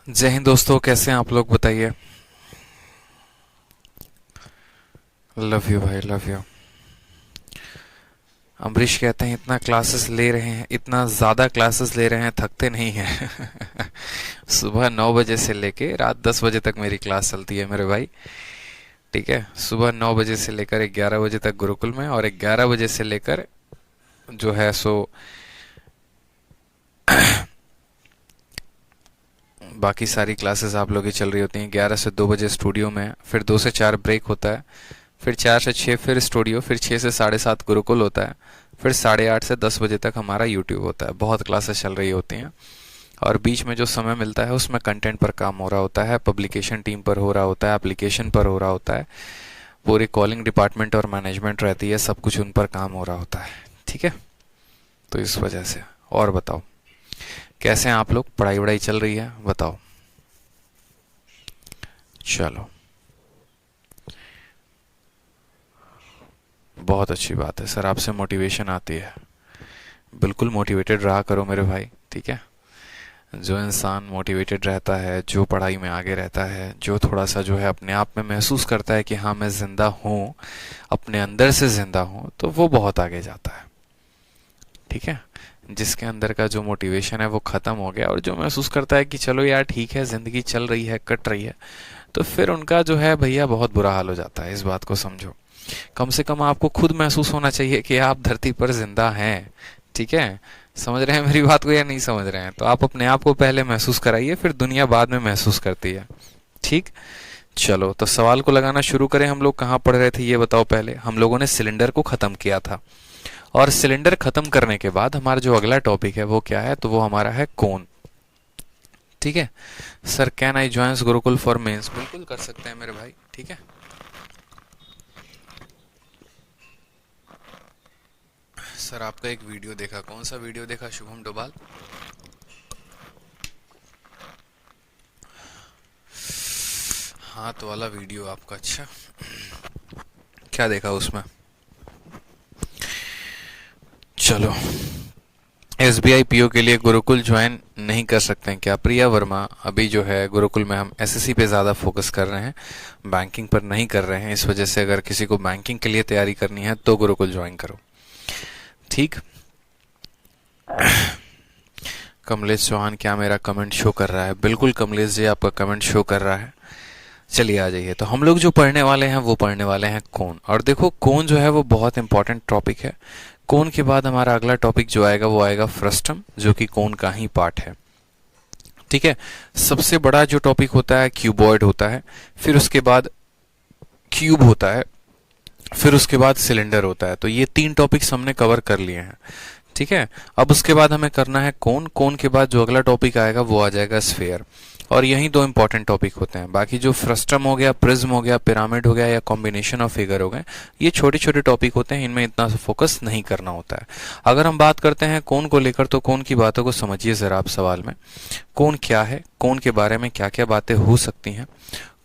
जय हिंद दोस्तों, कैसे हैं आप लोग? बताइए। लव यू भाई, लव यू। अमरीश कहते हैं इतना क्लासेस ले रहे हैं, इतना ज़्यादा क्लासेस ले रहे हैं, थकते नहीं हैं। सुबह 9 बजे से लेके रात 10 बजे तक मेरी क्लास चलती है मेरे भाई। ठीक है, सुबह 9 बजे से लेकर 11 बजे तक गुरुकुल में, और 11 बजे से लेकर जो है सो बाकी सारी क्लासेस आप लोग की चल रही होती हैं। 11 से 2 बजे स्टूडियो में, फिर 2 से 4 ब्रेक होता है, फिर 4 से 6 फिर स्टूडियो, फिर 6 से 7:30 गुरुकुल होता है, फिर 8:30 से 10 बजे तक हमारा यूट्यूब होता है। बहुत क्लासेस चल रही होती हैं, और बीच में जो समय मिलता है उसमें कंटेंट पर काम हो रहा होता है, पब्लिकेशन टीम पर हो रहा होता है, एप्लीकेशन पर हो रहा होता है, पूरी कॉलिंग डिपार्टमेंट और मैनेजमेंट रहती है, सब कुछ उन पर काम हो रहा होता है। ठीक है, तो इस वजह से। और बताओ, कैसे हैं आप लोग? पढ़ाई वढ़ाई चल रही है? बताओ। चलो, बहुत अच्छी बात है सर, आपसे मोटिवेशन आती है। बिल्कुल मोटिवेटेड रहा करो मेरे भाई, ठीक है। जो इंसान मोटिवेटेड रहता है, जो पढ़ाई में आगे रहता है, जो थोड़ा सा जो है अपने आप में महसूस करता है कि हाँ मैं जिंदा हूँ, अपने अंदर से जिंदा हूँ, तो वो बहुत आगे जाता है। ठीक है। जिसके अंदर का जो मोटिवेशन है वो खत्म हो गया, और जो महसूस करता है कि चलो यार ठीक है, जिंदगी चल रही है, कट रही है, तो फिर उनका जो है भैया बहुत बुरा हाल हो जाता है। इस बात को समझो। कम से कम आपको खुद महसूस होना चाहिए कि आप धरती पर जिंदा हैं। ठीक है, समझ रहे हैं मेरी बात को या नहीं समझ रहे हैं? तो आप अपने आप को पहले महसूस कराइए, फिर दुनिया बाद में महसूस करती है। ठीक। चलो, तो सवाल को लगाना शुरू करें। हम लोग कहाँ पढ़ रहे थे ये बताओ पहले। हम लोगों ने सिलेंडर को खत्म किया था, और सिलेंडर खत्म करने के बाद हमारा जो अगला टॉपिक है वो क्या है? तो वो हमारा है कोन। ठीक है। Sir, can I join Gurukul for mains? बिल्कुल कर सकते हैं मेरे भाई। ठीक है। सर, आपका एक वीडियो देखा। कौन सा वीडियो देखा शुभम डोभाल? हाथ वाला वीडियो आपका? अच्छा, क्या देखा उसमें? चलो, एसबीआई पीओ के लिए गुरुकुल ज्वाइन नहीं कर सकते हैं क्या? प्रिया वर्मा, अभी जो है गुरुकुल में हम एसएससी पे ज़्यादा फोकस कर रहे हैं, बैंकिंग पर नहीं कर रहे हैं। इस वजह से अगर किसी को बैंकिंग के लिए तैयारी करनी है तो गुरुकुल ज्वाइन करो। ठीक। कमलेश चौहान, क्या मेरा कमेंट शो कर रहा है? बिल्कुल कमलेश जी, आपका कमेंट शो कर रहा है। चलिए आ जाइए। तो हम लोग जो पढ़ने वाले हैं वो पढ़ने वाले हैं कोण। और देखो, कोण जो है वो बहुत इंपॉर्टेंट टॉपिक है। कोण के बाद हमारा अगला टॉपिक जो आएगा वो आएगा फ्रस्टम, जो कि कोण का ही पार्ट है। ठीक है। सबसे बड़ा जो टॉपिक होता है क्यूबॉइड होता है, फिर उसके बाद क्यूब होता है, फिर उसके बाद सिलेंडर होता है। तो ये 3 टॉपिक्स हमने कवर कर लिए हैं। ठीक है। अब उसके बाद हमें करना है कोण। कोण के बाद जो अगला टॉपिक आएगा वो आ जाएगा स्फेयर। और यही 2 इंपॉर्टेंट टॉपिक होते हैं। बाकी जो फ्रस्टम हो गया, प्रिज्म हो गया, पिरामिड हो गया, या कॉम्बिनेशन ऑफ फिगर हो गए, ये छोटे छोटे टॉपिक होते हैं, इनमें इतना फोकस नहीं करना होता है। अगर हम बात करते हैं कोण को लेकर, तो कोण की बातों को समझिए जरा आप सवाल में। कोण क्या है, कोण के बारे में क्या क्या बातें हो सकती हैं,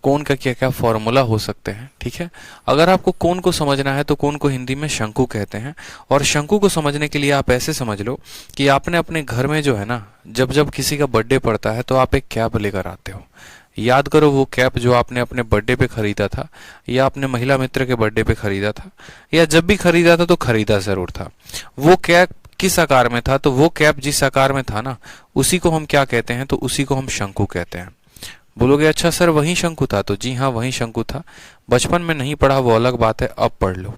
कोण का क्या क्या फॉर्मूला हो सकते हैं। ठीक है। अगर आपको कोण को समझना है तो कोण को हिंदी में शंकु कहते हैं। और शंकु को समझने के लिए आप ऐसे समझ लो कि आपने अपने घर में जो है ना, जब जब किसी का बर्थडे पड़ता है तो आप एक कैप लेकर आते हो। याद करो वो कैप जो आपने अपने बर्थडे पे खरीदा था, या अपने महिला मित्र के बर्थडे पे खरीदा था, या जब भी खरीदा था तो खरीदा जरूर था। वो कैप किस आकार में था? तो वो कैप जिस आकार में था ना, उसी को हम क्या कहते हैं? तो उसी को हम शंकु कहते हैं। बोलोगे अच्छा सर वही शंकु था? तो जी हाँ, वही शंकु था। बचपन में नहीं पढ़ा वो अलग बात है, अब पढ़ लो।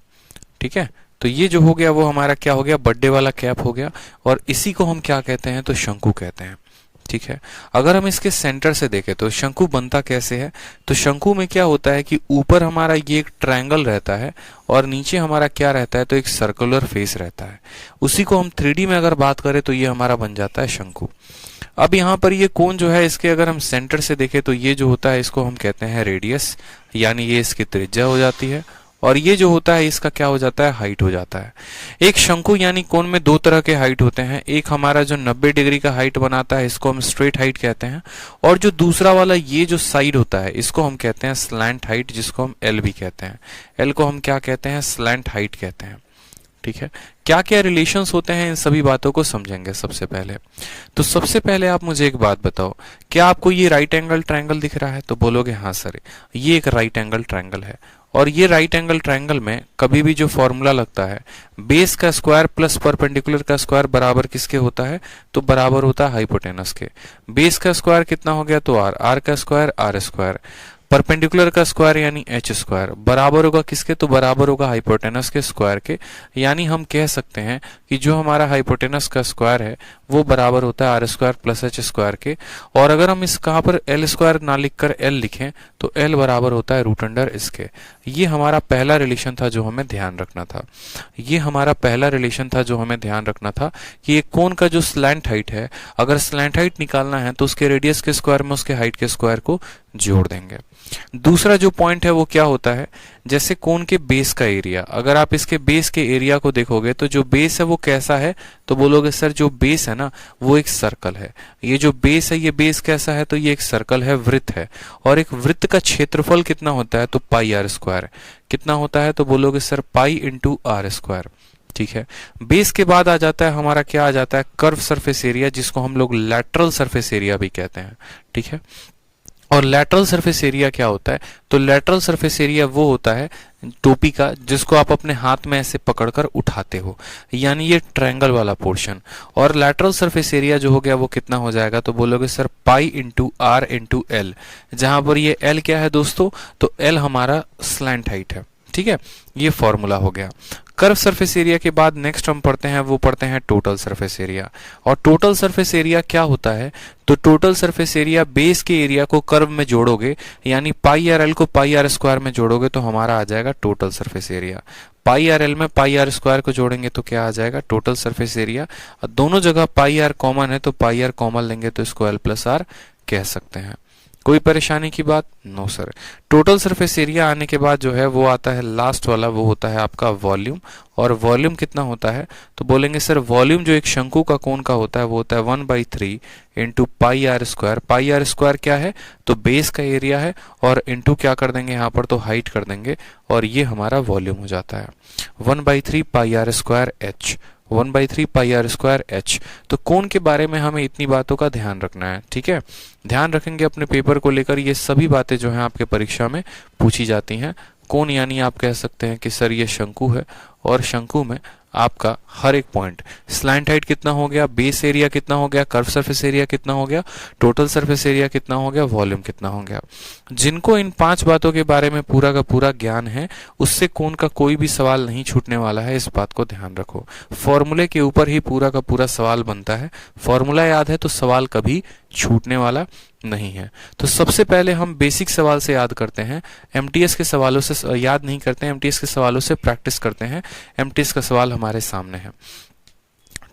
ठीक है। तो ये जो हो गया वो हमारा क्या हो गया? बर्थडे वाला कैप हो गया। और इसी को हम क्या कहते हैं? तो शंकु कहते हैं। ठीक है। अगर हम इसके सेंटर से देखें तो शंकु बनता कैसे है? तो शंकु में क्या होता है कि ऊपर हमारा ये एक ट्रायंगल रहता है, और नीचे हमारा क्या रहता है? तो एक सर्कुलर फेस रहता है। उसी को हम 3D में अगर बात करें तो ये हमारा बन जाता है शंकु। अब यहाँ पर ये कोण जो है, इसके अगर हम सेंटर से देखें तो ये जो होता है इसको हम कहते हैं रेडियस, यानी ये इसकी त्रिज्या हो जाती है। और ये जो होता है इसका क्या हो जाता है? हाइट हो जाता है। एक शंकु यानी कोण में 2 तरह के हाइट होते हैं। एक हमारा जो 90 डिग्री का हाइट बनाता है, इसको हम स्ट्रेट हाइट कहते हैं। और जो दूसरा वाला ये जो साइड होता है, इसको हम कहते हैं स्लैंट हाइट, जिसको हम एल भी कहते हैं। एल को हम क्या कहते हैं? स्लैंट हाइट कहते हैं। ठीक है, क्या क्या रिलेशंस होते हैं इन सभी बातों को समझेंगे सबसे पहले। तो सबसे पहले आप मुझे एक बात बताओ, क्या आपको ये राइट एंगल ट्रायंगल दिख रहा है? तो बोलोगे हाँ सर, ये एक राइट एंगल ट्रायंगल है। और ये राइट एंगल ट्रायंगल में कभी भी जो फॉर्मूला लगता है, बेस का स्क्वायर प्लस परपेंडिकुलर का स्क्वायर बराबर किसके होता है? तो बराबर होता है हाइपोटेनस के। बेस का स्क्वायर कितना हो गया? तो आर का स्क्वायर आर स्क्वायर, परपेंडिकुलर का स्क्वायर यानी एच स्क्वायर बराबर होगा किसके? तो बराबर होगा हाइपोटेनस के स्क्वायर के। यानी हम कह सकते हैं कि जो हमारा हाइपोटेनस का स्क्वायर है वो बराबर होता है r square plus h square के। और अगर हम इस कहां पर एल स्क्वायर ना लिखकर एल लिखें तो एल बराबर होता है रूट अंडर इसके। ये हमारा पहला रिलेशन था जो हमें ध्यान रखना था। ये हमारा पहला रिलेशन था जो हमें ध्यान रखना था कि एक कोण का जो स्लैंट हाइट है, अगर स्लैंट हाइट निकालना है तो उसके रेडियस के स्क्वायर में उसके हाइट के स्क्वायर को जोड़ देंगे। दूसरा जो पॉइंट है वो क्या होता है, जैसे कोण के बेस का एरिया, अगर आप इसके बेस के एरिया को देखोगे तो जो बेस है वो कैसा है? तो बोलोगे सर जो बेस है ना वो एक सर्कल है। ये जो बेस है ये बेस कैसा है? तो ये एक सर्कल है, वृत्त है। और एक वृत्त का क्षेत्रफल कितना होता है? तो पाई आर स्क्वायर। कितना होता है? तो बोलोगे sir pi into r square. ठीक है, बेस के बाद आ जाता है हमारा क्या आ जाता है? कर्व सरफेस एरिया, जिसको हम लोग लैटरल सरफेस एरिया भी कहते हैं। ठीक है, और लैटरल सरफेस एरिया क्या होता है? तो लैटरल सरफेस एरिया वो होता है टोपी का जिसको आप अपने हाथ में ऐसे पकड़कर उठाते हो, यानी ये ट्रायंगल वाला पोर्शन। और लैटरल सरफेस एरिया जो हो गया वो कितना हो जाएगा? तो बोलोगे sir pi into r into l, जहां पर ये एल क्या है दोस्तों? तो एल हमारा स्लैंट हाइट है। ठीक है, ये फॉर्मूला हो गया। कर्व सरफेस एरिया के बाद नेक्स्ट हम पढ़ते हैं, वो पढ़ते हैं टोटल सरफेस एरिया। और टोटल सरफेस एरिया क्या होता है? तो टोटल सरफेस एरिया बेस के एरिया को कर्व में जोड़ोगे, यानी पाई आर एल को पाई आर स्क्वायर में जोड़ोगे तो हमारा आ जाएगा टोटल सरफेस एरिया। पाई आर एल में पाई आर स्क्वायर को जोड़ेंगे तो क्या आ जाएगा? Total surface area. दोनों जगह पाई आर कॉमन है तो पाई आर कॉमन लेंगे तो इसको एल प्लस आर कह सकते हैं। कोई परेशानी की बात? No sir. Total surface area आने के बाद जो है वो आता है लास्ट वाला, वो होता है आपका वॉल्यूम। और वॉल्यूम कितना होता है? तो बोलेंगे सर वॉल्यूम जो एक शंकु का कोण का होता है वो होता है 1/3 into pi r square. Pi r square क्या है? तो बेस का एरिया है, और इंटू क्या कर देंगे यहाँ पर? तो हाइट कर देंगे, और ये हमारा वॉल्यूम हो जाता है 1/3 pi r square h. 1/3 pi r square h. तो कोण के बारे में हमें इतनी बातों का ध्यान रखना है। ठीक है, ध्यान रखेंगे अपने पेपर को लेकर, ये सभी बातें जो हैं आपके परीक्षा में पूछी जाती हैं। कोण यानी आप कह सकते हैं कि सर ये शंकु है, और शंकु में आपका हर एक पॉइंट, स्लैंट हाइट कितना हो गया, बेस एरिया कितना हो गया, कर्व सरफेस एरिया कितना हो गया, टोटल सरफेस एरिया कितना हो गया, वॉल्यूम कितना हो गया। जिनको इन 5 बातों के बारे में पूरा का पूरा ज्ञान है उससे कोण का कोई भी सवाल नहीं छूटने वाला है, इस बात को ध्यान रखो। फॉर्मूले के ऊपर ही पूरा का पूरा सवाल बनता है, फॉर्मूला याद है तो सवाल कभी छूटने वाला नहीं है। तो सबसे पहले हम बेसिक सवाल से याद करते हैं, एमटीएस के सवालों से याद नहीं करते हैं, एमटीएस के सवालों से प्रैक्टिस करते हैं। एमटीएस का सवाल हमारे सामने है।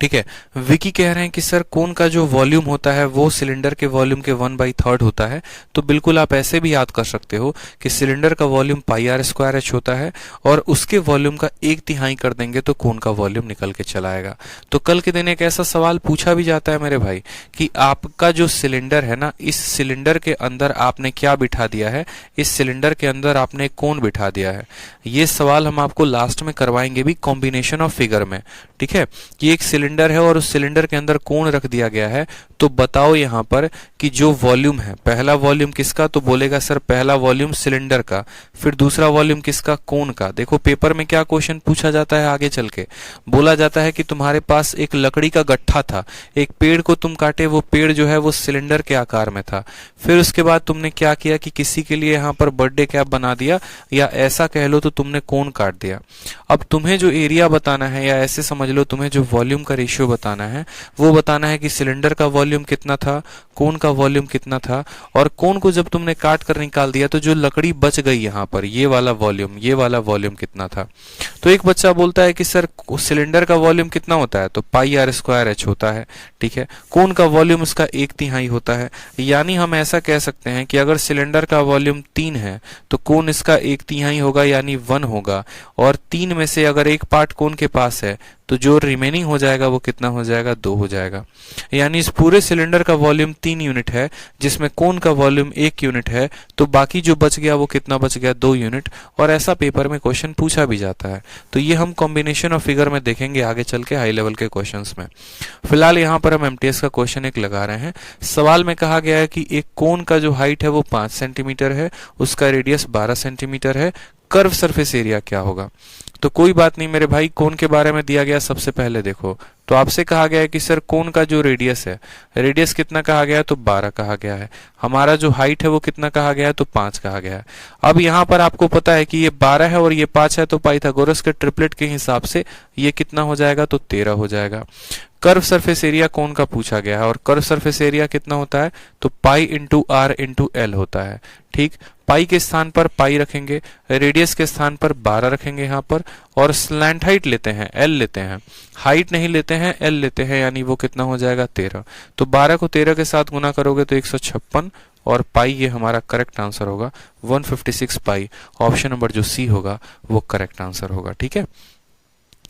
ठीक है, विकी कह रहे हैं कि सर कोण का जो वॉल्यूम होता है वो सिलेंडर के वॉल्यूम के 1/3 होता है। तो बिल्कुल आप ऐसे भी याद कर सकते हो कि सिलेंडर का volume pi r square h होता है, और उसके वॉल्यूम का 1/3 कर देंगे तो कोण का वॉल्यूम निकल के चला आएगा। तो कल के दिन एक ऐसा सवाल पूछा भी जाता है मेरे भाई कि आपका जो सिलेंडर है ना, इस सिलेंडर के अंदर आपने क्या बिठा दिया है? इस सिलेंडर के अंदर आपने कोण बिठा दिया है। ये सवाल हम आपको लास्ट में करवाएंगे भी कॉम्बिनेशन ऑफ फिगर में। ठीक है, कि एक सिलेंडर है और उस सिलेंडर के अंदर कोण रख दिया गया है, तो बताओ यहाँ पर कि जो वॉल्यूम है, पहला वॉल्यूम किसका? तो बोलेगा सर पहला वॉल्यूम सिलेंडर का, फिर दूसरा वॉल्यूम किसका? कोण का। देखो पेपर में क्या क्वेश्चन पूछा जाता है आगे चल के, बोला जाता है कि तुम्हारे पास एक लकड़ी का गट्ठा था, एक पेड़ को तुम काटे, वो पेड़ जो है वो सिलेंडर के आकार में था। फिर उसके बाद तुमने क्या किया कि किसी के लिए यहाँ पर बर्थडे कैप बना दिया, या ऐसा कह लो तो तुमने कोण काट दिया। अब तुम्हें जो एरिया बताना है, या ऐसे समझ लो तुम्हें जो वॉल्यूम का रेशियो बताना है, वो बताना है कि सिलेंडर का वॉल्यूम कितना था, कोण का वॉल्यूम कितना था, और कोण को जब तुमने काट कर निकाल दिया तो जो लकड़ी बच गई यहाँ पर, ये वाला वॉल्यूम कितना था। तो एक बच्चा बोलता है कि सर सिलेंडर का वॉल्यूम कितना होता है? तो पाई आर स्क्वायर एच होता है। ठीक है, कोण का वॉल्यूम उसका 1/3 होता है। यानी हम ऐसा कह सकते हैं कि अगर सिलेंडर का वॉल्यूम 3 है तो कोण इसका 1/3 होगा, यानी 1 होगा। और 3 में से अगर एक पार्ट कोण के पास है तो जो रिमेनिंग हो जाएगा वो कितना हो जाएगा, 2 हो जाएगा। यानी इस पूरे सिलेंडर का वॉल्यूम 3 यूनिट है, जिसमें कोन का वॉल्यूम 1 यूनिट है, तो बाकी जो बच गया वो कितना बच गया, 2 यूनिट। और ऐसा पेपर में क्वेश्चन पूछा भी जाता है। तो ये हम कॉम्बिनेशन ऑफ फिगर में देखेंगे आगे चल के हाई लेवल के क्वेश्चंस में। फिलहाल यहाँ पर हम एमटीएस का क्वेश्चन एक लगा रहे हैं। सवाल में कहा गया है कि एक कोन का जो हाइट है वो 5 सेंटीमीटर है, उसका रेडियस 12 सेंटीमीटर है, कर्व सरफेस एरिया क्या होगा। तो कोई बात नहीं मेरे भाई, कोन के बारे में दिया गया सबसे पहले देखो, तो आपसे कहा गया है कि सर कोन का जो रेडियस है, रेडियस कितना कहा गया है, तो 12 कहा गया है। हमारा जो हाइट है वो कितना कहा गया है, तो 5 कहा गया है। अब यहाँ पर आपको पता है कि ये 12 है और ये 5 है, तो पाइथागोरस के ट्रिपलेट के हिसाब से ये कितना हो जाएगा, तो 13 हो जाएगा। कर्व सरफेस एरिया कोन का पूछा गया है और कर्व सरफेस एरिया कितना होता है, तो pi into r into l होता है। ठीक, पाई के स्थान पर पाई रखेंगे, रेडियस के स्थान पर 12 रखेंगे यहाँ पर, और स्लैंट हाइट लेते हैं, एल लेते हैं, हाइट नहीं लेते हैं, एल लेते हैं, यानी वो कितना हो जाएगा, 13। तो 12 को 13 के साथ गुना करोगे तो 156, और पाई ये हमारा करेक्ट आंसर होगा 156 पाई। ऑप्शन नंबर जो सी होगा वो करेक्ट आंसर होगा। ठीक है,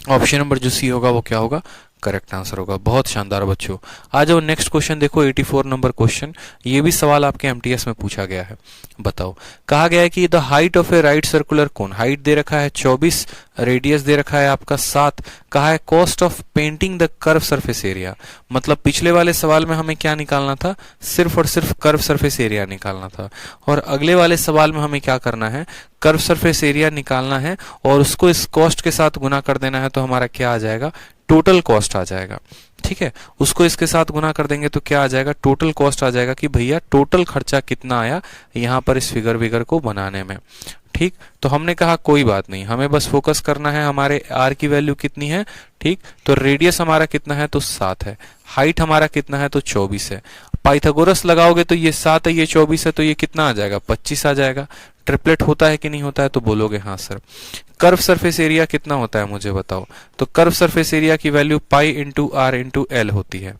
ऑप्शन नंबर जो सी होगा वो क्या होगा, करेक्ट आंसर होगा। बहुत शानदार बच्चों। आ जाओ नेक्स्ट क्वेश्चन देखो, 84 नंबर क्वेश्चन। ये भी सवाल आपके एमटीएस में पूछा गया है। बताओ, कहा गया है कि the height of a right circular cone, height दे रखा है 24, रेडियस दे रखा है आपका 7, कहा है cost of painting the curve surface area. मतलब पिछले वाले सवाल में हमें क्या निकालना था, सिर्फ और सिर्फ कर्व सरफेस एरिया निकालना था, और अगले वाले सवाल में हमें क्या करना है, कर्व सरफेस एरिया निकालना है और उसको इस कॉस्ट के साथ गुना कर देना है, तो हमारा क्या आ जाएगा, टोटल कॉस्ट आ जाएगा। ठीक है, उसको इसके साथ गुना कर देंगे तो क्या आ जाएगा, टोटल कॉस्ट आ जाएगा कि भैया टोटल खर्चा कितना आया यहाँ पर इस फिगर को बनाने में। ठीक, तो हमने कहा कोई बात नहीं, हमें बस फोकस करना है हमारे आर की वैल्यू कितनी है। ठीक, तो रेडियस हमारा कितना है, तो 7 है, हाइट हमारा कितना है, तो 24 है। पाइथागोरस लगाओगे तो ये 7 है, ये 24 है, तो ये कितना आ जाएगा, 25 आ जाएगा। ट्रिपलेट होता है कि नहीं होता है, तो बोलोगे हाँ सर। कर्व सरफेस एरिया कितना होता है मुझे बताओ, तो कर्व सरफेस एरिया की value pi into r into l होती है।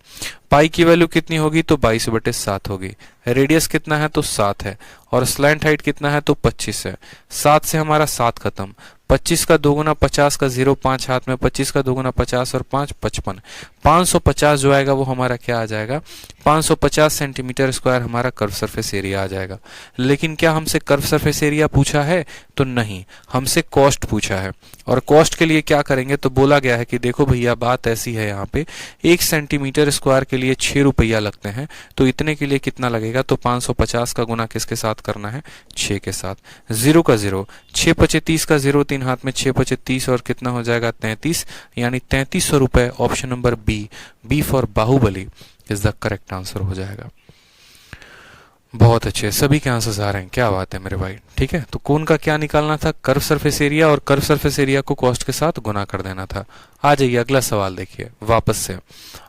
पाई की वैल्यू कितनी होगी, तो 22/7 होगी। रेडियस कितना है, तो 7 है, और स्लैंट हाइट कितना है, तो 25 है। 7 से हमारा 7 खत्म, 25 का 2 गुना 50 का 0 5 हाथ में, 25 का 2 गुना 50 और 5 55, 550 जो आएगा वो हमारा क्या आ जाएगा, 550 सेंटीमीटर स्क्वायर हमारा कर्व सरफेस एरिया आ जाएगा। लेकिन क्या हमसे कर्व सरफेस एरिया पूछा है, तो नहीं, हमसे कॉस्ट पूछा है। और कॉस्ट के लिए क्या करेंगे, तो बोला गया है कि देखो भैया बात ऐसी है, यहाँ पे 1 सेंटीमीटर स्क्वायर के लिए 6 रुपया लगते हैं, तो इतने के लिए कितना लगेगा, तो 550 का गुना किसके साथ करना है, 6 के साथ। 0 का 0, 6 पचे 30 का 0 3 हाथ में, 6 पचे 30 और कितना हो जाएगा, 33, यानी 3300 रुपए। Option number B for Baahubali is the correct answer हो जाएगा। बहुत अच्छे, सभी के आंसर्स आ रहे हैं, क्या बात है मेरे भाई। ठीक है, तो कोन का क्या निकालना था, कर्व सरफेस एरिया, और कर्व सरफेस एरिया को कॉस्ट के साथ गुना कर देना था। आ जाइए अगला सवाल देखिए वापस से।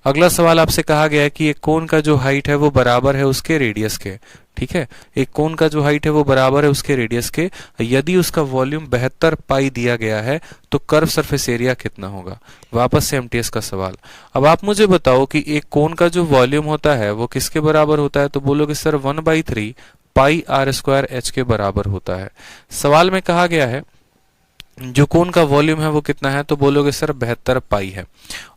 अगला सवाल आपसे कहा गया है कि एक कोन का जो हाइट है वो बराबर है उसके रेडियस के। ठीक है, एक कोन का जो हाइट है वो बराबर है उसके रेडियस के, यदि उसका वॉल्यूम 72 पाई दिया गया है तो कर्व सरफेस एरिया कितना होगा। वापस से एमटीएस का सवाल। अब आप मुझे बताओ कि एक कोन का जो वॉल्यूम होता है वो किसके बराबर होता है, तो बोलोगे sir 1/3 pi r square h के बराबर होता है। सवाल में कहा गया है जो कोन का वॉल्यूम है वो कितना है, तो बोलोगे सर 72 पाई है,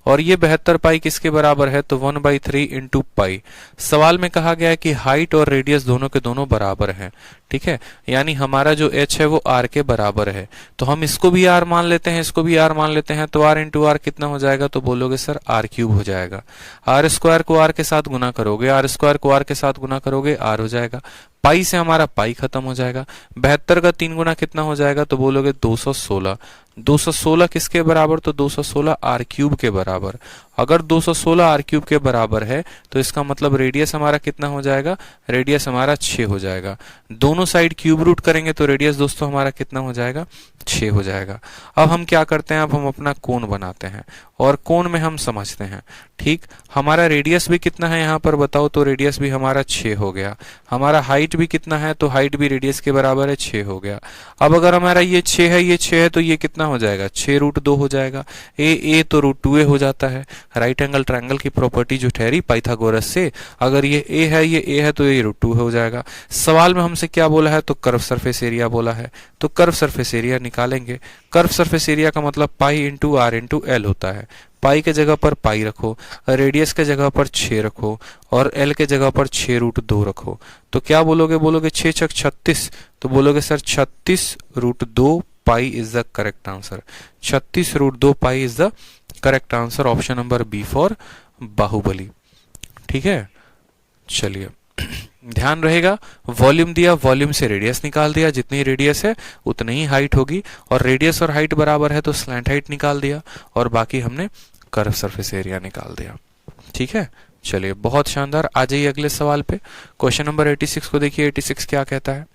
और ये 72 पाई किसके बराबर है, तो 1/3 इंटू पाई। सवाल में कहा गया है कि हाइट और रेडियस दोनों के दोनों बराबर हैं। ठीक है, यानी हमारा जो h है वो r के बराबर है, तो हम इसको भी r मान लेते हैं, इसको भी r मान लेते हैं, तो r इंटू r कितना हो जाएगा, तो बोलोगे सर r³ हो जाएगा। r स्क्वायर को r के साथ गुना करोगे, r स्क्वायर को r के साथ गुना करोगे, r हो जाएगा। पाई से हमारा पाई खत्म हो जाएगा। 72 का 3 गुना कितना हो जाएगा, तो बोलोगे 216। 216 किसके बराबर, तो 216 r³ के बराबर। अगर 216 r³ के बराबर है तो इसका मतलब रेडियस हमारा कितना हो जाएगा, रेडियस हमारा 6 हो जाएगा। दोनों साइड क्यूब रूट करेंगे तो रेडियस दोस्तों हमारा कितना हो जाएगा, 6 हो जाएगा। अब हम क्या करते हैं, अब हम अपना कोण बनाते हैं और कोण में हम समझते हैं। ठीक, हमारा रेडियस भी कितना है यहाँ पर बताओ, तो रेडियस भी हमारा 6 हो गया। हमारा हाइट भी कितना है, तो हाइट भी रेडियस के बराबर है, 6 हो गया। अब अगर हमारा ये 6 है, ये 6 है, तो ये कितना हो जाएगा, 6 √2 हो जाएगा। ए तो √2a हो जाता है। राइट एंगल ट्रायंगल की प्रॉपर्टी जो ठहरी पाइथागोरस से, अगर ये ए है, ये ए है, तो ये √2 हो जाएगा। सवाल में हमसे क्या बोला है, तो कर्व सरफेस एरिया बोला है, तो कर्व सरफेस एरिया निकालेंगे। कर्व सरफेस एरिया का मतलब pi into r into l होता है। पाई के जगह पर पाई रखो, रेडियस के जगह पर 6 रखो, और एल के जगह पर 6√2 रखो। तो क्या बोलोगे, बोलोगे 6 छक 36, तो बोलोगे sir 36√2 pi is the correct answer. 36√2 pi is the correct answer. Option number B for Baahubali. ठीक है, चलिए ध्यान रहेगा, वॉल्यूम दिया, वॉल्यूम से रेडियस निकाल दिया, जितनी रेडियस है उतनी ही हाइट होगी, और रेडियस और हाइट बराबर है तो स्लैंट हाइट निकाल दिया, और बाकी हमने कर्व सरफेस एरिया निकाल दिया। ठीक है, चलिए बहुत शानदार। आ जाइए अगले सवाल पे। क्वेश्चन नंबर 86 को देखिए। 86 क्या कहता है,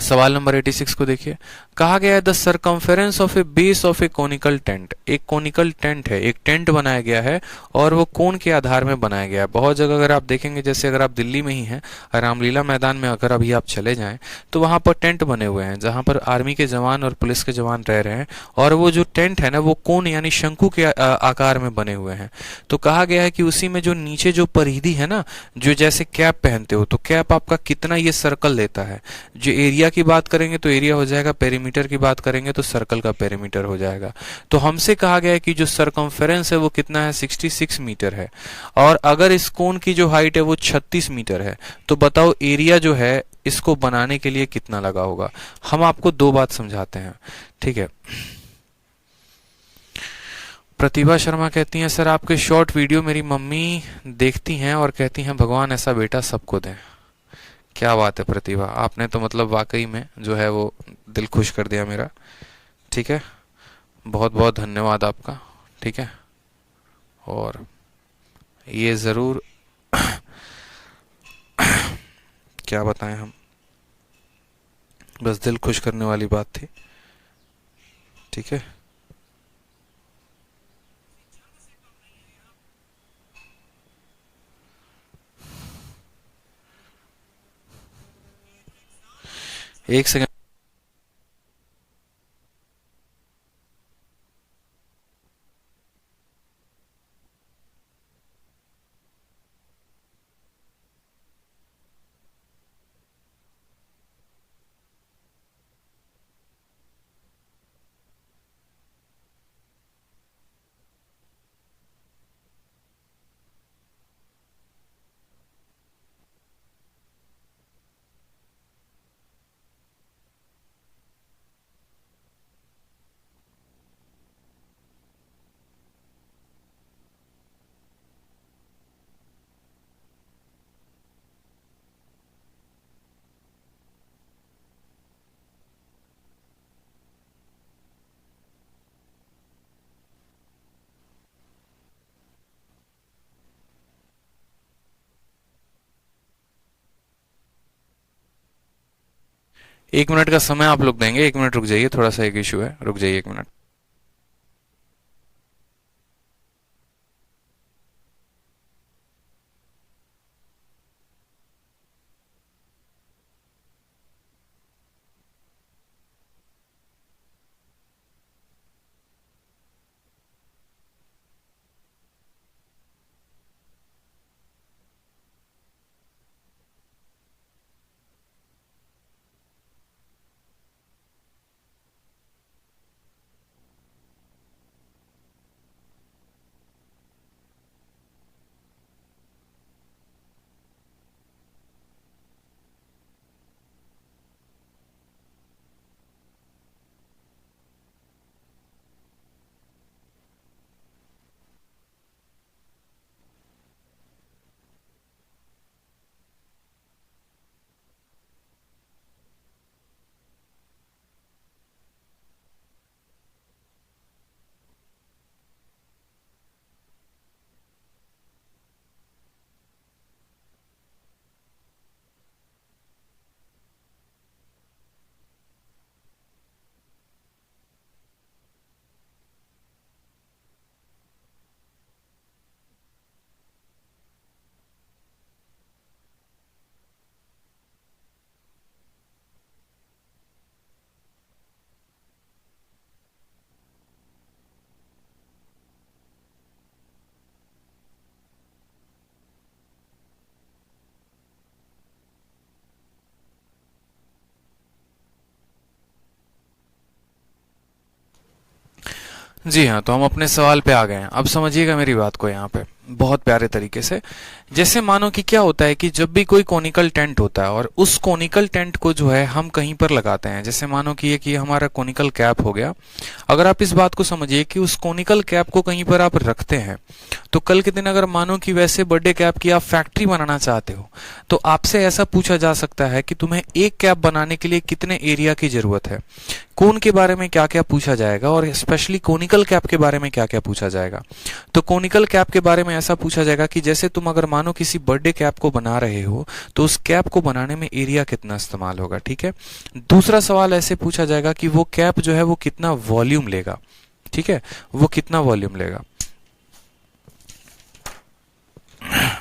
सवाल नंबर 86 को देखिए। कहा गया है the circumference of a base of A conical tent. एक कोनिकल टेंट है, एक टेंट बनाया गया है, और वो कोण के आधार में बनाया गया है। बहुत जगह अगर आप देखेंगे, जैसे अगर आप दिल्ली में ही हैं, रामलीला मैदान में अगर अभी आप चले जाएं, तो वहां पर टेंट बने हुए हैं जहां पर आर्मी के जवान और पुलिस के जवान रह रहे हैं, और वो जो टेंट है ना, वो कोण यानी शंकु के आकार में बने हुए हैं। तो कहा गया है कि उसी में जो नीचे जो परिधि है ना, जो जैसे कैप पहनते हो, तो कैप आपका कितना ये सर्कल लेता है। जो एरिया की बात करेंगे तो एरिया हो जाएगा, पेरीमीटर की बात करेंगे तो सर्कल का पेरीमीटर हो जाएगा। तो हमसे कहा गया है कि जो सरकमफेरेंस है वो कितना है, 66 मीटर है, और अगर इस कोण की जो हाइट है वो 36 मीटर है, तो बताओ एरिया जो है इसको बनाने के लिए कितना लगा होगा। हम आपको दो बात समझाते हैं, ठीक है। प्रतिभा शर्मा कहती हैं सर आपके शॉर्ट वीडियो मेरी मम्मी देखती हैं और कहती हैं भगवान ऐसा बेटा सबको दें। क्या बात है प्रतिभा, आपने तो मतलब वाकई में जो है वो दिल खुश कर दिया मेरा। ठीक है, बहुत बहुत धन्यवाद आपका। ठीक है, और ये ज़रूर क्या बताएं हम, बस दिल खुश करने वाली बात थी। ठीक है, एक सेकंड। एक मिनट का समय आप लोग देंगे, 1 मिनट रुक जाइए, थोड़ा सा एक इशू है, रुक जाइए 1 मिनट। जी हाँ, तो हम अपने सवाल पे आ गए हैं। अब समझिएगा मेरी बात को यहाँ पे बहुत प्यारे तरीके से। जैसे मानो कि क्या होता है कि जब भी कोई कोनिकल टेंट होता है और उस कोनिकल टेंट को जो है हम कहीं पर लगाते हैं, जैसे मानो कि ये हमारा कोनिकल कैप हो गया। अगर आप इस बात को समझिए कि उस कोनिकल कैप को कहीं पर आप रखते हैं, तो कल के दिन अगर मानो कि वैसे बर्थडे कैप की आप फैक्ट्री बनाना चाहते हो, तो आपसे ऐसा पूछा जा सकता है कि तुम्हें एक कैप बनाने के लिए कितने एरिया की जरूरत है। कोन के बारे में क्या क्या पूछा जाएगा और स्पेशली कोनिकल कैप के बारे में क्या क्या पूछा जाएगा। तो कोनिकल कैप के बारे में ऐसा पूछा जाएगा कि जैसे तुम अगर मानो किसी बर्थडे कैप को बना रहे हो, तो उस कैप को बनाने में एरिया कितना इस्तेमाल होगा। ठीक है। दूसरा सवाल ऐसे पूछा जाएगा कि वो कैप जो है वो कितना वॉल्यूम लेगा। ठीक है, वो कितना वॉल्यूम लेगा।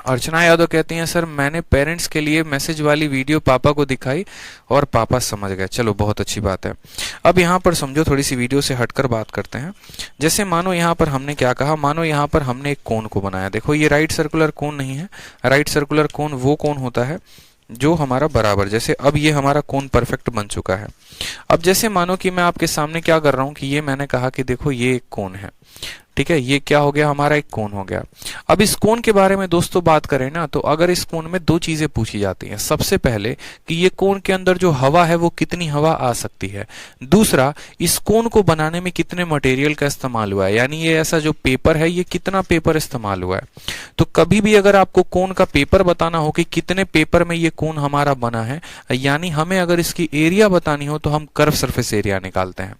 अर्चना यादव कहती हैं सर मैंने पेरेंट्स के लिए मैसेज वाली वीडियो पापा को दिखाई और पापा समझ गए। चलो बहुत अच्छी बात है। अब यहाँ पर समझो, थोड़ी सी वीडियो से हटकर बात करते हैं। जैसे मानो यहाँ पर हमने क्या कहा, मानो यहाँ पर हमने एक कोन को बनाया। देखो ये राइट सर्कुलर कोन नहीं है। राइट सर्कुलर कोन वो कोन होता है जो हमारा बराबर, जैसे अब ये हमारा कोन परफेक्ट बन चुका है। अब जैसे मानो कि मैं आपके सामने क्या कर रहा हूं कि ये मैंने कहा कि देखो ये एक कोन है। ठीक है, ये क्या हो गया, हमारा एक कोन हो गया। अब इस कोन के बारे में दोस्तों बात करें ना, तो अगर इस कोन में दो चीजें पूछी जाती हैं। सबसे पहले कि ये कोन के अंदर जो हवा है वो कितनी हवा आ सकती है। दूसरा, इस कोन को बनाने में कितने मटेरियल का इस्तेमाल हुआ है, यानी ये ऐसा जो पेपर है ये कितना पेपर इस्तेमाल हुआ है। तो कभी भी अगर आपको कोन का पेपर बताना हो कि कितने पेपर में ये कोन हमारा बना है, यानी हमें अगर इसकी एरिया बतानी हो तो हम कर्व सरफेस एरिया निकालते हैं।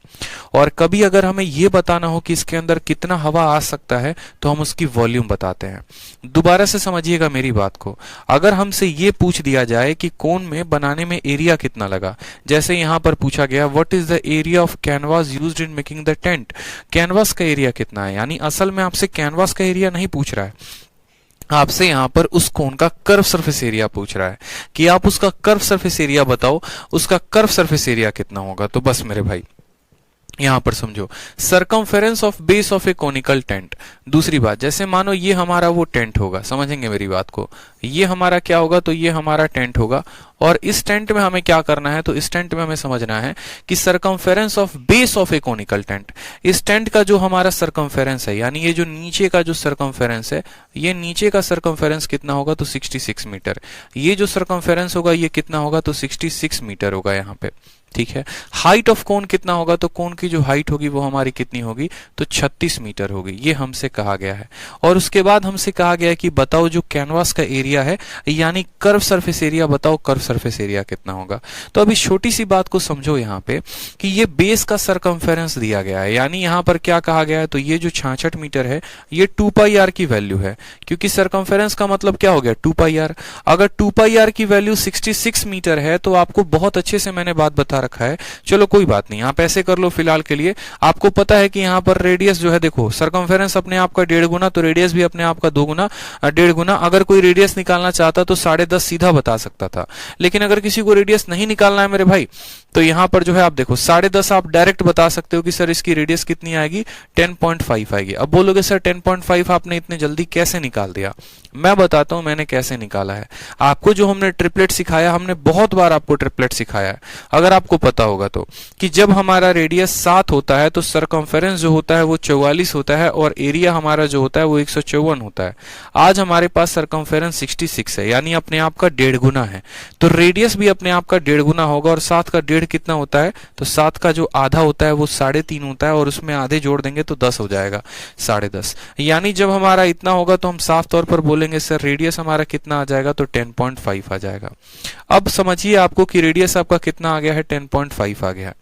और कभी अगर हमें ये बताना हो कि इसके अंदर कितना हवा आ सकता है तो हम उसकी वॉल्यूम बताते हैं। दोबारा से समझिएगा मेरी बात को। अगर हमसे ये पूछ दिया जाए कि कोन में बनाने में एरिया कितना लगा, जैसे यहां पर पूछा गया what is the area of canvas used in making the tent, canvas का एरिया कितना है, यानी असल में आपसे कैनवास का एरिया नहीं पूछ रहा है, आपसे यहां पर उस कोन का कर्व सरफेस एरिया पूछ रहा है कि आप उसका कर्व सरफेस एरिया बताओ, उसका कर्व सरफेस एरिया कितना होगा। तो बस मेरे भाई यहां पर समझो, circumference of base of A conical tent. दूसरी बात, जैसे मानो ये हमारा वो टेंट होगा, समझेंगे मेरी बात को, ये हमारा क्या होगा, तो ये हमारा टेंट होगा। और इस टेंट में हमें क्या करना है, तो इस टेंट में हमें समझना है कि circumference of base of A conical tent, इस टेंट का जो हमारा सरकमफेरेंस है, यानी ये जो नीचे का जो सरकमफेरेंस है, ये नीचे का सरकमफेरेंस कितना होगा, तो 66 मीटर। ये जो सरकमफेरेंस होगा ये कितना होगा, तो 66 मीटर होगा यहाँ पे। ठीक है। हाइट ऑफ कोन कितना होगा, तो कोन की जो हाइट होगी वो हमारी कितनी होगी, तो 36 मीटर होगी। ये हमसे कहा गया है। और उसके बाद हमसे कहा गया है कि बताओ जो कैनवास का एरिया है, यानी कर्व सरफेस एरिया बताओ, कर्व सरफेस एरिया कितना होगा। तो अभी छोटी सी बात को समझो यहाँ पे कि ये बेस का सरकमफेरेंस दिया गया है, यानी यहाँ पर क्या कहा गया है, तो ये जो 66 मीटर है ये 2 पाई आर की वैल्यू है, क्योंकि सरकमफेरेंस का मतलब क्या हो गया, 2 पाई आर। अगर 2 पाई आर की वैल्यू 66 मीटर है तो आपको बहुत अच्छे से मैंने बात बता रखा है। चलो कोई बात नहीं, आप ऐसे कर लो फिलहाल के लिए। आपको पता है कि यहाँ पर रेडियस जो है, देखो सरकमफेरेंस अपने आप का 1.5 गुना, तो रेडियस भी अपने आप का 2 गुना, 1.5 गुना। अगर कोई रेडियस निकालना चाहता तो 10.5 सीधा बता सकता था, लेकिन अगर किसी को रेडियस नहीं निकालना है मेरे भाई, तो यहाँ पर जो है आप देखो 10.5 आप डायरेक्ट बता सकते हो कि सर इसकी रेडियस कितनी आएगी, 10.5 आएगी। अब बोलोगे सर 10.5 आपने इतने जल्दी कैसे निकाल दिया। मैं बताता हूं मैंने कैसे निकाला है। आपको जो हमने ट्रिपलेट सिखाया, हमने बहुत बार आपको ट्रिपलेट सिखाया है, अगर आपको पता होगा तो, कि जब हमारा रेडियस 7 होता है तो सरकमफेरेंस जो होता है वो 44 होता है और एरिया हमारा जो होता है वो 154 होता है। आज हमारे पास सरकमफेरेंस 66 है, यानी अपने आप का 1.5 गुना है, तो रेडियस भी अपने आप का 1.5 गुना होगा। और 7 का 1.5 कितना होता है, तो 7 का जो आधा होता है वो 3.5 होता है, और उसमें आधे जोड़ देंगे तो 10 हो जाएगा, 10.5। यानी जब हमारा इतना होगा तो हम साफ तौर पर बोलेंगे सर रेडियस हमारा कितना आ जाएगा, तो 10.5 आ जाएगा। अब समझिए आपको कि रेडियस आपका कितना आ गया है, 10.5 आ गया।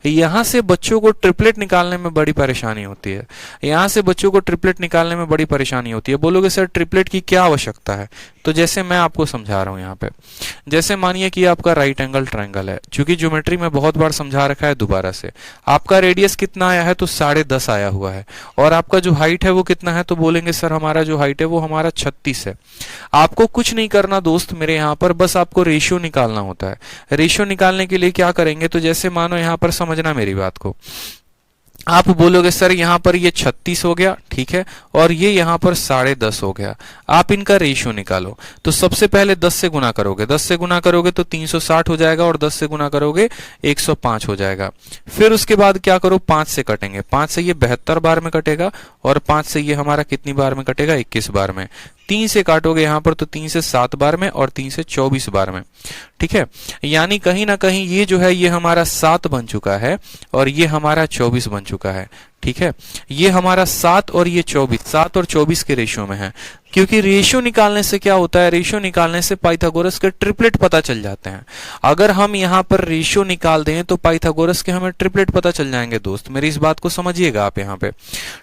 यहां से बच्चों को ट्रिपलेट निकालने में बड़ी परेशानी होती है, यहां से बच्चों को ट्रिपलेट निकालने में बड़ी परेशानी होती है। बोलोगे सर ट्रिपलेट की क्या आवश्यकता है, तो जैसे मैं आपको समझा रहा हूं यहाँ पे, जैसे मानिए कि आपका राइट एंगल ट्रायंगल है, क्योंकि ज्योमेट्री में बहुत बार समझा रखा है, दोबारा से आपका रेडियस कितना आया है, तो 10.5 आया हुआ है, और आपका जो हाइट है वो कितना है, तो बोलेंगे सर हमारा जो हाइट है वो हमारा 36 है। आपको कुछ नहीं करना दोस्त मेरे यहाँ पर, बस आपको रेशियो निकालना होता है। रेशियो निकालने के लिए क्या करेंगे, तो जैसे मानो यहाँ पर समझना मेरी बात को, आप बोलोगे सर यहाँ पर ये 36 हो गया, ठीक है, और ये यहाँ पर 10.5 हो गया, आप इनका रेशियो निकालो। तो सबसे पहले 10 से गुना करोगे, 10 से गुना करोगे तो 360 हो जाएगा, और 10 से गुना करोगे 105 हो जाएगा। फिर उसके बाद क्या करो, 5 से कटेंगे, 5 से ये 72 बार में कटेगा, और 5 से ये हमारा कितनी बार में कटेगा, 21 बार में। 3 से काटोगे यहाँ पर तो 3 से 7 बार में, और 3 से 24 बार में, ठीक है। यानी कहीं ना कहीं ये जो है ये हमारा 7 बन चुका है, और ये हमारा 24 बन चुका है, ठीक है। ये हमारा 7 और ये 24, 7 और 24 के रेशियो में है। क्योंकि रेशियो निकालने से क्या होता है, रेशियो निकालने से पाइथागोरस के ट्रिपलेट पता चल जाते हैं। अगर हम यहाँ पर रेशियो निकाल दें तो पाइथागोरस के हमें ट्रिपलेट पता चल जाएंगे। दोस्त मेरी इस बात को समझिएगा आप यहाँ पे,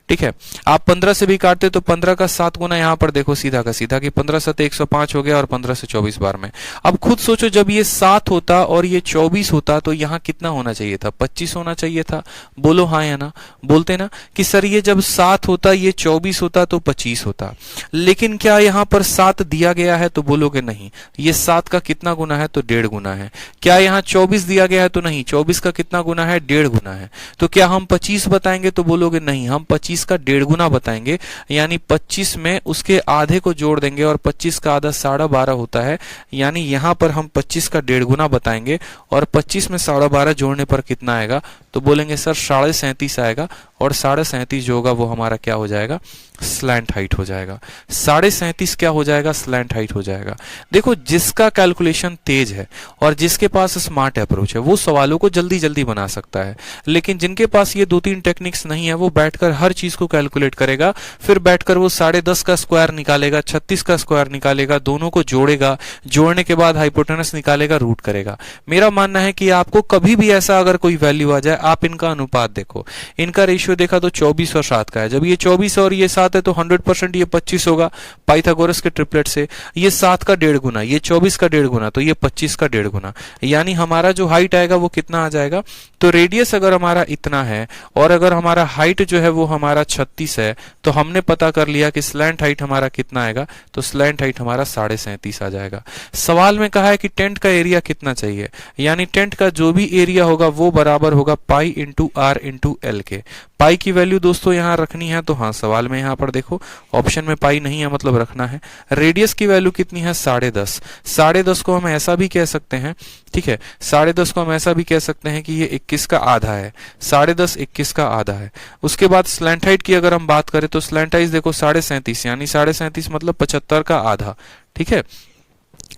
ठीक है। आप 15 से भी काटते तो 15 का 7 गुना यहाँ पर देखो सीधा का सीधा कि 15 7 105 हो गया, और 15 से 24 बार में। अब खुद सोचो, जब ये 7 होता और ये 24 होता तो यहाँ कितना होना चाहिए था, 25 होना चाहिए था। बोलो हाँ या ना, बोलते ना कि सर ये जब 7 होता, ये 24 होता तो 25 होता। लेकिन क्या यहाँ पर 7 दिया गया है, तो बोलोगे नहीं। ये 7 का कितना गुना है, तो 1.5 गुना है। क्या यहाँ 24 दिया गया है, तो नहीं। 24 का कितना गुना है, 1.5 गुना है। तो क्या हम 25 बताएंगे, तो बोलोगे नहीं, हम 25 का 1.5 गुना बताएंगे। यानी 25 में उसके आधे को जोड़ देंगे, और 25 का आधा 12.5 होता है। यानी यहाँ पर हम 25 का 1.5 गुना बताएंगे, और 25 में 12.5 जोड़ने पर कितना आएगा, तो बोलेंगे सर 37.5 आएगा। और 37.5 जो होगा वो हमारा क्या हो जाएगा, स्लैंट हाइट हो जाएगा। 37.5 क्या हो जाएगा, स्लैंट हाइट हो जाएगा। देखो जिसका कैलकुलेशन तेज है और जिसके पास स्मार्ट अप्रोच है वो सवालों को जल्दी जल्दी बना सकता है। लेकिन जिनके पास ये 2-3 टेक्निक्स नहीं है वो बैठकर हर चीज को कैलकुलेट करेगा, फिर बैठकर वो 10.5 का स्क्वायर निकालेगा, 36 का स्क्वायर निकालेगा, दोनों को जोड़ेगा, जोड़ने के बाद हाइपोटेनस निकालेगा, रूट करेगा। मेरा मानना है कि आपको कभी भी ऐसा अगर कोई वैल्यू आ जाए, आप इनका अनुपात देखो, इनका रेशियो देखा तो 24 और 7 का है। जब ये 24 और ये 7 है तो 100% ये 25 होगा पाइथागोरस के ट्रिपलेट से। ये 7 का 1.5 गुना, ये 24 का 1.5 गुना, तो ये 25 का 1.5 गुना। यानी हमारा जो हाइट आएगा वो कितना आ जाएगा, तो रेडियस अगर हमारा इतना है और अगर हमारा हाइट जो है वो हमारा 36 है, तो हमने पता कर लिया कि स्लैंट हाइट हमारा कितना आएगा, तो स्लैंट हाइट हमारा 37.5 आ जाएगा। सवाल में कहा है कि टेंट का एरिया कितना चाहिए, यानी टेंट का जो भी एरिया होगा वो बराबर होगा pi into r into l के। पाई की वैल्यू दोस्तों यहाँ रखनी है, तो हाँ सवाल में यहाँ पर देखो ऑप्शन में पाई नहीं है, मतलब रखना है। रेडियस की वैल्यू कितनी है, 10.5। 10.5 को हम ऐसा भी कह सकते हैं, ठीक है, 10.5 को हम ऐसा भी कह सकते हैं कि ये 21 का आधा है। 10.5 21 का आधा है। उसके बाद स्लैंट हाइट की अगर हम बात करें तो स्लैंट हाइट देखो 37.5, यानी 37.5 मतलब 75 का आधा, ठीक है।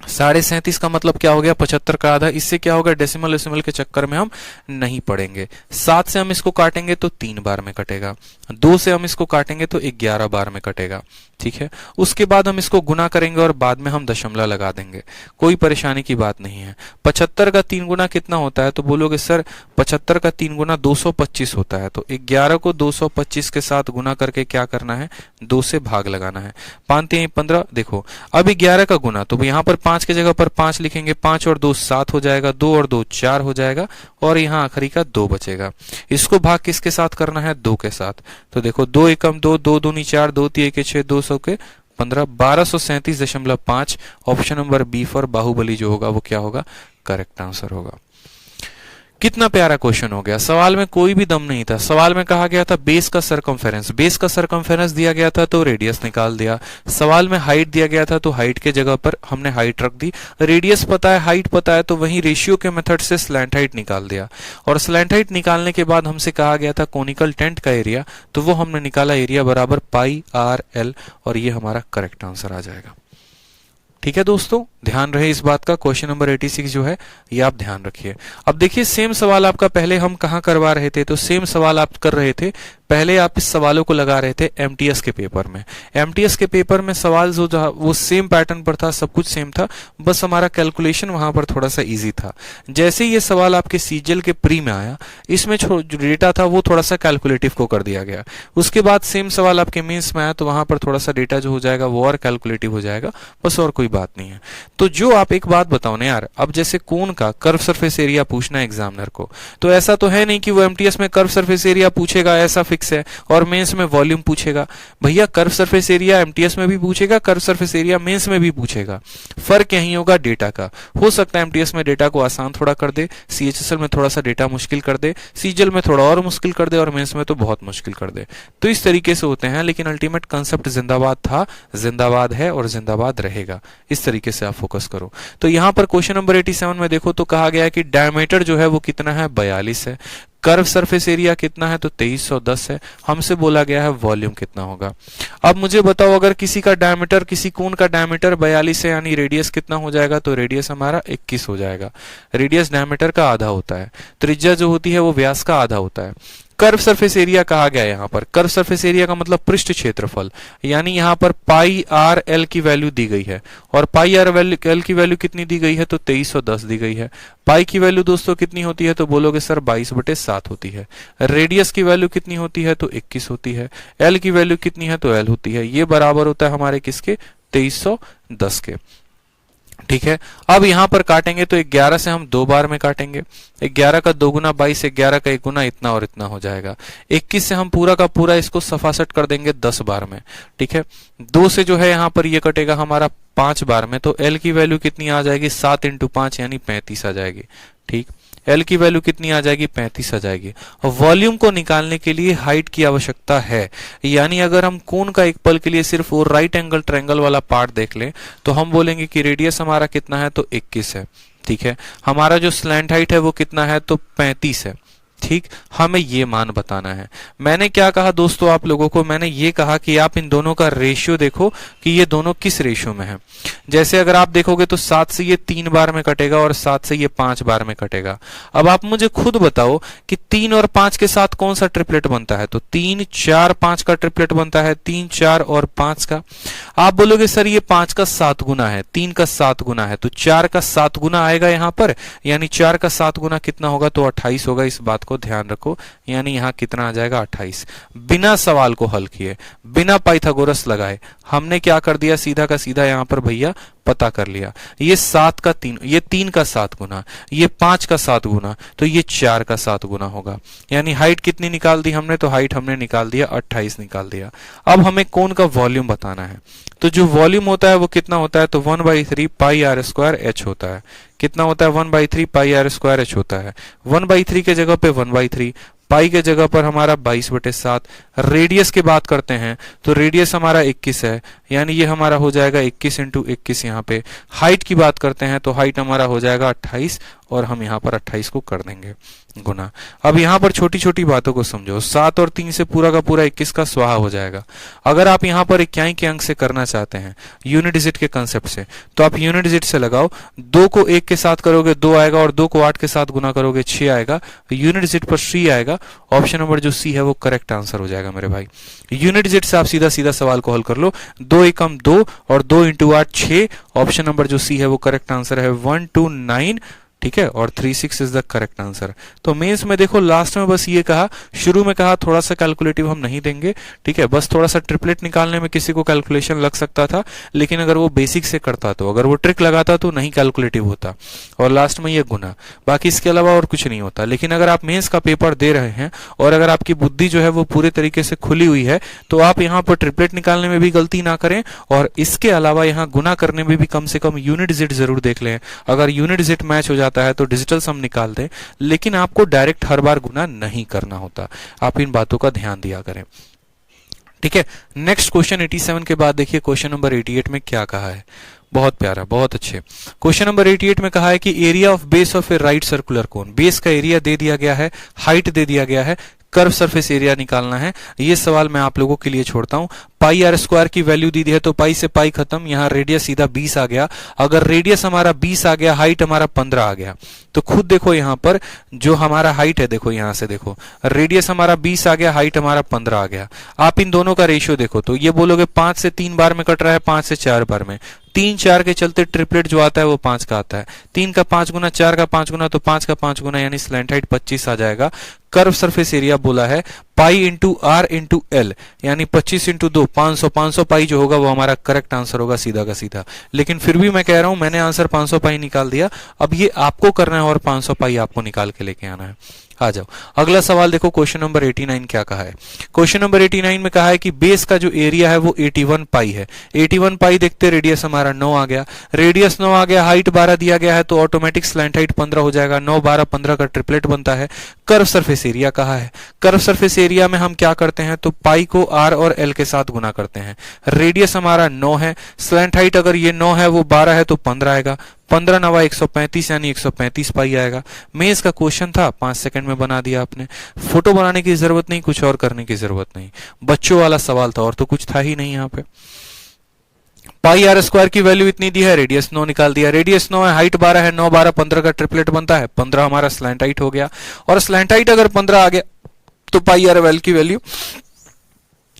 37.5 का मतलब क्या हो गया, 75 का आधा। इससे क्या होगा, डेसिमल के चक्कर में हम नहीं पड़ेंगे। 7 से हम इसको काटेंगे तो 3 बार में कटेगा, 2 से हम इसको काटेंगे तो 11 बार में कटेगा, ठीक है। उसके बाद हम इसको गुना करेंगे और बाद में हम दशमलव लगा देंगे, कोई परेशानी की बात नहीं है। 75 का 3 गुना कितना होता है, तो बोलोगे सर 75 का 3 गुना 225 होता है। तो 11 को 225 के साथ गुना करके क्या करना है, 2 से भाग लगाना है। 5 3 15, देखो अब 11 का गुना, तो यहाँ पर 5 की जगह पर 5 लिखेंगे, 5 और 2 7 हो जाएगा, 2 और 2 4 हो जाएगा, और यहाँ आखिरी का 2 बचेगा। इसको भाग किसके साथ करना है, 2 के साथ। तो देखो 2 एकम 2, 2 दूनी 4, 2 3 1 6, 200 के 15, 1237.5। Option number B for Baahubali जो होगा वो क्या होगा, करेक्ट आंसर होगा। कितना प्यारा क्वेश्चन हो गया। सवाल में कोई भी दम नहीं था। सवाल में कहा गया था बेस का सरकमफेरेंस, बेस का सरकमफेरेंस दिया गया था तो रेडियस निकाल दिया। सवाल में हाइट दिया गया था तो हाइट के जगह पर हमने हाइट रख दी। रेडियस पता है, हाइट पता है, तो वहीं रेशियो के मेथड से स्लैंट हाइट निकाल दिया। और स्लैंट हाइट निकालने के बाद हमसे कहा गया था कोनिकल टेंट का एरिया, तो वो हमने निकाला एरिया बराबर पाई आर एल, और ये हमारा करेक्ट आंसर आ जाएगा। ठीक है दोस्तों, ध्यान रहे इस बात का। क्वेश्चन नंबर 86 जो है ये आप ध्यान रखिए। अब देखिए सेम सवाल आपका पहले हम कहाँ करवा रहे थे, तो सेम सवाल आप कर रहे थे पहले, आप इस सवालों को लगा रहे थे एमटीएस के पेपर में। एमटीएस के पेपर में सवाल जो था वो सेम पैटर्न पर था, सब कुछ सेम था, बस हमारा कैलकुलेशन वहां पर थोड़ा सा इजी था। जैसे ये सवाल आपके सीजीएल के प्री में आया, इसमें जो डेटा था वो थोड़ा सा कैलकुलेटिव को कर दिया गया। उसके बाद सेम सवाल आपके मेंस में आया तो वहां पर थोड़ा सा डेटा जो हो जाएगा वो और कैलकुलेटिव हो जाएगा, बस और कोई बात नहीं है। तो जो आप एक बात बताओ ना यार, अब जैसे कोन का कर्व सरफेस एरिया पूछना है एग्जामिनर को, तो ऐसा तो है नहीं कि वो एमटीएस में कर्व सरफेस एरिया पूछेगा ऐसा फिक्स फिक्स है और मेंस में वॉल्यूम पूछेगा। भैया कर्व सरफेस एरिया एमटीएस में भी पूछेगा, कर्व सरफेस एरिया मेंस में भी पूछेगा, फर्क यही होगा डेटा का। हो सकता है एमटीएस में डेटा को आसान थोड़ा कर दे, सीएचएसएल में थोड़ा सा डेटा मुश्किल कर दे, सीजीएल में थोड़ा और मुश्किल कर दे और मेंस में तो बहुत मुश्किल कर दे। तो इस तरीके से होते हैं, लेकिन अल्टीमेट कंसेप्ट जिंदाबाद था, जिंदाबाद है और जिंदाबाद रहेगा। इस तरीके से आप फोकस करो। तो यहां पर क्वेश्चन नंबर 87 में देखो तो कहा गया है कि डायमीटर जो है वो कितना है, 42 है। कर्व सरफेस एरिया कितना है, तो 2310 है। हमसे बोला गया है वॉल्यूम कितना होगा। अब मुझे बताओ, अगर किसी का डायमीटर, किसी कोन का डायमीटर 42 है, यानी रेडियस कितना हो जाएगा, तो रेडियस हमारा 21 हो जाएगा। रेडियस डायमीटर का आधा होता है, त्रिज्या जो होती है वो व्यास का आधा होता है। कर्व सरफेस एरिया कहा गया है यहाँ पर, कर्व सरफेस एरिया का मतलब पृष्ठ क्षेत्रफल, यानी यहाँ पर पाई आर एल की वैल्यू दी गई है, और पाई आर एल की वैल्यू कितनी दी गई है, तो 2310 दी गई है। पाई की वैल्यू दोस्तों कितनी होती है, तो बोलोगे सर 22/7 होती है। रेडियस की वैल्यू कितनी होती है, तो 21 होती है। एल की वैल्यू कितनी है, तो एल होती है। ये बराबर होता है हमारे किसके, 2310 के। ठीक है, अब यहां पर काटेंगे तो 11 से हम 2 बार में काटेंगे। 11 का 2 गुना 22, 11 का 1 गुना इतना और इतना हो जाएगा। 21 से हम पूरा का पूरा इसको सफासट कर देंगे 10 बार में। ठीक है, 2 से जो है यहां पर ये कटेगा हमारा 5 बार में, तो एल की वैल्यू कितनी आ जाएगी, 7 × 5 यानी 35 आ जाएगी। ठीक, एल की वैल्यू कितनी आ जाएगी, 35 आ जाएगी। वॉल्यूम को निकालने के लिए हाइट की आवश्यकता है, यानी अगर हम कोन का एक पल के लिए सिर्फ वो राइट एंगल ट्रायंगल वाला पार्ट देख लें तो हम बोलेंगे कि रेडियस हमारा कितना है, तो 21 है। ठीक है, हमारा जो स्लैंट हाइट है वो कितना है, तो 35 है। ठीक, हमें ये मान बताना है। मैंने क्या कहा दोस्तों आप लोगों को, मैंने ये कहा कि आप इन दोनों का रेशियो देखो कि ये दोनों किस रेशियो में है। जैसे अगर आप देखोगे तो 7 से ये 3 बार में कटेगा और 7 से ये 5 बार में कटेगा। अब आप मुझे खुद बताओ कि 3 और 5 के साथ कौन सा ट्रिपलेट बनता है, तो 3, 4, 5 का ट्रिपलेट बनता है, 3, 4 और 5 का। आप बोलोगे सर ये 5 का 7 गुना है, 3 का 7 गुना है, तो 4 का 7 गुना आएगा यहां पर, यानी 4 का 7 गुना कितना होगा, तो 28 होगा। इस बात को ध्यान रखो, यानी यहां कितना आ जाएगा, 28। बिना सवाल को हल किए, बिना पाइथागोरस लगाए हमने क्या कर दिया, सीधा का सीधा यहां पर भैया पता कर लिया। ये 7 का 3, ये 3 का 7 गुना, ये 5 का 7 गुना, तो ये 4 का 7 गुना होगा। यानी हाइट कितनी निकाल दी हमने, तो हाइट हमने निकाल दिया 28 निकाल दिया। अब हमें कोन का वॉल्यूम बताना है, तो जो वॉल्यूम होता है वो कितना होता है, तो 1/3 पाई आर स्क्वायर एच होता है। कितना होता है, 1/3 पाई आर स्क्वायर एच होता है। 1/3 के जगह पे 1/3, पाई के जगह पर हमारा 22/7। रेडियस की बात करते हैं तो रेडियस हमारा 21 है, यानी ये हमारा हो जाएगा 21 × 21 यहाँ पे। हाइट की बात करते हैं तो हाइट हमारा हो जाएगा 28, और हम यहाँ पर 28 को कर देंगे गुना। अब यहाँ पर छोटी छोटी बातों को समझो, 7 और 3 से पूरा का पूरा 21 का स्वाहा हो जाएगा। अगर आप यहाँ पर इक्याई के अंक से करना चाहते हैं, यूनिट डिजिट के कंसेप्ट से, तो आप यूनिट डिजिट से लगाओ। 2 को 1 के साथ करोगे 2 आएगा, और 2 को 8 के साथ गुना करोगे 6 आएगा। यूनिट डिजिट पर 3 आएगा। ऑप्शन नंबर जो सी है वो करेक्ट आंसर हो जाएगा मेरे भाई। यूनिट डिजिट से आप सीधा सीधा सवाल को हल कर लो। 2 एकम 2 और 2 × 8 6। ऑप्शन नंबर जो सी है वो करेक्ट आंसर है 129। ठीक है, और 36 इज द करेक्ट आंसर। तो मेंस में देखो लास्ट में बस ये कहा, शुरू में कहा थोड़ा सा कैलकुलेटिव हम नहीं देंगे। ठीक है, बस थोड़ा सा ट्रिपलेट निकालने में किसी को कैलकुलेशन लग सकता था, लेकिन अगर वो बेसिक से करता तो, अगर वो ट्रिक लगाता तो नहीं कैलकुलेटिव होता, और लास्ट में ये गुना, बाकी इसके अलावा और कुछ नहीं होता। लेकिन अगर आप मेंस का पेपर दे रहे हैं और अगर आपकी बुद्धि जो है वो पूरे तरीके से खुली हुई है, तो आप यहाँ पर ट्रिपलेट निकालने में भी गलती ना करें, और इसके अलावा यहाँ गुना करने में भी कम से कम यूनिट डिजिट जरूर देख लें। अगर यूनिट डिजिट मैच हो जाता है तो डिजिटल सम निकाल दें, लेकिन आपको डायरेक्ट हर बार गुना नहीं करना होता। आप इन बातों का ध्यान दिया करें। ठीक है, नेक्स्ट क्वेश्चन 87 के बाद देखिए क्वेश्चन नंबर 88 में क्या कहा है। बहुत प्यारा, बहुत अच्छे। क्वेश्चन नंबर 88 में कहा है कि area of base of a right circular cone, base का एरिया दे दिया गया है, हाइट दे दिया गया है, कर्व सरफेस एरिया निकालना है। ये सवाल मैं आप लोगों के लिए छोड़ता हूं। पाई आर स्क्वायर की वैल्यू दी है, तो पाई से पाई खत्म, यहाँ रेडियस सीधा 20 आ गया। अगर रेडियस हमारा 20 आ गया, हाइट हमारा 15 आ गया, तो खुद देखो यहाँ पर जो हमारा हाइट है, देखो यहाँ से देखो, रेडियस हमारा 20 आ गया, हाइट हमारा 15 आ गया। आप इन दोनों का रेशियो देखो तो ये बोलोगे 5 से 3 बार में कट रहा है, 5 से 4 बार में। 3 4 के चलते ट्रिपलेट जो आता है वो 5 का आता है। 3 का 5 गुना, 4 का 5 गुना, तो 5 का 5 गुना, यानी स्लैंट हाइट 25 आ जाएगा। कर्व सरफेस एरिया बोला है pi into r into l, यानी 25 इंटू 2 500। 500 पाई जो होगा वो हमारा करेक्ट आंसर होगा सीधा का सीधा। लेकिन फिर भी मैं कह रहा हूं, मैंने आंसर 500 पाई निकाल दिया, अब ये आपको करना है और 500 पाई आपको निकाल के लेके आना है। आ जाओ अगला सवाल देखो, क्वेश्चन नंबर 89 क्या कहा है। क्वेश्चन नंबर 89 में कहा है कि बेस का जो एरिया है वो 81 पाई है। 81 पाई देखते, रेडियस हमारा 9 आ गया, रेडियस 9 आ गया, हाइट 12 दिया गया है तो ऑटोमेटिक स्लैंट हाइट 15 हो जाएगा। 9 12 15 का ट्रिपलेट बनता है। कर्व सरफेस एरिया कहा है। कर्व सरफेस एरिया में हम क्या करते हैं, तो पाई को आर और एल के साथ गुना करते हैं। रेडियस हमारा 9 है, स्लैंट हाइट अगर ये 9 है वो 12 है तो 15 आएगा। 15 9 135 यानी 135 पाई आएगा। मेंस का क्वेश्चन था, 5 सेकंड में बना दिया आपने। फोटो बनाने की जरूरत नहीं, कुछ और करने की जरूरत नहीं, बच्चों वाला सवाल था और तो कुछ था ही नहीं यहाँ पे। पाई आर स्क्वायर की वैल्यू इतनी दी है, रेडियस 9 निकाल दिया। रेडियस 9 है, हाइट 12 है, 9 12 15 का ट्रिपलेट बनता है, 15 हमारा स्लैंट हाइट हो गया। और स्लैंट हाइट अगर 15 आ गया तो पाई आर वेल की वैल्यू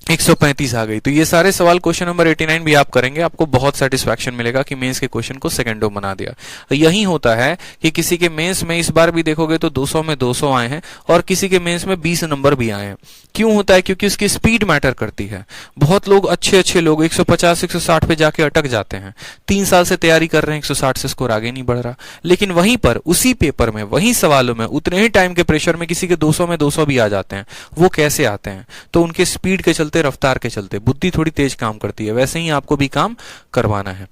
135 आ गई। तो ये सारे सवाल क्वेश्चन नंबर 89 भी आप करेंगे, आपको बहुत सेटिस्फैक्शन मिलेगा कि मेंस के क्वेश्चन को सेकंडों बना दिया। तो यही होता है कि किसी के मेंस में इस बार भी देखोगे तो 200 में 200 आए हैं और किसी के मेंस में 20 नंबर भी आए हैं। क्यों होता है, क्योंकि उसकी स्पीड मैटर करती है। बहुत लोग अच्छे लोग 150 160 पे जाके अटक जाते हैं, 3 साल से तैयारी कर रहे हैं, 160 से स्कोर आगे नहीं बढ़ रहा। लेकिन वहीं पर उसी पेपर में वहीं सवालों में उतने ही टाइम के प्रेशर में किसी के 200 में 200 भी आ जाते हैं। वो कैसे आते हैं, तो उनके स्पीड के चलते, रफ्तार के चलते, बुद्धि थोड़ी तेज काम करती है। वैसे ही आपको भी काम करवाना है।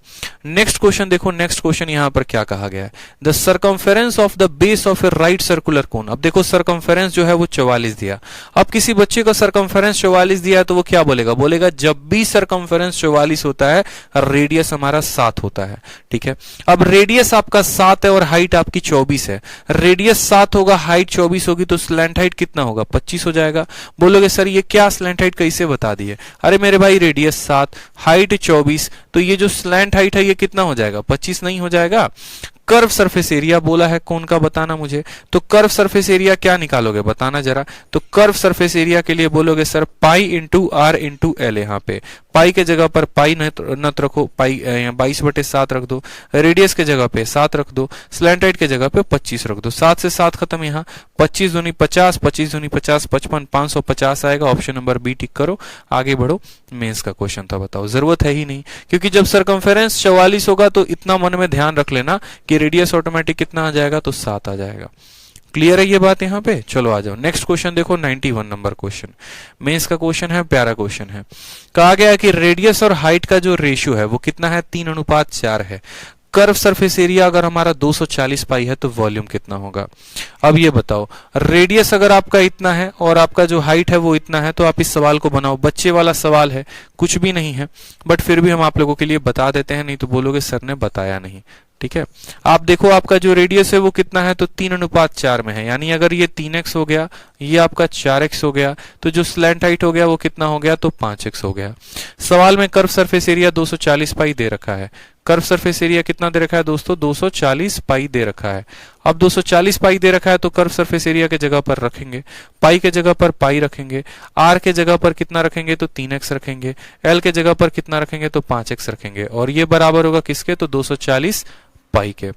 नेक्स्ट क्वेश्चन देखो, नेक्स्ट क्वेश्चन यहां पर क्या कहा गया है, the circumference of the base of a right circular कोन। अब देखो सर्कमफेरेंस जो है वो 44 दिया। अब किसी बच्चे का सर्कमफेरेंस 44 दिया है तो वो क्या बोलेगा, बोलेगा जब भी सर्कमफेरेंस 44 होता है रेडियस हमारा 7 होता है। ठीक है, अब रेडियस आपका 7 है और हाइट आपकी 24 है। रेडियस 7 होगा, हाइट 24 होगी तो स्लैंट हाइट कितना होगा, 25 हो जाएगा। बोलोगे सर ये क्या स्लैंट हाइट कैसे बता दिए, अरे मेरे भाई रेडियस 7 हाइट 24 तो ये जो स्लैंट हाइट है ये कितना हो जाएगा, 25 नहीं हो जाएगा। कर्व सरफेस एरिया बोला है कौन का बताना मुझे, तो कर्व सरफेस एरिया क्या निकालोगे बताना जरा। तो कर्व सरफेस एरिया के लिए बोलोगे sir pi into r into l. यहाँ पे पाई के जगह पर पाई नत रखो, पाई 22/7 रख दो, रेडियस के जगह पे 7 रख दो, स्लैंट हाइट के जगह पे 25 रख दो। 7 से 7 खत्म, यहाँ 25 दूनी 50, 25 दूनी 50, 55, 550 आएगा। ऑप्शन नंबर बी टिक करो, आगे बढ़ो। मेंस का क्वेश्चन था, बताओ, जरूरत है ही नहीं, क्योंकि जब सर्कमफेरेंस 44 होगा तो इतना मन में ध्यान रख लेना कि रेडियस ऑटोमेटिक कितना आ जाएगा, तो 7 आ जाएगा। क्लियर है ये बात यहाँ पे। चलो आ जाओ नेक्स्ट क्वेश्चन देखो, 91 नंबर क्वेश्चन, मेंस का क्वेश्चन है, प्यारा क्वेश्चन है। कहा गया है कि रेडियस और हाइट का जो रेशियो है वो कितना है, 3:4 है। कर्व सरफेस एरिया अगर हमारा 240 पाई है तो वॉल्यूम कितना होगा। अब ये बताओ, रेडियस अगर आपका इतना है और आपका जो हाइट है वो इतना है तो आप इस सवाल को बनाओ। बच्चे वाला सवाल है, कुछ भी नहीं है, बट फिर भी हम आप लोगों के लिए बता देते हैं, नहीं तो बोलोगे सर ने बताया नहीं। ठीक है, आप देखो आपका जो रेडियस है वो कितना है, तो 3:4 में है, यानी अगर ये 3x हो गया, ये आपका 4x हो गया, तो जो स्लैंट हाइट हो गया वो कितना हो गया, तो 5x हो गया। सवाल में कर्व सरफेस एरिया 240 पाई दे रखा है। कर्व सरफेस एरिया कितना दे रखा है दोस्तों, 240 पाई दे रखा है। अब 240 पाई दे रखा है तो कर्व सरफेस एरिया के जगह पर रखेंगे, पाई के जगह पर पाई रखेंगे, आर के जगह पर कितना रखेंगे, तो 3x रखेंगे, एल के जगह पर कितना रखेंगे, तो 5x रखेंगे, और ये बराबर होगा किसके, तो 240 पाई के।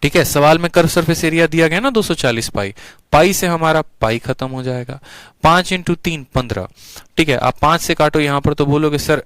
ठीक है, सवाल में कर्व सरफेस एरिया दिया गया ना 240 पाई, पाई से हमारा पाई खत्म हो जाएगा। 5 × 3 15। ठीक है, आप 5 से काटो यहाँ पर तो बोलोगे सर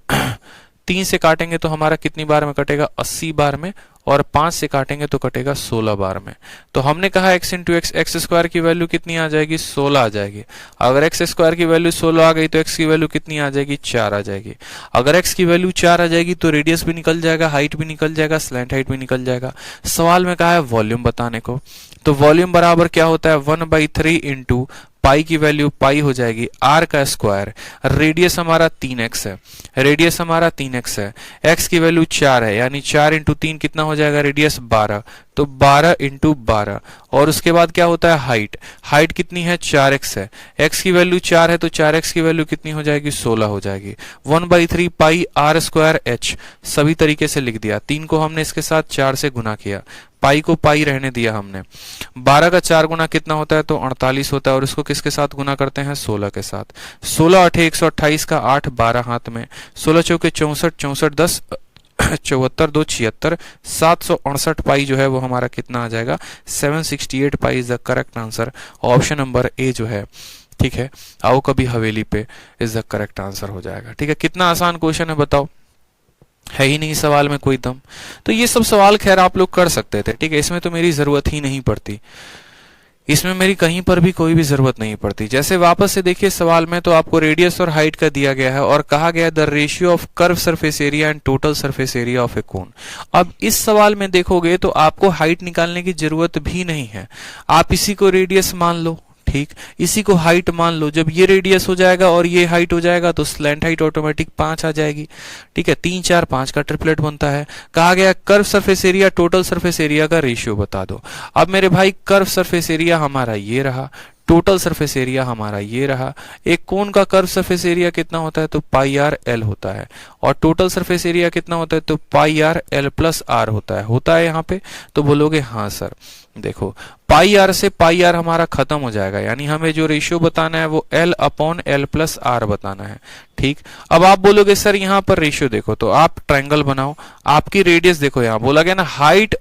3 से काटेंगे तो हमारा कितनी बार में कटेगा, 80 बार में, और 5 से काटेंगे तो कटेगा 16 बार में। तो हमने कहा x × x, एक्स स्क्वायर की वैल्यू कितनी आ जाएगी, 16 आ जाएगी। अगर x स्क्वायर की वैल्यू 16 आ गई तो x की वैल्यू कितनी आ जाएगी, 4 आ जाएगी। अगर x की वैल्यू 4 आ जाएगी तो रेडियस भी निकल जाएगा, हाइट भी निकल जाएगा, स्लैंट हाइट भी निकल जाएगा। सवाल में कहा है वॉल्यूम बताने को, तो वॉल्यूम बराबर क्या होता है, 1/3 इंटू पाई की वैल्यू पाई हो जाएगी आर का स्क्वायर। रेडियस हमारा 3x है, रेडियस हमारा 3x है, x की वैल्यू 4 है, यानी 4 × 3 कितना हो जाएगा, रेडियस 12, तो 12 × 12। और उसके बाद क्या होता है हाइट, हाइट कितनी है, 4x है, x की वैल्यू 4 है तो 4x की वैल्यू कितनी हो जाएगी, 16 हो जाएगी। 1/3 पाई आर स्क्वायर h, सभी तरीके से लिख दिया। 3 को हमने इसके साथ 4 से गुना किया, पाई को पाई रहने दिया हमने। 12 का 4 गुना कितना होता है, तो 48 होता है, और इसको किसके साथ गुना करते हैं, 16 के साथ। 16 8 128 का 8 12 हाथ में, 16 चौके 64, 64 10 74 2 76, 768 पाई जो है वो हमारा कितना आ जाएगा, 768 पाई is the correct answer. Option number A जो है, ठीक है, आओ कभी हवेली पे, इज द करेक्ट आंसर हो जाएगा। ठीक है, कितना आसान क्वेश्चन है बताओ, है ही नहीं सवाल में कोई दम। तो ये सब सवाल खैर आप लोग कर सकते थे, ठीक है, इसमें तो मेरी जरूरत ही नहीं पड़ती। इसमें मेरी कहीं पर भी कोई भी जरूरत नहीं पड़ती। जैसे वापस से देखिए सवाल में, तो आपको रेडियस और हाइट का दिया गया है और कहा गया है the ratio of curve surface area and total surface area of a cone. अब इस सवाल में देखोगे तो आपको हाइट निकालने की जरूरत भी नहीं है, आप इसी को रेडियस मान लो, ठीक, इसी को हाइट मान लो। जब ये रेडियस हो जाएगा और ये हाइट हो जाएगा तो स्लैंट हाइट ऑटोमेटिक 5 आ जाएगी, ठीक है। 3 4 5 का ट्रिपलेट बनता है। कहा गया curve surface area total surface area का रेशियो बता दो। अब मेरे भाई कर्व सरफेस एरिया हमारा ये रहा, टोटल सरफेस एरिया हमारा ये रहा। एक कोन का कर्व सरफेस एरिया कितना होता है, तो पाई आर एल होता है, और टोटल सरफेस एरिया कितना होता है, तो पाई आर एल प्लस आर होता है यहाँ पे। तो बोलोगे हाँ सर। देखो पाई आर से पाई आर हमारा खत्म हो जाएगा, यानी हमें जो रेशियो बताना है वो l upon l plus r बताना है, ठीक। अब आप बोलोगे सर यहाँ पर रेशियो देखो, तो आप ट्रायंगल बनाओ। आपकी रेडियस देखो, यहाँ बोला गया ना हाइट,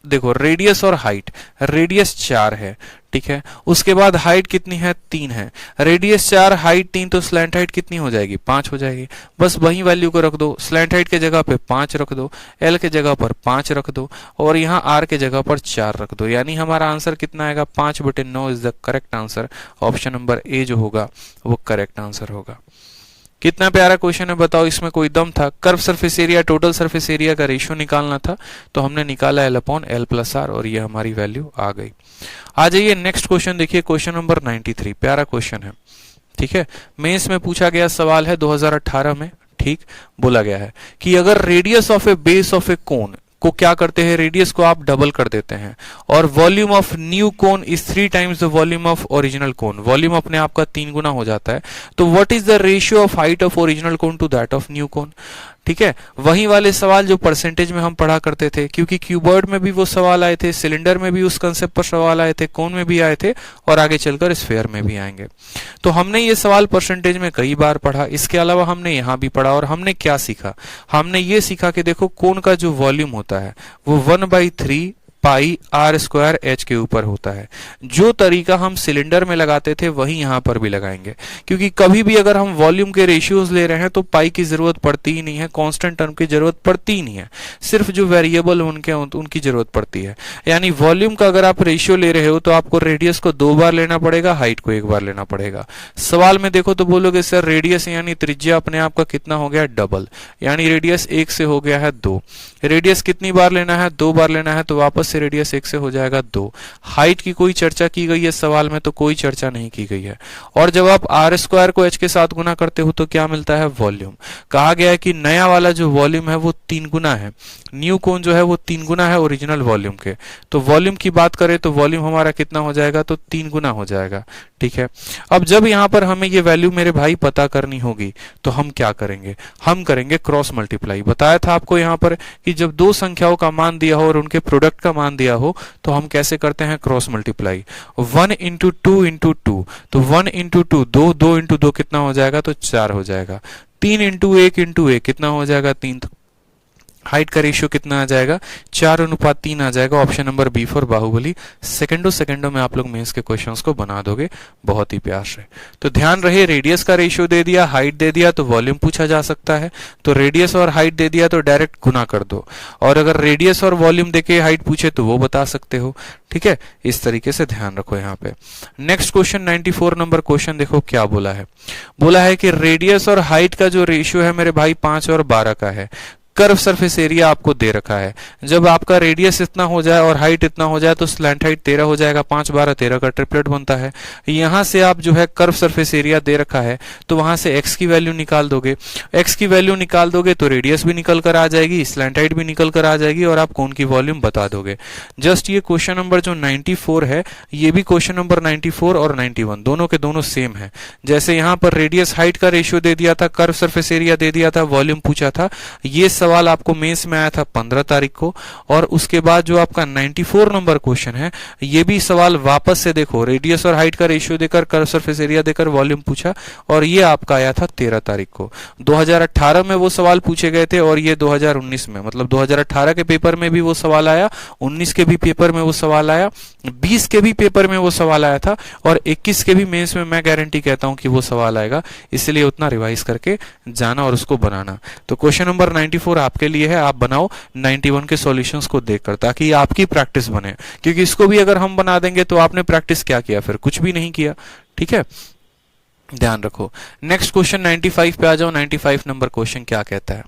देखो रेडियस और हाइट, रेडियस 4 है, ठीक है। उसके बाद हाइट कितनी है, 3 है। रेडियस 4 हाइट 3, तो स्लैंट हाइट कितनी हो जाएगी, 5 हो जाएगी। बस वही वैल्यू को रख दो, स्लैंट हाइट के जगह पे 5 रख दो, एल के जगह पर 5 रख दो, और यहाँ आर के जगह पर 4 रख दो। यानी हमारा आंसर कितना आएगा, 5/9 is the correct answer. Option number A जो होगा वो करेक्ट आंसर होगा। कितना प्यारा क्वेश्चन है, बताओ इसमें कोई दम था। Curve surface area total surface area का रेशियो निकालना था, तो हमने निकाला l upon l plus r, और ये हमारी वैल्यू आ गई। आ जाइए नेक्स्ट क्वेश्चन देखिए, क्वेश्चन नंबर 93। प्यारा क्वेश्चन है, ठीक है। मेंस में पूछा गया सवाल है 2018 में, ठीक। बोला गया है कि अगर radius of a base of a cone को क्या करते हैं, रेडियस को आप डबल कर देते हैं, और volume of new cone is 3 times the volume of original cone, volume अपने आप का 3 गुना हो जाता है, तो what is the ratio of height of original cone to that of new cone. ठीक है, वही वाले सवाल जो परसेंटेज में हम पढ़ा करते थे, क्योंकि क्यूबर्ड में भी वो सवाल आए थे, सिलेंडर में भी उस कंसेप्ट पर सवाल आए थे, कोन में भी आए थे, और आगे चलकर स्फीयर में भी आएंगे। तो हमने ये सवाल परसेंटेज में कई बार पढ़ा, इसके अलावा हमने यहाँ भी पढ़ा, और हमने क्या सीखा, हमने ये सीखा कि देखो कोन का जो वॉल्यूम होता है वो 1/3 पाई आर स्क्वायर एच के ऊपर होता है। जो तरीका हम सिलेंडर में लगाते थे वही यहां पर भी लगाएंगे, क्योंकि कभी भी अगर हम वॉल्यूम के रेशियोज ले रहे हैं तो पाई की जरूरत पड़ती ही नहीं है, कांस्टेंट टर्म की जरूरत पड़ती ही नहीं है, सिर्फ जो वेरिएबल उनकी जरूरत पड़ती है। यानी वॉल्यूम का अगर आप रेशियो ले रहे हो तो आपको रेडियस को 2 बार लेना पड़ेगा, हाइट को 1 बार लेना पड़ेगा। सवाल में देखो तो बोलोगे सर रेडियस यानी त्रिज्या अपने आप का कितना हो गया, डबल, यानी रेडियस 1 से हो गया है 2। रेडियस कितनी बार लेना है, 2 बार लेना है, तो वापस से रेडियस 1 से हो जाएगा 2। हाइट की कोई चर्चा की गई है सवाल में, तो कोई चर्चा नहीं की गई है। और जब आप आर स्क्वायर को एच के साथ गुना करते हो तो क्या मिलता है, वॉल्यूम। कहा गया है कि नया वाला जो वॉल्यूम है वो 3 गुना है, न्यू कोन जो है वो 3 गुना है ओरिजिनल वॉल्यूम के। तो वॉल्यूम की बात करें तो वॉल्यूम हमारा कितना हो जाएगा, तो 3 गुना हो जाएगा। ठीक है, अब जब यहां पर हमें ये वैल्यू मेरे भाई पता करनी होगी तो हम क्या करेंगे, हम करेंगे क्रॉस मल्टीप्लाई। बताया था आपको यहां पर कि जब दो संख्याओं का मान दिया हो और उनके प्रोडक्ट का मान दिया हो तो हम कैसे करते हैं, क्रॉस मल्टीप्लाई। 1 × 2 × 2, तो 1 × 2 2, 2 × 2 कितना हो जाएगा, तो 4 हो जाएगा। 3 × 1 × 1 कितना हो जाएगा, 3। हाइट का रेशियो कितना आ जाएगा, 4:3 आ जाएगा। Option number B for Baahubali. सेकंडों में आप लोग मेंस के क्वेश्चंस को बना दोगे बहुत ही प्यार से। तो ध्यान रहे, रेडियस का रेशियो दे दिया, हाइट दे दिया तो वॉल्यूम पूछा जा सकता है, तो रेडियस और हाइट दे दिया तो डायरेक्ट गुना कर दो, और अगर रेडियस और वॉल्यूम देके हाइट पूछे तो वो बता सकते हो। ठीक है, इस तरीके से ध्यान रखो यहाँ पे। नेक्स्ट क्वेश्चन 94 नंबर क्वेश्चन देखो क्या बोला है। बोला है कि रेडियस और हाइट का जो रेशियो है मेरे भाई 5 और 12 का है। कर्व सरफेस एरिया आपको दे रखा है, जब आपका रेडियस इतना हो जाए और हाइट इतना हो जाए तो स्लैंट हाइट 13 हो जाएगा, 5 12 13 का ट्रिपलेट बनता है। यहां से आप जो है कर्व सरफेस एरिया दे रखा है तो वहां से x की वैल्यू निकाल दोगे, x की वैल्यू निकाल दोगे तो रेडियस भी निकल कर आ जाएगी, स्लैंट हाइट भी निकल कर आ जाएगी, और आप कोन की वॉल्यूम बता दोगे। जस्ट ये क्वेश्चन नंबर जो 94 है, ये भी क्वेश्चन नंबर 94 और 91 दोनों के दोनों सेम है। जैसे यहाँ पर रेडियस हाइट का रेशियो दे दिया था, कर्व सरफेस एरिया दे दिया था, वॉल्यूम पूछा था। ये सवाल आपको मेंस में आया था 15 तारीख को, और उसके बाद जो आपका 94 नंबर क्वेश्चन है, ये भी सवाल वापस से देखो, रेडियस और हाइट का रेशियो देकर, कर्व सरफेस एरिया देकर वॉल्यूम पूछा, और ये आपका आया था 13 तारीख को। 2018 में वो सवाल पूछे गए थे, और ये 2019 में, मतलब 2018 के पेपर में भी वो सवाल आया, 19 के भी पेपर में वो सवाल आया, 20 के भी पेपर में वो सवाल आया था, और 21 के भी मेंस में मैं गारंटी कहता हूं कि वो सवाल आएगा। इसलिए उतना रिवाइज करके जाना और उसको बनाना। तो क्वेश्चन नंबर 94 होमवर्क आपके लिए है, आप बनाओ 91 के सॉल्यूशंस को देखकर, ताकि आपकी प्रैक्टिस बने, क्योंकि इसको भी अगर हम बना देंगे तो आपने प्रैक्टिस क्या किया, फिर कुछ भी नहीं किया। ठीक है, ध्यान रखो। नेक्स्ट क्वेश्चन 95 पे आ जाओ। 95 नंबर क्वेश्चन क्या कहता है?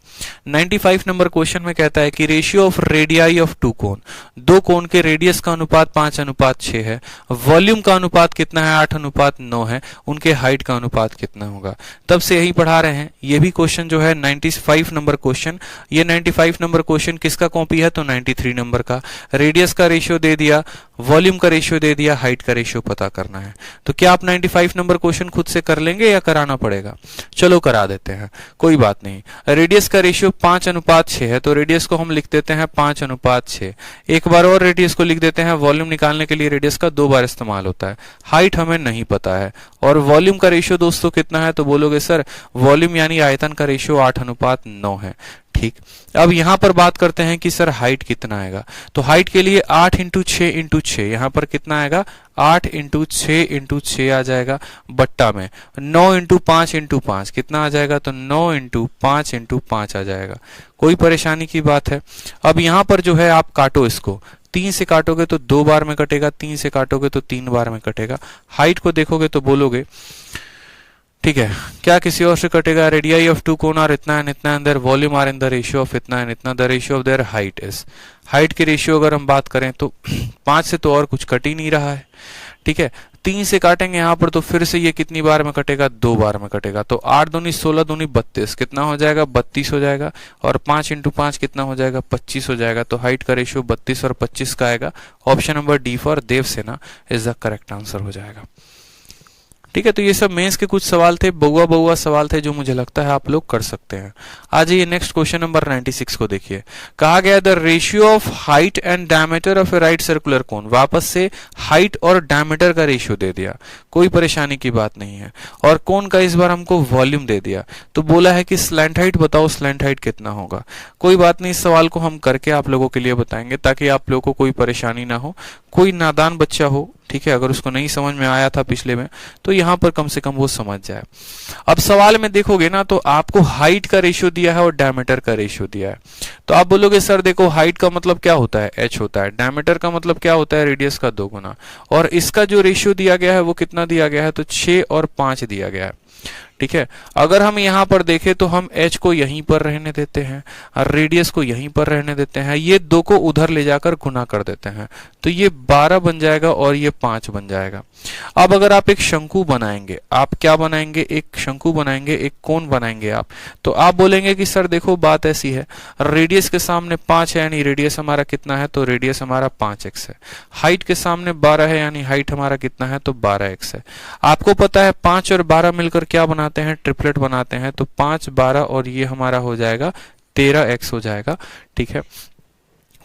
95 नंबर क्वेश्चन में कहता है कि ratio of radii of two cone, दो कोन के रेडियस का अनुपात 5:6 है, वॉल्यूम का अनुपात कितना है? 8:9 है, उनके हाइट का अनुपात कितना होगा? तब से यही पढ़ा रहे हैं। ये भी क्वेश्चन जो है 95 नंबर क्वेश्चन, ये 95 नंबर क्वेश्चन किसका कॉपी है? तो 93 नंबर का। रेडियस का रेशियो दे दिया, वॉल्यूम का रेशियो दे दिया, हाइट का रेशियो पता करना है। तो क्या आप 95 नंबर क्वेश्चन खुद से कर लेंगे या कराना पड़ेगा? चलो करा देते हैं, कोई बात नहीं। रेडियस का रेशियो 5:6 है, तो रेडियस को हम लिख देते हैं 5:6। एक बार और रेडियस को लिख देते हैं। वॉल्यूम निकालने के लिए रेडियस का 2 बार इस्तेमाल होता है। हाइट हमें नहीं पता है। और वॉल्यूम का रेशियो दोस्तों कितना है? तो बोलोगे सर वॉल्यूम यानी आयतन का रेशियो 8:9 है। ठीक, अब यहां पर बात करते हैं कि सर हाइट कितना आएगा। तो हाइट के लिए 8 × 6 × 6, यहां पर कितना आएगा? 8 × 6 × 6 आ जाएगा, बट्टा में 9 × 5 × 5 कितना आ जाएगा? तो 9 × 5 × 5 आ जाएगा। कोई परेशानी की बात है? अब यहां पर जो है आप काटो इसको, 3 से काटोगे तो 2 बार में कटेगा, 3 से काटोगे तो 3 बार में कटेगा। हाइट को देखोगे तो बोलोगे, ठीक है, क्या किसी और से कटेगा? Radii of two cone are इतना एंड इतना, their volume are in the ratio of इतना एंड इतना, the ratio of their height is. Height की रेशियो अगर हम बात करें तो 5 से तो और कुछ कट ही नहीं रहा है। ठीक है, 3 से काटेंगे यहां पर तो फिर से ये कितनी बार में कटेगा? 2 बार में कटेगा। तो 8 दूनी 16 दूनी 32 कितना हो जाएगा? 32 हो जाएगा। और 5 × 5 कितना हो जाएगा? 25 हो जाएगा। तो हाइट का रेशियो 32 और 25 का आएगा। Option number D for Devasena is the correct answer हो जाएगा। ठीक है, तो ये सब मेंस के कुछ सवाल थे, बउआ सवाल थे, जो मुझे लगता है आप लोग कर सकते हैं। आ जाइए नेक्स्ट क्वेश्चन नंबर 96 को देखिए। कहा गया the ratio of height and diameter of a right circular कोन। वापस से हाइट और डायमीटर का रेशियो दे दिया, कोई परेशानी की बात नहीं है। और कोन का इस बार हमको वॉल्यूम दे दिया, तो बोला है कि स्लैंट हाइट बताओ, स्लैंट हाइट कितना होगा। कोई बात नहीं, इस सवाल को हम करके आप लोगों के लिए बताएंगे, ताकि आप लोगों को कोई परेशानी ना हो। कोई नादान बच्चा हो, ठीक है, अगर उसको नहीं समझ में आया था पिछले में, तो यहां पर कम से कम वो समझ जाए। अब सवाल में देखोगे ना, तो आपको हाइट का रेशियो दिया है और डायमीटर का रेशियो दिया है। तो आप बोलोगे सर देखो हाइट का मतलब क्या होता है? h होता है। डायमीटर का मतलब क्या होता है? रेडियस का 2 गुना। और इसका जो रेशियो दिया गया है वो कितना दिया गया है? तो 6 और 5 दिया गया है। ठीक है, अगर हम यहां पर देखें तो हम h को यहीं पर रहने देते हैं और रेडियस को यहीं पर रहने देते हैं, ये 2 को उधर ले जाकर गुना कर देते हैं, तो ये 12 बन जाएगा और ये 5 बन जाएगा। अब अगर आप एक शंकु बनाएंगे, आप क्या बनाएंगे? एक शंकु बनाएंगे, एक कोन बनाएंगे आप, तो आप बोलेंगे कि सर देखो बात ऐसी है, रेडियस के सामने 5 है यानी रेडियस हमारा कितना है? तो रेडियस हमारा 5x है। हाइट के सामने 12 है यानी हाइट हमारा कितना है? तो 12x है। आपको पता है 5 और 12 मिलकर क्या बनाते हैं? ट्रिपलेट बनाते हैं। तो 5 12 और ये हमारा हो जाएगा 13x हो जाएगा। ठीक है,